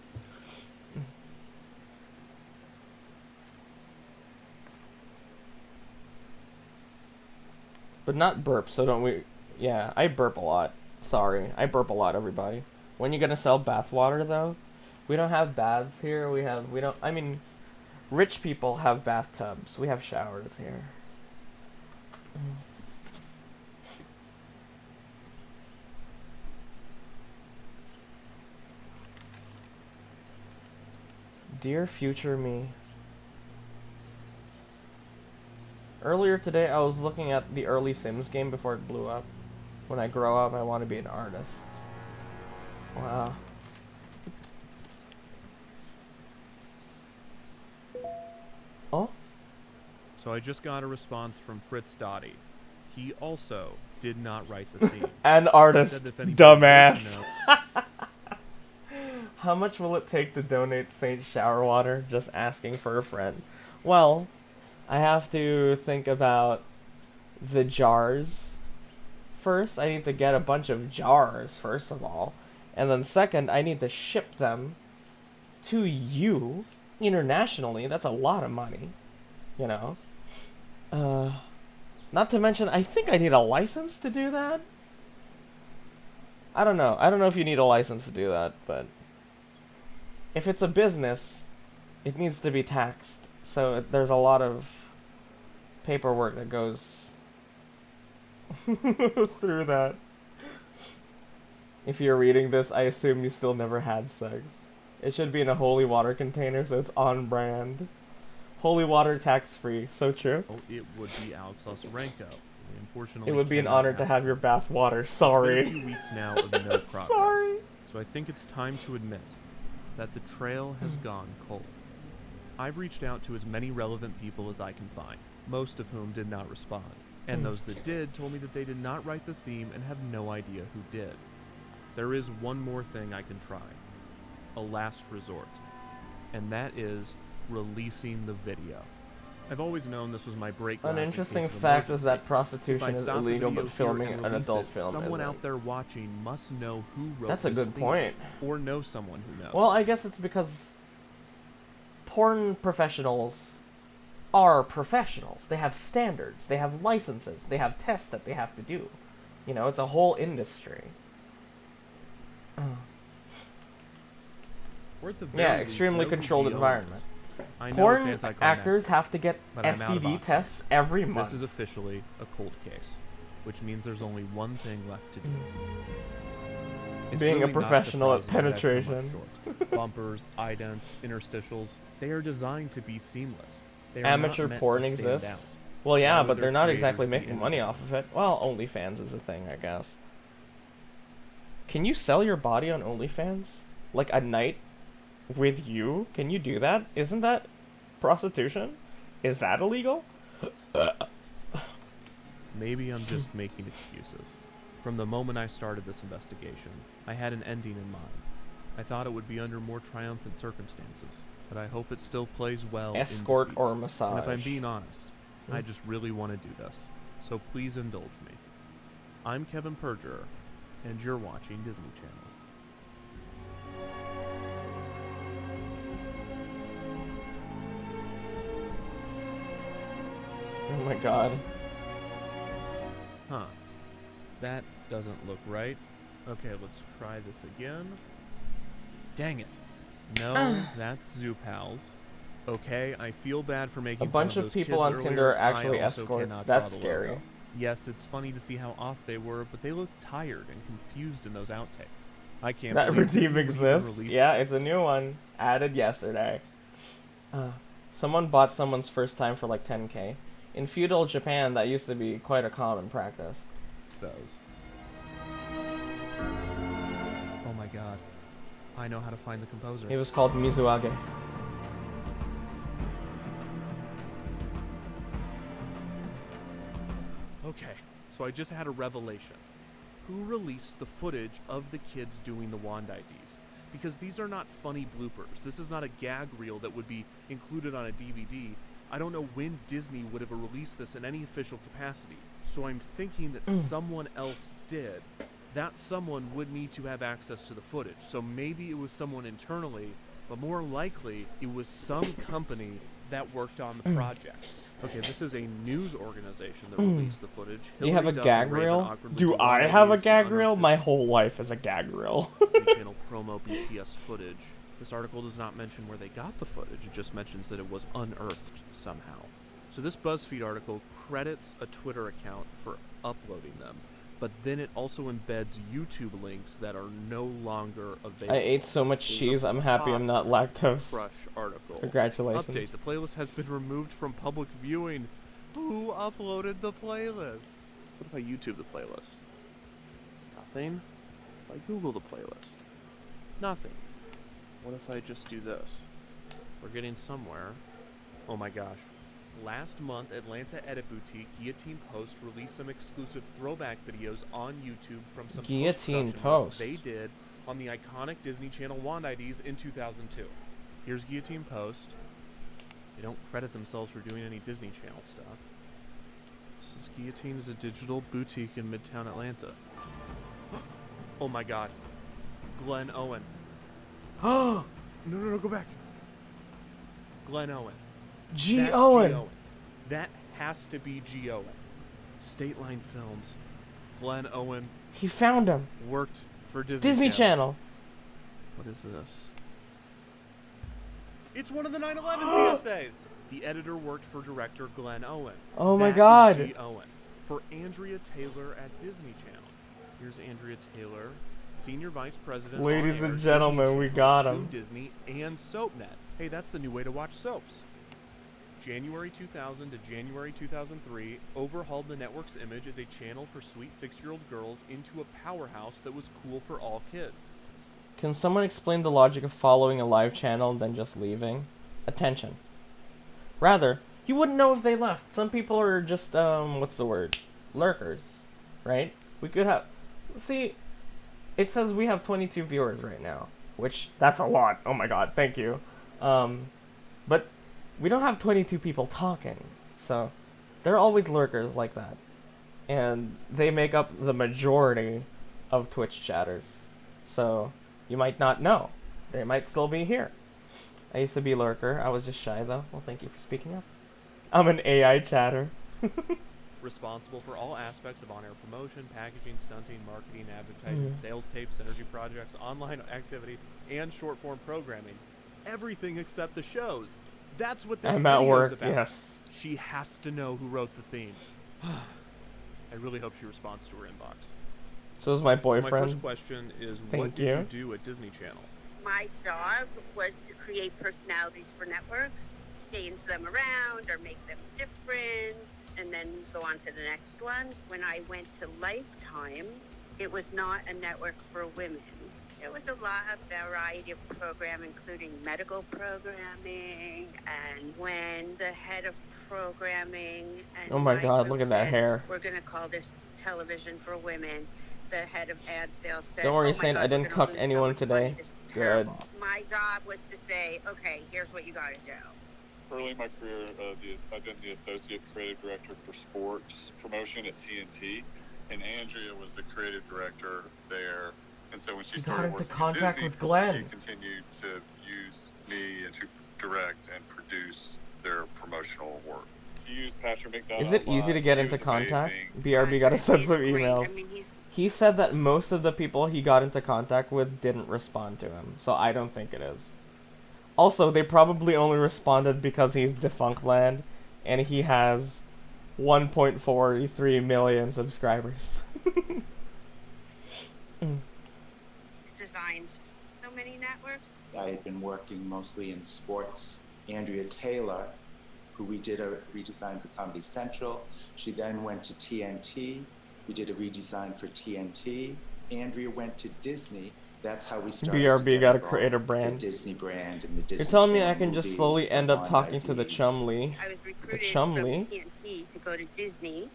Speaker 1: But not burp, so don't we... Yeah, I burp a lot. Sorry, I burp a lot, everybody. When you gonna sell bathwater, though? We don't have baths here, I mean, rich people have bathtubs. We have showers here. Dear future me. Earlier today, I was looking at the early Sims game before it blew up. When I grow up, I want to be an artist. Wow. Oh?
Speaker 8: So I just got a response from Fritz Dottie. He also did not write the theme.
Speaker 1: An artist, dumbass. How much will it take to donate Saint shower water? Just asking for a friend. Well, I have to think about the jars. First, I need to get a bunch of jars, first of all. And then second, I need to ship them to you internationally. That's a lot of money, you know. Not to mention, I think I need a license to do that. I don't know. I don't know if you need a license to do that, but if it's a business, it needs to be taxed. So there's a lot of paperwork that goes through that. If you're reading this, I assume you still never had sex. It should be in a holy water container, so it's on brand. Holy water tax-free, so true.
Speaker 8: Oh, it would be Alex Osarenko. Unfortunately,
Speaker 1: it would be an honor to have your bath water. Sorry.
Speaker 8: It's been a few weeks now of no progress.
Speaker 1: Sorry.
Speaker 8: So I think it's time to admit that the trail has gone cold. I've reached out to as many relevant people as I can find, most of whom did not respond. And those that did told me that they did not write the theme and have no idea who did. There is one more thing I can try. A last resort. And that is releasing the video. I've always known this was my break.
Speaker 1: An interesting fact is that prostitution is illegal, but filming an adult film
Speaker 8: someone
Speaker 1: isn't.
Speaker 8: out there watching must know who wrote
Speaker 1: That's a
Speaker 8: this
Speaker 1: good
Speaker 8: theme,
Speaker 1: point.
Speaker 8: or know someone who knows.
Speaker 1: Well, I guess it's because porn professionals are professionals. They have standards, they have licenses, they have tests that they have to do. You know, it's a whole industry.
Speaker 8: Or at the very
Speaker 1: Yeah,
Speaker 8: least,
Speaker 1: extremely
Speaker 8: know who
Speaker 1: controlled
Speaker 8: he owns.
Speaker 1: environment.
Speaker 8: I know
Speaker 1: Porn
Speaker 8: it's anticlimactic,
Speaker 1: actors have to get
Speaker 8: but I'm out of
Speaker 1: STD
Speaker 8: options.
Speaker 1: tests every month.
Speaker 8: This is officially a cold case, which means there's only one thing left to do. It's
Speaker 1: Being a
Speaker 8: really not
Speaker 1: professional at
Speaker 8: surprising that I've come up
Speaker 1: penetration.
Speaker 8: short. Bumpers, idents, interstitials, they are designed to be seamless. They are
Speaker 1: Amateur
Speaker 8: not meant
Speaker 1: porn
Speaker 8: to stand
Speaker 1: exists.
Speaker 8: out.
Speaker 1: Well, yeah,
Speaker 8: Why would
Speaker 1: but
Speaker 8: their
Speaker 1: they're not
Speaker 8: creators
Speaker 1: exactly
Speaker 8: be
Speaker 1: making money
Speaker 8: innovative?
Speaker 1: off of it. Well, OnlyFans is a thing, I guess. Can you sell your body on OnlyFans? Like a night with you? Can you do that? Isn't that prostitution? Is that illegal?
Speaker 8: Maybe I'm just making excuses. From the moment I started this investigation, I had an ending in mind. I thought it would be under more triumphant circumstances, but I hope it still plays well in
Speaker 1: Escort
Speaker 8: defeat.
Speaker 1: or
Speaker 8: And if I'm
Speaker 1: massage.
Speaker 8: being honest, I just really want to do this. So please indulge me. I'm Kevin Perjurer, and you're watching Disney Channel.
Speaker 1: Oh my god.
Speaker 8: Huh. That doesn't look right. Okay, let's try this again. Dang it. No, that's Zoo Pals. Okay, I feel bad for making
Speaker 1: A bunch
Speaker 8: fun
Speaker 1: of
Speaker 8: those
Speaker 1: people
Speaker 8: kids
Speaker 1: on
Speaker 8: earlier.
Speaker 1: Tinder are
Speaker 8: I
Speaker 1: actually
Speaker 8: also
Speaker 1: escorts.
Speaker 8: cannot
Speaker 1: That's
Speaker 8: draw the
Speaker 1: scary.
Speaker 8: logo. Yes, it's funny to see how off they were, but they look tired and confused in those outtakes. I can't
Speaker 1: That
Speaker 8: believe Disney
Speaker 1: redeem
Speaker 8: would even
Speaker 1: exists?
Speaker 8: release
Speaker 1: Yeah, it's a new one. Added yesterday. Someone bought someone's first time for like 10k. In feudal Japan, that used to be quite a common practice.
Speaker 8: those. Oh my god. I know how to find the composer.
Speaker 1: It was called Mizuage.
Speaker 8: Okay, so I just had a revelation. Who released the footage of the kids doing the wand IDs? Because these are not funny bloopers. This is not a gag reel that would be included on a DVD. I don't know when Disney would have released this in any official capacity. So I'm thinking that someone else did. That someone would need to have access to the footage. So maybe it was someone internally, but more likely it was some company that worked on the project. Okay, this is a news organization that released the footage.
Speaker 1: Do you have a gag reel? Do I have a gag reel? My whole life is a gag reel.
Speaker 8: Channel promo BTS footage. This article does not mention where they got the footage. It just mentions that it was unearthed somehow. So this BuzzFeed article credits a Twitter account for uploading them, but then it also embeds YouTube links that are no longer available.
Speaker 1: I ate so much cheese, I'm happy I'm not lactose.
Speaker 8: Fresh article.
Speaker 1: Congratulations.
Speaker 8: Update, the playlist has been removed from public viewing. Who uploaded the playlist? What if I YouTube the playlist? Nothing. If I Google the playlist? Nothing. What if I just do this? We're getting somewhere. Oh my gosh. Last month, Atlanta Edit Boutique Guillotine Post released some exclusive throwback videos on YouTube from some
Speaker 1: Guillotine
Speaker 8: post-production
Speaker 1: Post.
Speaker 8: work they did on the iconic Disney Channel wand IDs in 2002. Here's Guillotine Post. They don't credit themselves for doing any Disney Channel stuff. This is Guillotine is a digital boutique in Midtown Atlanta. Oh my god. Glenn Owen. No, go back. Glenn Owen.
Speaker 1: G.
Speaker 8: That's
Speaker 1: Owen.
Speaker 8: G. Owen. That has to be G. Owen. State Line Films. Glenn Owen
Speaker 1: He found him.
Speaker 8: worked for Disney,
Speaker 1: Disney Channel.
Speaker 8: What is this? It's one of the 9/11 PSAs. The editor worked for director Glenn Owen.
Speaker 1: Oh my
Speaker 8: That is
Speaker 1: God.
Speaker 8: G. Owen. For Andrea Taylor at Disney Channel. Here's Andrea Taylor, Senior Vice President.
Speaker 1: Ladies
Speaker 8: on
Speaker 1: and
Speaker 8: air,
Speaker 1: gentlemen,
Speaker 8: Disney
Speaker 1: we
Speaker 8: Channel,
Speaker 1: got
Speaker 8: Toon
Speaker 1: him.
Speaker 8: Disney and SoapNet. Hey, that's the new way to watch soaps. January 2000 to January 2003 overhauled the network's image as a channel for sweet 6-year-old girls into a powerhouse that was cool for all kids.
Speaker 1: Can someone explain the logic of following a live channel and then just leaving? Attention. Rather, you wouldn't know if they left. Some people are just, what's the word? Lurkers, right? We could have... See, it says we have 22 viewers right now, which, that's a lot. Oh my god, thank you. But we don't have 22 people talking, so there are always lurkers like that. And they make up the majority of Twitch chatters. So, you might not know. They might still be here. I used to be a lurker. I was just shy, though. Well, thank you for speaking up. I'm an AI chatter.
Speaker 8: Responsible for all aspects of on-air promotion, packaging, stunting, marketing, advertising,
Speaker 1: Mhm.
Speaker 8: sales tapes, synergy projects, online activity, and short-form programming. Everything except the shows. That's what this
Speaker 1: I'm
Speaker 8: video
Speaker 1: at work,
Speaker 8: is about.
Speaker 1: yes.
Speaker 8: She has to know who wrote the theme. I really hope she responds to her inbox.
Speaker 1: So is my
Speaker 8: So my
Speaker 1: boyfriend.
Speaker 8: first question is, what
Speaker 1: Thank
Speaker 8: did
Speaker 1: you.
Speaker 8: you do at Disney Channel?
Speaker 5: My job was to create personalities for networks, change them around or make them different, and then go on to the next one. When I went to Lifetime, it was not a network for women. There was a lot of variety of program, including medical programming, and when the head of programming and
Speaker 1: Oh my God,
Speaker 5: group
Speaker 1: look at that
Speaker 5: said,
Speaker 1: hair.
Speaker 5: we're going to call this television for women, the head of ad sales said,
Speaker 1: Don't worry,
Speaker 5: oh my
Speaker 1: Saint.
Speaker 5: God,
Speaker 1: I
Speaker 5: we're
Speaker 1: didn't
Speaker 5: gonna
Speaker 1: cuck
Speaker 5: lose
Speaker 1: anyone
Speaker 5: so much money.
Speaker 1: today.
Speaker 5: This is
Speaker 1: Good.
Speaker 5: terrible. My job was to say, okay, here's what you got to do.
Speaker 6: Early in my career, I've been the associate creative director for sports promotion at TNT, and Andrea was the creative director there. And so when she
Speaker 1: He got
Speaker 6: started
Speaker 1: into
Speaker 6: working at
Speaker 1: contact
Speaker 6: Disney,
Speaker 1: with Glenn.
Speaker 6: she continued to use me and to direct and produce their promotional work. She used Patrick McDonough.
Speaker 1: Is it easy to get into contact? BRB got to send some emails.
Speaker 5: I mean, he's
Speaker 1: He said that most of the people he got into contact with didn't respond to him, so I don't think it is. Also, they probably only responded because he's Defunctland, and he has 1.43 million subscribers.
Speaker 5: designed so many networks.
Speaker 23: I had been working mostly in sports. Andrea Taylor, who we did a redesign for Comedy Central. She then went to TNT. We did a redesign for TNT. Andrea went to Disney. That's how we started.
Speaker 1: BRB got to create a brand.
Speaker 23: The Disney brand and the Disney
Speaker 1: You're telling me
Speaker 23: Channel
Speaker 1: I can just
Speaker 23: movies,
Speaker 1: slowly
Speaker 23: the
Speaker 1: end up
Speaker 23: Bond
Speaker 1: talking to the
Speaker 23: IDs.
Speaker 1: Chumley.
Speaker 5: I was
Speaker 1: The
Speaker 5: recruited
Speaker 1: Chumley?
Speaker 5: from TNT to go to Disney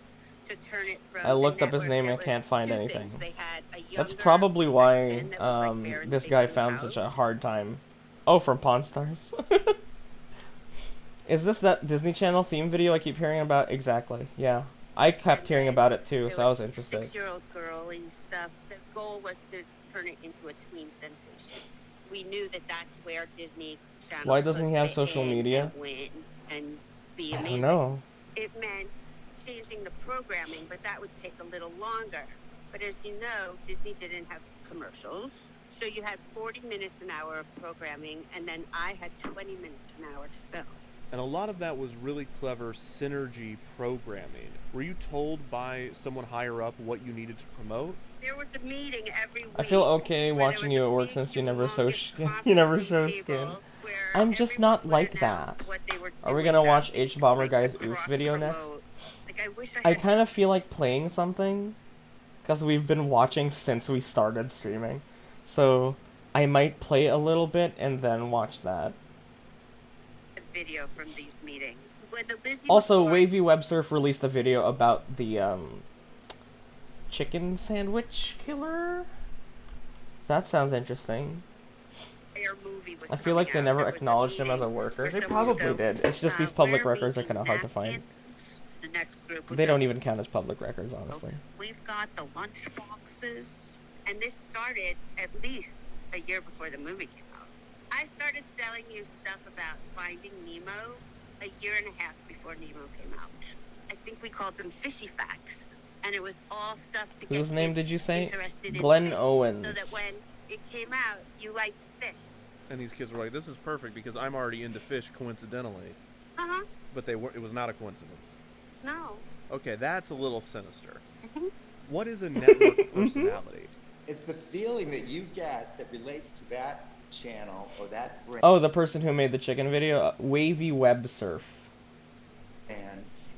Speaker 5: to turn it from
Speaker 1: I looked
Speaker 5: a
Speaker 1: up his
Speaker 5: network
Speaker 1: name and
Speaker 5: that
Speaker 1: can't
Speaker 5: was
Speaker 1: find
Speaker 5: two
Speaker 1: anything.
Speaker 5: things. They had a
Speaker 1: That's
Speaker 5: younger
Speaker 1: probably why
Speaker 5: section that was like Baron
Speaker 1: this guy
Speaker 5: Davis's
Speaker 1: found
Speaker 5: house.
Speaker 1: such a hard time. Oh, from Pawn Stars. Is this that Disney Channel theme video I keep hearing about? Exactly. Yeah. I kept hearing about it too, so I was interested.
Speaker 5: 6-year-old girly stuff. The goal was to turn it into a tween sensation. We knew that that's where Disney Channel
Speaker 1: Why doesn't he
Speaker 5: could
Speaker 1: have
Speaker 5: fit
Speaker 1: social
Speaker 5: in
Speaker 1: media?
Speaker 5: and win and be
Speaker 1: I
Speaker 5: amazing.
Speaker 1: don't know.
Speaker 5: It meant changing the programming, but that would take a little longer. But as you know, Disney didn't have commercials. So you had 40 minutes an hour of programming, and then I had 20 minutes an hour to film.
Speaker 8: And a lot of that was really clever synergy programming. Were you told by someone higher up what you needed to promote?
Speaker 5: There was a meeting every week.
Speaker 1: I feel okay watching you at work since you never show you never show skin. I'm just not like that. Are we gonna watch H Bomber Guy's oof video next? I kind of feel like playing something, because we've been watching since we started streaming. So I might play a little bit and then watch that.
Speaker 5: Video from these meetings. When the Disney
Speaker 1: Also,
Speaker 5: was
Speaker 1: Wavy Web Surf released a video about the chicken sandwich killer. That sounds interesting.
Speaker 5: their movie was
Speaker 1: I feel like they
Speaker 5: coming out,
Speaker 1: never
Speaker 5: there was
Speaker 1: acknowledged him as a
Speaker 5: meeting
Speaker 1: worker. They
Speaker 5: for
Speaker 1: probably
Speaker 5: someone to
Speaker 1: did. It's just these public records are kind of hard to find.
Speaker 5: The next group was
Speaker 1: They don't
Speaker 5: the-
Speaker 1: even count as public records, honestly.
Speaker 5: We've got the lunch boxes, and this started at least a year before the movie came out. I started selling you stuff about Finding Nemo a year and a half before Nemo came out. I think we called them fishy facts, and it was all stuff to get
Speaker 1: Whose name
Speaker 5: kids
Speaker 1: did you say?
Speaker 5: interested in
Speaker 1: Glenn
Speaker 5: fish, so
Speaker 1: Owens.
Speaker 5: that when it came out, you liked fish.
Speaker 8: And these kids were like, "This is perfect because I'm already into fish coincidentally."
Speaker 5: Uh-huh.
Speaker 8: But they were. It was not a coincidence.
Speaker 5: No.
Speaker 8: Okay, that's a little sinister. What is a network personality?
Speaker 23: It's the feeling that you get that relates to that channel or that brand.
Speaker 1: Oh, the person who made the chicken video? Wavy Web Surf.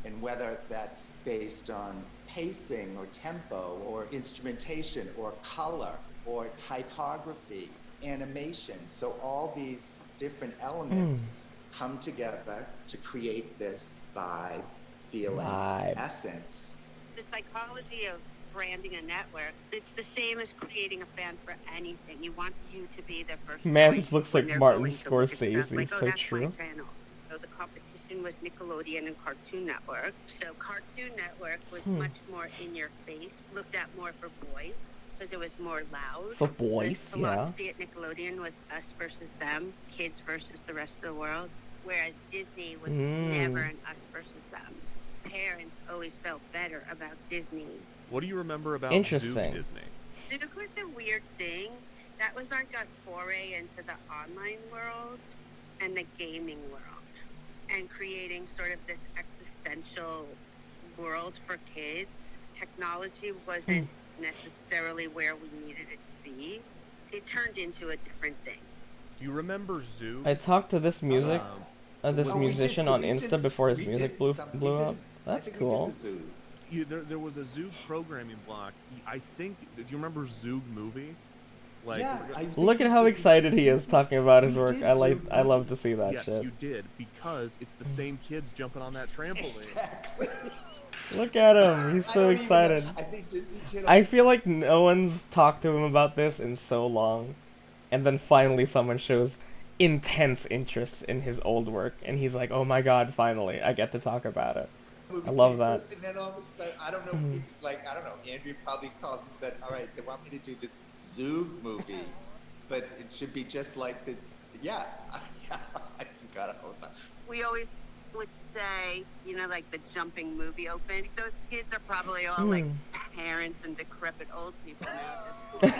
Speaker 23: And whether that's based on pacing or tempo or instrumentation or color or typography, animation. So all these different elements come together to create this vibe, feeling, essence.
Speaker 5: The psychology of branding a network, it's the same as creating a fan for anything. You want you to be their first
Speaker 1: Man,
Speaker 5: choice
Speaker 1: this looks
Speaker 5: when
Speaker 1: like
Speaker 5: they're
Speaker 1: Martin
Speaker 5: going to look at stuff.
Speaker 1: Scorsese,
Speaker 5: Like, oh,
Speaker 1: so
Speaker 5: that's
Speaker 1: true.
Speaker 5: My channel. So the competition was Nickelodeon and Cartoon Network. So Cartoon Network was much more in your face, looked at more for boys, because it was more loud.
Speaker 1: For boys,
Speaker 5: The
Speaker 1: yeah.
Speaker 5: philosophy at Nickelodeon was us versus them, kids versus the rest of the world, whereas Disney was never an us versus them. Parents always felt better about Disney.
Speaker 8: What do you remember about
Speaker 1: Interesting.
Speaker 8: Zoom Disney?
Speaker 5: Zook was a weird thing. That was like a foray into the online world and the gaming world, and creating sort of this existential world for kids. Technology wasn't necessarily where we needed it to be. It turned into a different thing.
Speaker 8: Do you remember Zoo?
Speaker 1: I talked to this music, this
Speaker 8: Oh, we did
Speaker 1: musician
Speaker 8: some-
Speaker 1: on
Speaker 8: we did
Speaker 1: Insta before his
Speaker 8: we
Speaker 1: music
Speaker 8: did
Speaker 1: blew
Speaker 8: some-
Speaker 1: blew
Speaker 8: we did
Speaker 1: up.
Speaker 8: s-
Speaker 1: That's cool.
Speaker 8: There was a Zoog programming block. I think. Do you remember Zoog movie? Like,
Speaker 23: Yeah, I think
Speaker 1: Look at how excited he is talking about his work. I love to see that
Speaker 8: yes,
Speaker 1: shit.
Speaker 8: you did, because it's the same kids jumping on that trampoline.
Speaker 23: Exactly.
Speaker 1: Look at him. He's so excited.
Speaker 23: I think Disney Channel.
Speaker 1: I feel like no one's talked to him about this in so long. And then finally someone shows intense interest in his old work. And he's like, oh my god, finally, I get to talk about it. I love that.
Speaker 23: And then all of a sudden, I don't know, I don't know, Andrew probably called and said, all right, they want me to do this Zoo movie, but it should be just like this. Yeah, I forgot all about.
Speaker 5: We always would say, you know, like the jumping movie open. Those kids are probably all like parents and decrepit old people now.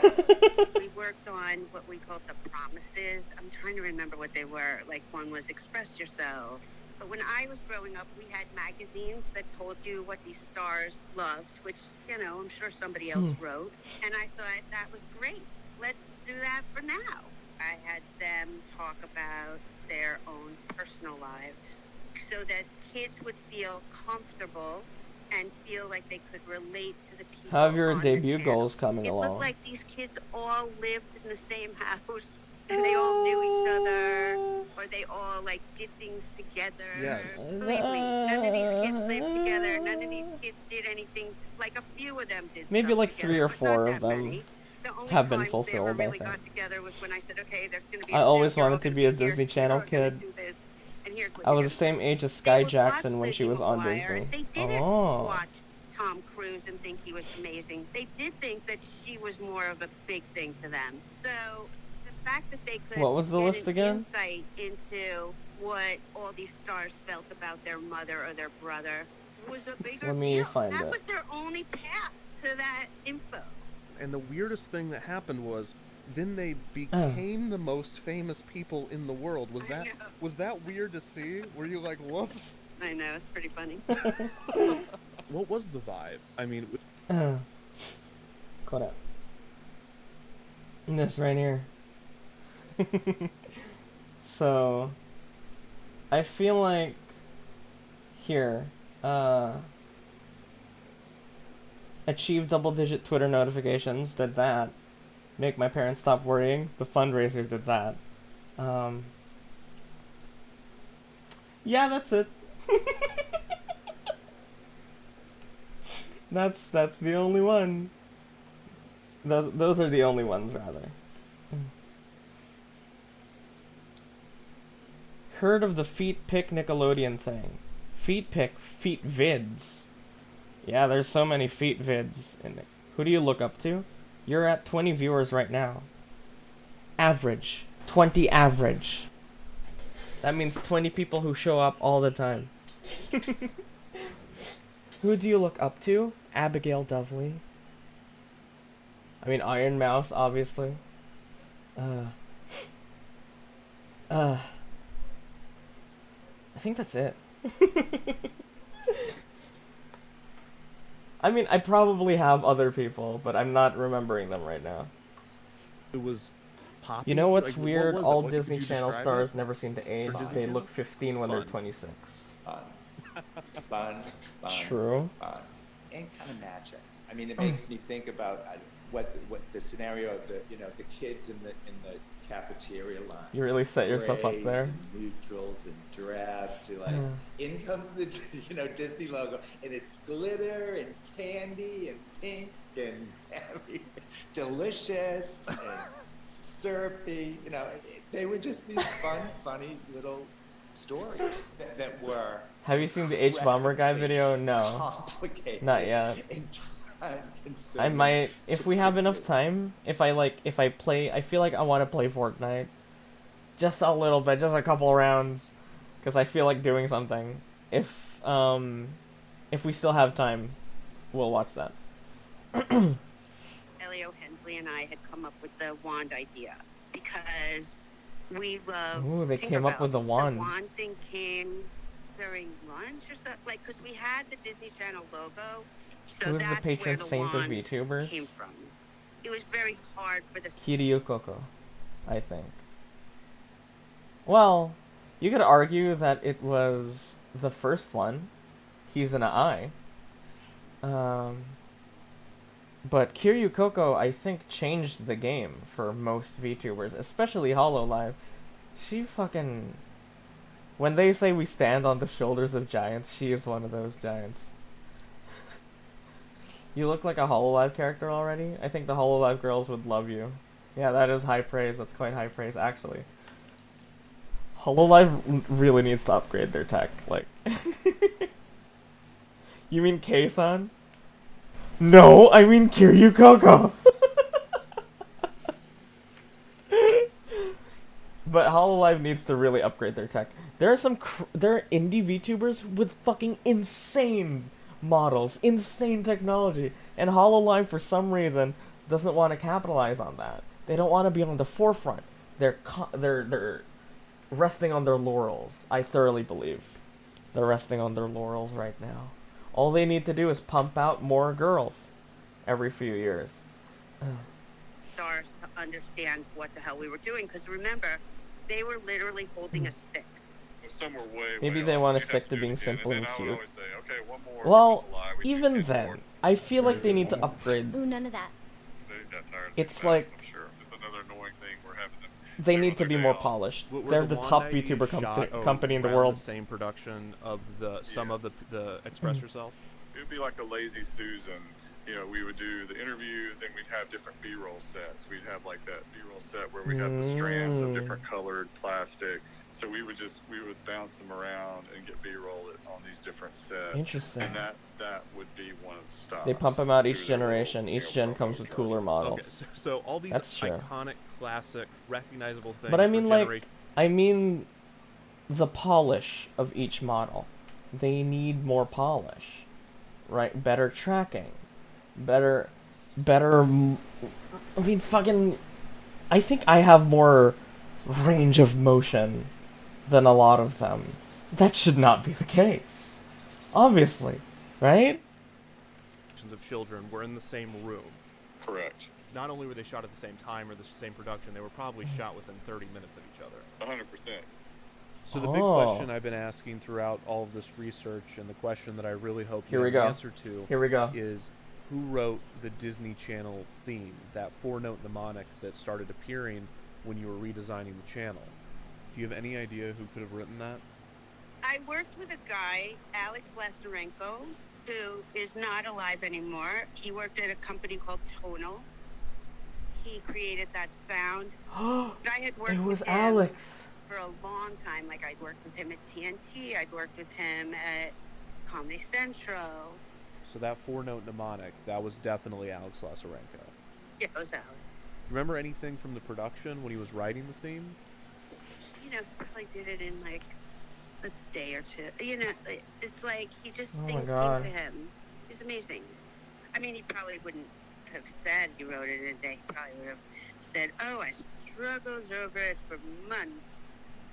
Speaker 5: We worked on what we called the promises. I'm trying to remember what they were. Like one was express yourself. But when I was growing up, we had magazines that told you what these stars loved, which, you know, I'm sure somebody else wrote. And I thought that was great. Let's do that for now. I had them talk about their own personal lives so that kids would feel comfortable and feel like they could relate to the people.
Speaker 1: How have your
Speaker 5: on the
Speaker 1: debut
Speaker 5: channel.
Speaker 1: goals coming
Speaker 5: It
Speaker 1: along?
Speaker 5: looked like these kids all lived in the same house and they all knew each other, or they all like did things together.
Speaker 1: Yes.
Speaker 5: Believe me, none of these kids lived together. None of these kids did anything. Like a few of them did.
Speaker 1: Maybe
Speaker 5: stuff
Speaker 1: like
Speaker 5: together,
Speaker 1: 3 or
Speaker 5: but
Speaker 1: 4
Speaker 5: not
Speaker 1: of
Speaker 5: that
Speaker 1: them
Speaker 5: many. The only
Speaker 1: have been
Speaker 5: times
Speaker 1: fulfilled,
Speaker 5: they ever
Speaker 1: I
Speaker 5: really
Speaker 1: think.
Speaker 5: got together was when I said, okay, there's going to be.
Speaker 1: I
Speaker 5: a
Speaker 1: always
Speaker 5: you're all
Speaker 1: wanted to
Speaker 5: gonna
Speaker 1: be a
Speaker 5: here,
Speaker 1: Disney
Speaker 5: you're
Speaker 1: Channel
Speaker 5: all gonna
Speaker 1: kid.
Speaker 5: do this, and here's what
Speaker 1: I
Speaker 5: you're
Speaker 1: was the same age as Sky Jackson when she was on
Speaker 5: Lizzie
Speaker 1: Disney.
Speaker 5: McGuire. They didn't
Speaker 1: Oh.
Speaker 5: watch Tom Cruise and think he was amazing. They did think that she was more of a big thing to them. So the fact that they could
Speaker 1: What was the
Speaker 5: get
Speaker 1: list
Speaker 5: an
Speaker 1: again?
Speaker 5: insight into what all these stars felt about their mother or their brother was a bigger
Speaker 1: Let me
Speaker 5: deal.
Speaker 1: find
Speaker 5: that
Speaker 1: it.
Speaker 5: was their only path to that info.
Speaker 8: And the weirdest thing that happened was, then they became the most famous people in the world. Was that weird to see? Were you like, whoops?
Speaker 5: I know, it's pretty funny.
Speaker 8: What was the vibe? I mean,
Speaker 1: Cut out. This right here. So, I feel like here, achieve double-digit Twitter notifications, did that. Make my parents stop worrying, the fundraiser did that. Yeah, that's it. That's the only one. Those are the only ones, rather. Heard of the Feet Pick Nickelodeon thing? Feet Pick, Feet Vids. Yeah, there's so many Feet Vids. Who do you look up to? You're at 20 viewers right now. Average. 20 average. That means 20 people who show up all the time. Who do you look up to? Abigail Dovely. I mean, Iron Mouse, obviously. I think that's it. I mean, I probably have other people, but I'm not remembering them right now.
Speaker 8: It was Poppy.
Speaker 1: You know what's
Speaker 8: Like, what
Speaker 1: weird?
Speaker 8: was it?
Speaker 1: All
Speaker 8: What-
Speaker 1: Disney
Speaker 8: could you
Speaker 1: Channel
Speaker 8: describe
Speaker 1: stars
Speaker 8: it?
Speaker 1: never seem to age.
Speaker 8: Disney
Speaker 1: They
Speaker 8: Channel?
Speaker 1: look 15 when they're
Speaker 23: Fun.
Speaker 1: 26.
Speaker 23: Fun.
Speaker 1: True.
Speaker 23: And kind of magic. I mean, it makes me think about what the scenario of the the kids in the cafeteria line.
Speaker 1: You really set yourself up
Speaker 23: Grays
Speaker 1: there.
Speaker 23: And neutrals and drab to like. In comes the Disney logo, and it's glitter and candy and pink and delicious and syrupy. They were just these fun, funny little stories that were.
Speaker 1: Have you seen the H Bomber guy video? No.
Speaker 23: Complicated.
Speaker 1: Not yet.
Speaker 23: And
Speaker 1: I
Speaker 23: time-consuming
Speaker 1: might, if
Speaker 23: to
Speaker 1: we have enough
Speaker 23: produce.
Speaker 1: time, if I play, I feel like I want to play Fortnite. Just a little bit, just a couple rounds. Because I feel like doing something. If we still have time, we'll watch that.
Speaker 5: Elio Hensley and I had come up with the wand idea because we love.
Speaker 1: Ooh, they came up
Speaker 5: Tinkerbell.
Speaker 1: with the wand.
Speaker 5: The wand thing came during lunch or something, like because we had the Disney Channel logo So
Speaker 1: Who's the
Speaker 5: that's
Speaker 1: patron
Speaker 5: where the
Speaker 1: saint of
Speaker 5: wand
Speaker 1: VTubers?
Speaker 5: came from. It was very hard for the
Speaker 1: Kiryu Koko, I think. Well, you could argue that it was the first one. He's an eye. But Kiryu Koko, I think, changed the game for most VTubers, especially HoloLive. She fucking... When they say we stand on the shoulders of giants, she is one of those giants. You look like a HoloLive character already? I think the HoloLive girls would love you. Yeah, that is high praise. That's quite high praise, actually. HoloLive really needs to upgrade their tech, like... You mean K-san? No, I mean Kiryu Koko! But HoloLive needs to really upgrade their tech. There are there are indie VTubers with fucking insane models, insane technology, and HoloLive for some reason doesn't want to capitalize on that. They don't want to be on the forefront. They're resting on their laurels. I thoroughly believe they're resting on their laurels right now. All they need to do is pump out more girls every few years.
Speaker 5: stars to understand what the hell we were doing. Because remember, they were literally holding a stick.
Speaker 6: Some were way,
Speaker 1: Maybe
Speaker 6: way
Speaker 1: they
Speaker 6: off.
Speaker 1: want
Speaker 6: You'd
Speaker 1: to
Speaker 6: have
Speaker 1: stick to
Speaker 6: do
Speaker 1: being
Speaker 6: it again,
Speaker 1: simple
Speaker 6: and
Speaker 1: and
Speaker 6: then I would
Speaker 1: cute.
Speaker 6: always say, okay, one more.
Speaker 1: Well,
Speaker 6: July, we do
Speaker 1: even
Speaker 6: 10
Speaker 1: then,
Speaker 6: more.
Speaker 1: I feel like they need to upgrade.
Speaker 15: Ooh, none of that.
Speaker 6: They got tired of
Speaker 1: It's
Speaker 6: the
Speaker 1: like
Speaker 6: past, I'm sure. It's another annoying thing we're having to
Speaker 1: they
Speaker 6: do
Speaker 1: need
Speaker 6: on
Speaker 1: to
Speaker 6: their
Speaker 1: be
Speaker 6: day
Speaker 1: more
Speaker 6: off.
Speaker 1: polished.
Speaker 8: Were
Speaker 1: They're
Speaker 8: the
Speaker 1: the top
Speaker 8: Wand
Speaker 1: VTuber
Speaker 8: shot
Speaker 1: company in the
Speaker 8: around
Speaker 1: world.
Speaker 8: The same production of some of the Express Yourself.
Speaker 6: It would be like a Lazy Susan. You know, we would do the interview, then we'd have different B-roll sets. We'd have like that B-roll set where we'd have the strands of different colored plastic. So we would bounce them around and get B-roll on these different sets.
Speaker 1: Interesting.
Speaker 6: And that would be one of the stops.
Speaker 1: They pump them out each
Speaker 6: through their
Speaker 1: generation.
Speaker 6: little,
Speaker 1: Each gen comes with cooler models.
Speaker 8: Okay, so all these
Speaker 1: That's true.
Speaker 8: iconic, classic, recognizable things.
Speaker 1: But I
Speaker 8: for
Speaker 1: mean, like,
Speaker 8: generation-
Speaker 1: I mean, the polish of each model. They need more polish, right? Better tracking, better. I mean, fucking. I think I have more range of motion than a lot of them. That should not be the case, obviously, right?
Speaker 8: of children were in the same room.
Speaker 6: Correct.
Speaker 8: Not only were they shot at the same time or the same production, they were probably shot within 30 minutes of each other.
Speaker 6: 100%.
Speaker 8: So the big question I've been asking throughout all of this research, and the question that I really hope you have an answer to, is who wrote the Disney Channel theme, that 4-note mnemonic that started appearing when you were redesigning the channel? Do you have any idea who could have written that?
Speaker 5: I worked with a guy, Alex Lazarenko, who is not alive anymore. He worked at a company called Tonal. He created that sound. But I had worked
Speaker 1: It was
Speaker 5: with him
Speaker 1: Alex.
Speaker 5: for a long time. Like, I'd worked with him at TNT. I'd worked with him at Comedy Central.
Speaker 8: So that 4-note mnemonic, that was definitely Alex Lazarenko.
Speaker 5: Yeah, it was Alex.
Speaker 8: Remember anything from the production when he was writing the theme?
Speaker 5: You know, he probably did it in like a day or two. You know, it's like he just
Speaker 1: Oh my
Speaker 5: things
Speaker 1: God.
Speaker 5: came to him. He's amazing. I mean, he probably wouldn't have said he wrote it in a day. He probably would have said, "Oh, I struggled over it for months."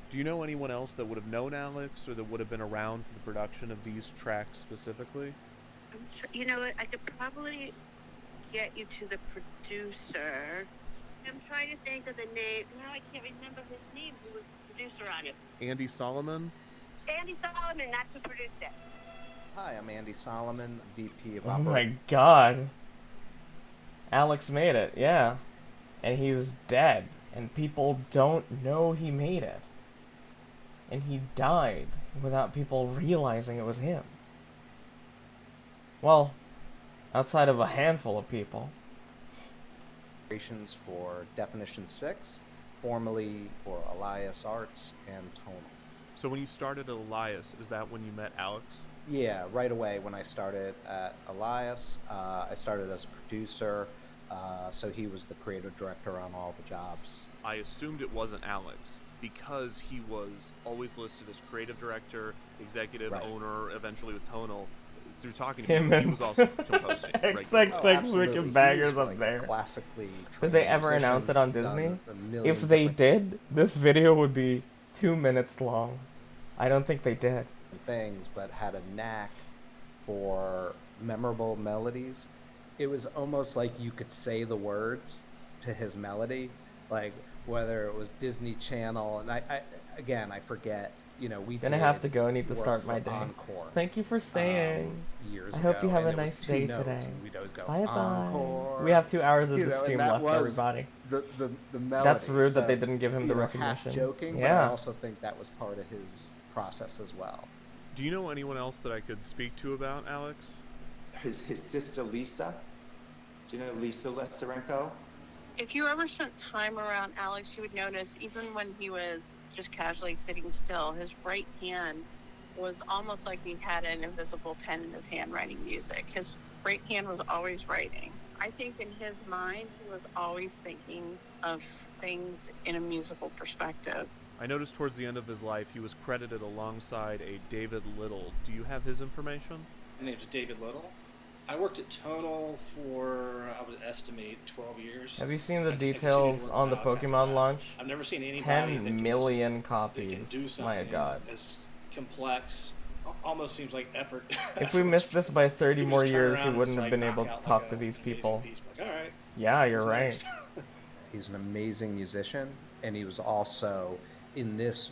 Speaker 8: Do you know anyone else that would have known Alex or that would have been around for the production of these tracks specifically?
Speaker 5: You know what? I could probably get you to the producer. I'm trying to think of the name. Now I can't remember his name. Who was the producer on it?
Speaker 8: Andy Solomon?
Speaker 5: Andy Solomon. That's who produced it.
Speaker 7: Hi, I'm Andy Solomon, VP of
Speaker 1: Oh
Speaker 7: Operations.
Speaker 1: my god. Alex made it, yeah. And he's dead. And people don't know he made it. And he died without people realizing it was him. Well, outside of a handful of people.
Speaker 7: For Definition 6, formerly for Elias Arts and Tonal.
Speaker 8: So when you started at Elias, is that when you met Alex?
Speaker 7: Yeah, right away when I started at Elias, I started as a producer, so he was the creative director on all the jobs.
Speaker 8: I assumed it wasn't Alex because he was always listed as creative director, executive owner, eventually with Tonal. Through talking to him, he was also composing.
Speaker 1: XXX Wicked Bangers up there. Did they ever announce it on Disney? If they did, this video would be 2 minutes long. I don't think they did.
Speaker 7: Things, but had a knack for memorable melodies, it was almost like you could say the words to his melody, like whether it was Disney Channel, and I forget. You know, we
Speaker 1: Gonna
Speaker 7: did
Speaker 1: have to go. I need to
Speaker 7: work
Speaker 1: start my
Speaker 7: for
Speaker 1: day.
Speaker 7: Encore,
Speaker 1: Thank you for staying.
Speaker 7: years
Speaker 1: I hope you
Speaker 7: ago,
Speaker 1: have a
Speaker 7: and it was
Speaker 1: nice
Speaker 7: two
Speaker 1: day
Speaker 7: notes,
Speaker 1: today.
Speaker 7: and we'd always go,
Speaker 1: Bye bye.
Speaker 7: "Encore."
Speaker 1: We have 2 hours of
Speaker 7: You
Speaker 1: the
Speaker 7: know, and
Speaker 1: stream
Speaker 7: that
Speaker 1: left,
Speaker 7: was
Speaker 1: everybody.
Speaker 7: The melody.
Speaker 1: That's rude that they
Speaker 7: So,
Speaker 1: didn't give him the
Speaker 7: you know, half
Speaker 1: recognition.
Speaker 7: joking, but I
Speaker 1: Yeah.
Speaker 7: also think that was part of his process as well.
Speaker 8: Do you know anyone else that I could speak to about Alex?
Speaker 23: His sister Lisa. Do you know Lisa Lesarenko?
Speaker 5: If you ever spent time around Alex, you would notice even when he was just casually sitting still, his right hand was almost like he had an invisible pen in his hand writing music. His right hand was always writing. I think in his mind, he was always thinking of things in a musical perspective.
Speaker 8: I noticed towards the end of his life he was credited alongside a David Little. Do you have his information?
Speaker 11: My name's David Little. I worked at Tonal for, I would estimate, 12 years.
Speaker 1: Have you seen the
Speaker 11: I continue to
Speaker 1: details
Speaker 11: work
Speaker 1: on the
Speaker 11: now after
Speaker 1: Pokemon
Speaker 11: that.
Speaker 1: launch?
Speaker 11: I've never seen anybody
Speaker 1: 10 million
Speaker 11: that can
Speaker 1: copies.
Speaker 11: do
Speaker 1: My
Speaker 11: something
Speaker 1: God.
Speaker 11: as complex, almost seems like effort.
Speaker 1: If we missed this by 30
Speaker 11: You
Speaker 1: more
Speaker 11: just turn
Speaker 1: years,
Speaker 11: around
Speaker 1: we
Speaker 11: and
Speaker 1: wouldn't
Speaker 11: just,
Speaker 1: have
Speaker 11: like,
Speaker 1: been able
Speaker 11: knock
Speaker 1: to
Speaker 11: out
Speaker 1: talk
Speaker 11: like
Speaker 1: to
Speaker 11: a
Speaker 1: these
Speaker 11: amazing
Speaker 1: people.
Speaker 11: piece. Like, all right.
Speaker 1: Yeah, you're
Speaker 11: What's
Speaker 1: right.
Speaker 11: next?
Speaker 7: He's an amazing musician, and he was also in this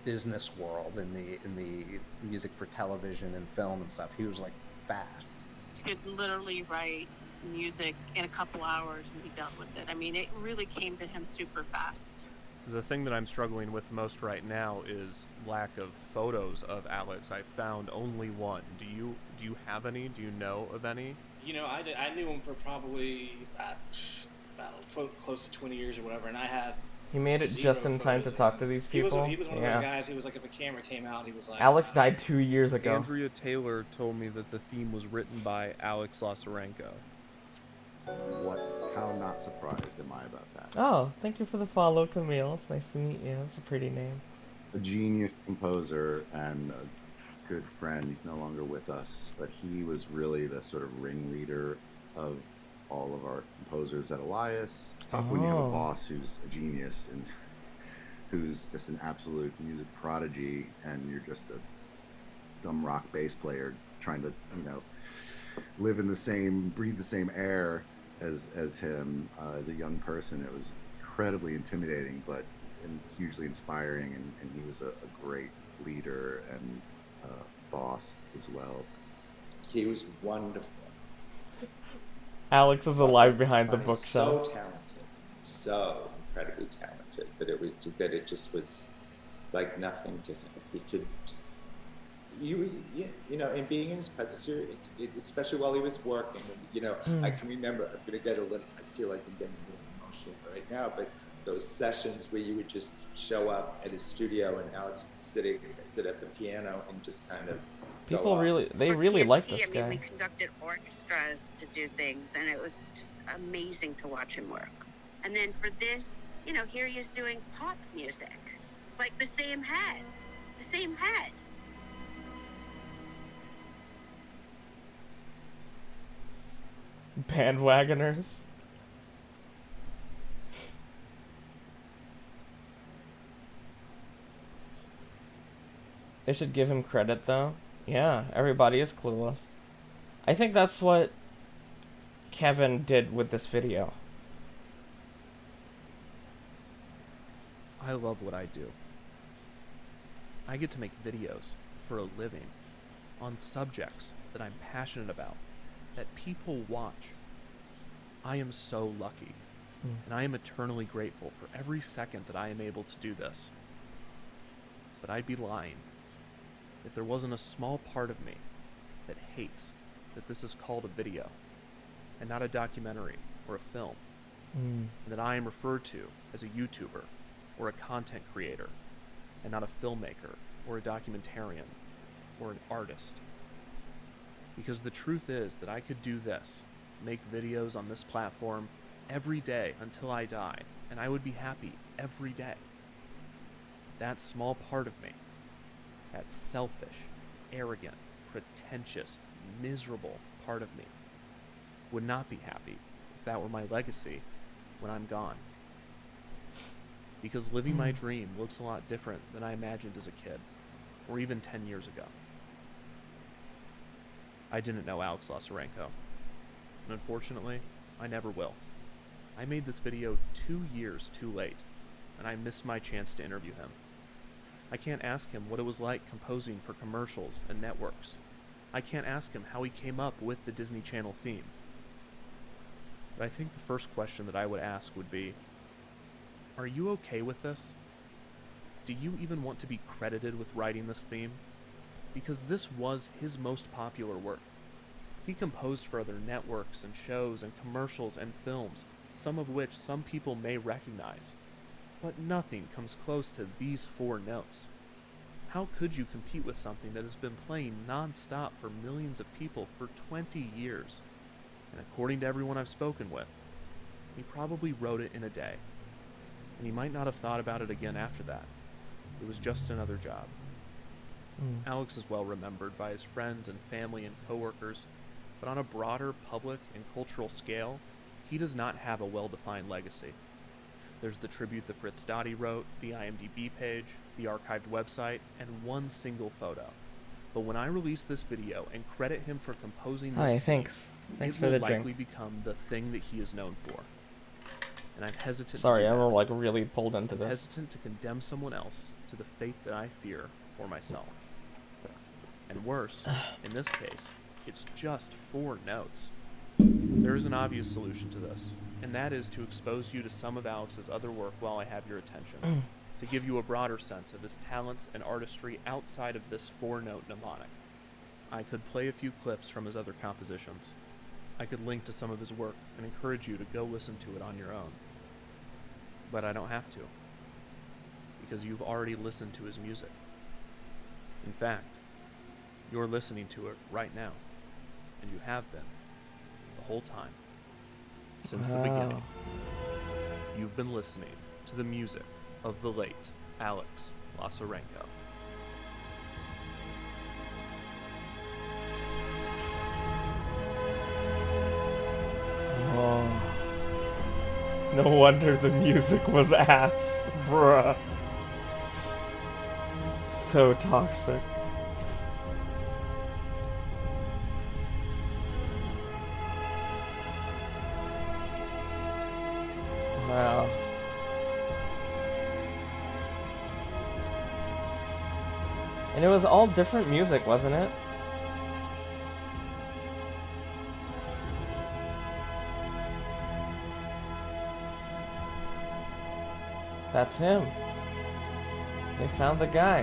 Speaker 7: business world, in the music for television and film and stuff. He was like fast.
Speaker 5: He could literally write music in a couple hours and be done with it. I mean, it really came to him super fast.
Speaker 8: The thing that I'm struggling with most right now is lack of photos of Alex. I found only one. Do you have any? Do you know of any?
Speaker 11: You know, I knew him for probably about close to 20 years or whatever, and I had
Speaker 1: He made it just in time to talk to these people.
Speaker 11: He was one of
Speaker 1: Yeah.
Speaker 11: those guys who was like, if a camera came out, he was like...
Speaker 1: Alex died 2 years ago.
Speaker 8: Andrea Taylor told me that the theme was written by Alex Lazarenko.
Speaker 4: How not surprised am I about that?
Speaker 1: Oh, thank you for the follow, Camille. It's nice to meet you. It's a pretty name.
Speaker 4: A genius composer and a good friend. He's no longer with us, but he was really the sort of ringleader of all of our composers at Elias. It's tough when you have a
Speaker 1: Oh.
Speaker 4: boss who's a genius and who's just an absolute music prodigy, and you're just a dumb rock bass player trying to, live in the same, breathe the same air as him. As a young person, it was incredibly intimidating, but hugely inspiring, and he was a great leader and boss as well.
Speaker 23: He was wonderful.
Speaker 1: Alex is alive behind the
Speaker 23: So
Speaker 1: bookshelf.
Speaker 23: talented, so incredibly talented that it just was like nothing to him. He could, in being in his presence, especially while he was working. I can remember. I'm gonna get a little. I feel like I'm getting a little emotional right now, but those sessions where you would just show up at his studio and Alex would sit at the piano and just kind of.
Speaker 1: People they really like this
Speaker 5: I mean, we
Speaker 1: guy.
Speaker 5: conducted orchestras to do things, and it was just amazing to watch him work. And then for this, here he is doing pop music, like the same head.
Speaker 1: Bandwagoners. They should give him credit though. Yeah, everybody is clueless. I think that's what Kevin did with this video.
Speaker 8: I love what I do. I get to make videos for a living on subjects that I'm passionate about, that people watch. I am so lucky, and I am eternally grateful for every second that I am able to do this. But I'd be lying if there wasn't a small part of me that hates that this is called a video and not a documentary or a film, and that I am referred to as a YouTuber or a content creator and not a filmmaker or a documentarian or an artist. Because the truth is that I could do this, make videos on this platform every day until I die, and I would be happy every day. That small part of me, that selfish, arrogant, pretentious, miserable part of me, would not be happy if that were my legacy when I'm gone. Because living my dream looks a lot different than I imagined as a kid, or even 10 years ago. I didn't know Alex Lazarenko. And unfortunately, I never will. I made this video 2 years too late, and I missed my chance to interview him. I can't ask him what it was like composing for commercials and networks. I can't ask him how he came up with the Disney Channel theme. But I think the first question that I would ask would be, are you okay with this? Do you even want to be credited with writing this theme? Because this was his most popular work. He composed for other networks and shows and commercials and films, some of which some people may recognize. But nothing comes close to these 4 notes. How could you compete with something that has been playing non-stop for millions of people for 20 years? And according to everyone I've spoken with, he probably wrote it in a day. And he might not have thought about it again after that. It was just another job. Alex is well remembered by his friends and family and coworkers, but on a broader public and cultural scale, he does not have a well-defined legacy. There's the tribute that Fritz Dottie wrote, the IMDb page, the archived website, and one single photo. But when I release this video and credit him for composing this theme,
Speaker 1: thanks
Speaker 8: it
Speaker 1: for
Speaker 8: will
Speaker 1: the drink.
Speaker 8: likely become the thing that he is known for. And I'm hesitant
Speaker 1: Sorry,
Speaker 8: to do
Speaker 1: I'm
Speaker 8: that.
Speaker 1: like really pulled into
Speaker 8: I'm
Speaker 1: this.
Speaker 8: hesitant to condemn someone else to the fate that I fear for myself. And worse, in this case, it's just 4 notes. There is an obvious solution to this, and that is to expose you to some of Alex's other work while I have your attention, to give you a broader sense of his talents and artistry outside of this 4-note mnemonic. I could play a few clips from his other compositions. I could link to some of his work and encourage you to go listen to it on your own. But I don't have to, because you've already listened to his music. In fact, you're listening to it right now, and you have been the whole time, since the beginning. You've been listening to the music of the late Alex Lazarenko.
Speaker 1: Oh. No wonder the music was ass, bruh. So toxic. Wow. And it was all different music, wasn't it? That's him. They found the guy.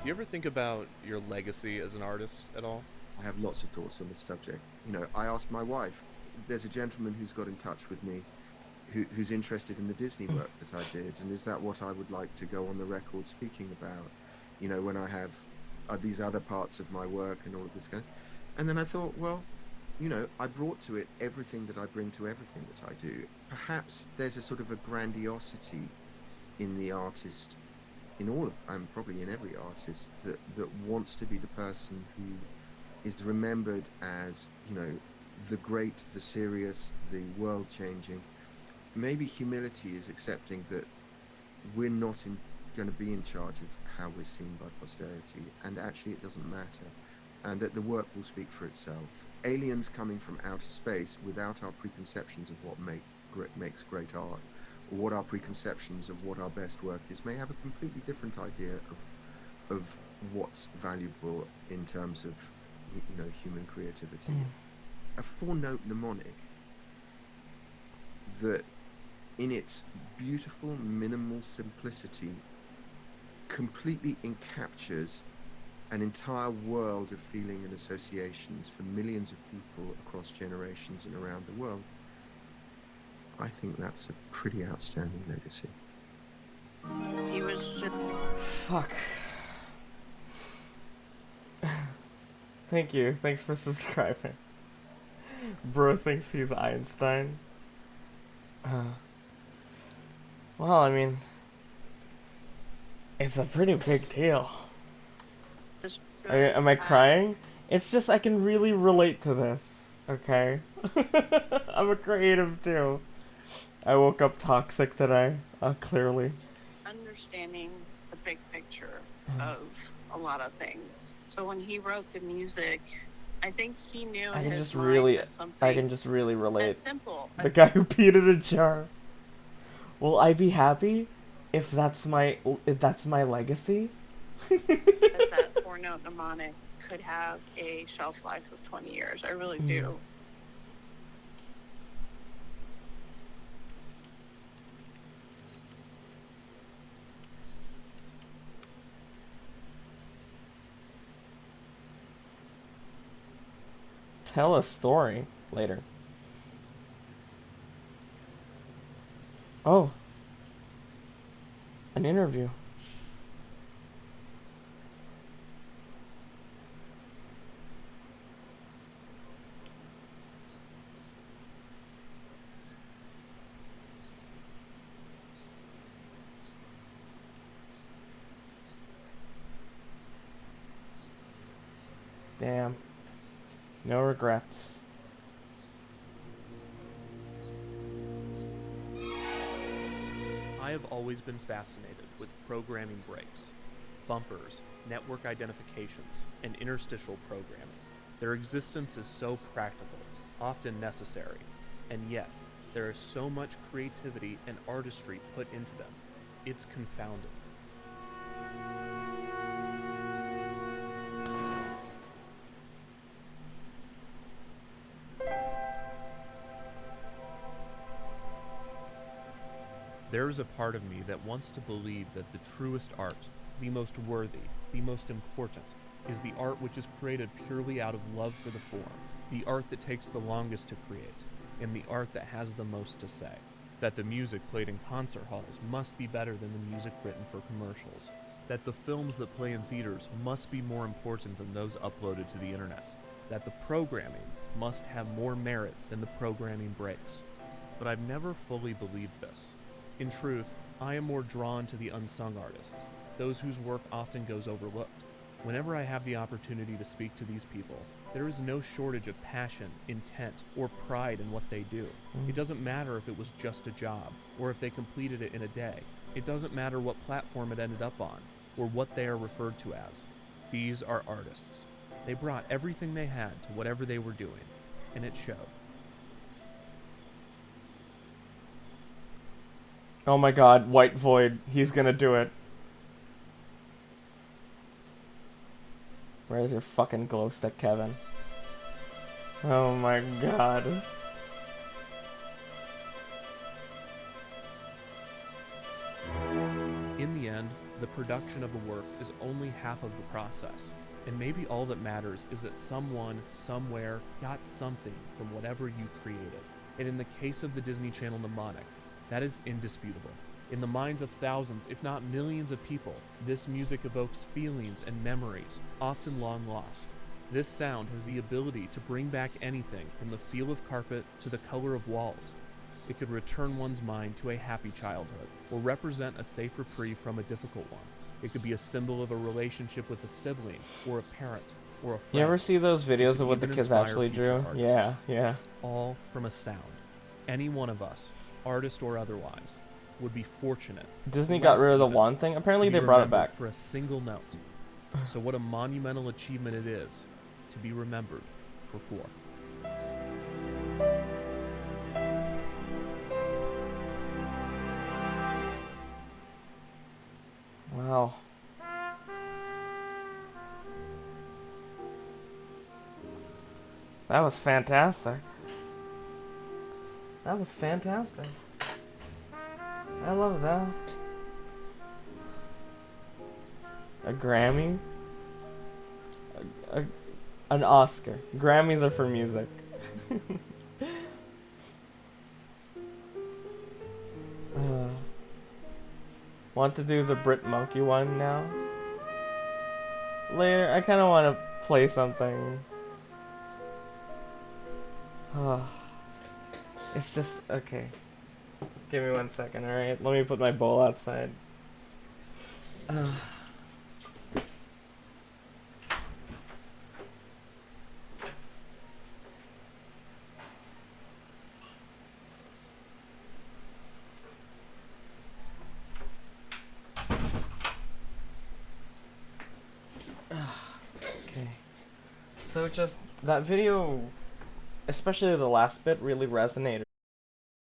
Speaker 8: Do you ever think about your legacy as an artist at all?
Speaker 3: I have lots of thoughts on this subject. You know, I asked my wife. There's a gentleman who's got in touch with me who's interested in the Disney work that I did, and is that what I would like to go on the record speaking about? You know, when I have these other parts of my work and all of this kind. And then I thought, well, you know, I brought to it everything that I bring to everything that I do. Perhaps there's a sort of a grandiosity in the artist, in all of, probably in every artist, that wants to be the person who is remembered as, you know, the great, the serious, the world-changing. Maybe humility is accepting that we're not going to be in charge of how we're seen by posterity, and actually it doesn't matter, and that the work will speak for itself. Aliens coming from outer space without our preconceptions of what makes great art, or what our preconceptions of what our best work is, may have a completely different idea of what's valuable in terms of, you know, human creativity. A 4-note mnemonic that, in its beautiful, minimal simplicity, completely encaptures an entire world of feeling and associations for millions of people across generations and around the world. I think that's a pretty outstanding legacy.
Speaker 1: Fuck. Thank you. Thanks for subscribing. Bro thinks he's Einstein. Well, I mean, it's a pretty big deal. Am I crying? It's just I can really relate to this, okay? I'm a creative too. I woke up toxic today, clearly.
Speaker 13: Understanding the big picture of a lot of things. So when he wrote the music, I think he knew
Speaker 1: I
Speaker 13: in
Speaker 1: can
Speaker 13: his
Speaker 1: just
Speaker 13: mind
Speaker 1: really,
Speaker 13: that something
Speaker 1: I can just really relate.
Speaker 13: as simple
Speaker 1: The guy who peed in a jar. Will I be happy if that's my legacy?
Speaker 13: that 4-note mnemonic could have a shelf life of 20 years. I really do.
Speaker 1: Tell a story later. Oh. An interview. Damn. No regrets.
Speaker 8: I have always been fascinated with programming breaks, bumpers, network identifications, and interstitial programming. Their existence is so practical, often necessary, and yet there is so much creativity and artistry put into them. It's confounding. There is a part of me that wants to believe that the truest art, the most worthy, the most important, is the art which is created purely out of love for the form, the art that takes the longest to create, and the art that has the most to say. That the music played in concert halls must be better than the music written for commercials. That the films that play in theaters must be more important than those uploaded to the internet. That the programming must have more merit than the programming breaks. But I've never fully believed this. In truth, I am more drawn to the unsung artists, those whose work often goes overlooked. Whenever I have the opportunity to speak to these people, there is no shortage of passion, intent, or pride in what they do. It doesn't matter if it was just a job, or if they completed it in a day. It doesn't matter what platform it ended up on, or what they are referred to as. These are artists. They brought everything they had to whatever they were doing, and it showed.
Speaker 1: Oh my god, White Void. He's gonna do it. Where's your fucking glow stick, Kevin? Oh my god.
Speaker 8: In the end, the production of a work is only half of the process. And maybe all that matters is that someone, somewhere, got something from whatever you created. And in the case of the Disney Channel mnemonic, that is indisputable. In the minds of thousands, if not millions of people, this music evokes feelings and memories, often long lost. This sound has the ability to bring back anything from the feel of carpet to the color of walls. It could return one's mind to a happy childhood, or represent a safe reprieve from a difficult one. It could be a symbol of a relationship with a sibling, or a parent, or a friend.
Speaker 1: You ever see those videos of what the kids actually drew? Yeah, yeah.
Speaker 8: All from a sound. Any one of us, artist or otherwise, would be fortunate.
Speaker 1: Disney got rid of the wand thing. Apparently they brought it back.
Speaker 8: For a single note. So what a monumental achievement it is to be remembered for 4.
Speaker 1: Wow. That was fantastic. That was fantastic. I love that. A Grammy? An Oscar. Grammys are for music. Want to do the Brit Monkey one now? Later, I kind of want to play something. It's just, okay. Give me 1 second, alright? Let me put my bowl outside. Okay. So just that video, especially the last bit, really resonated.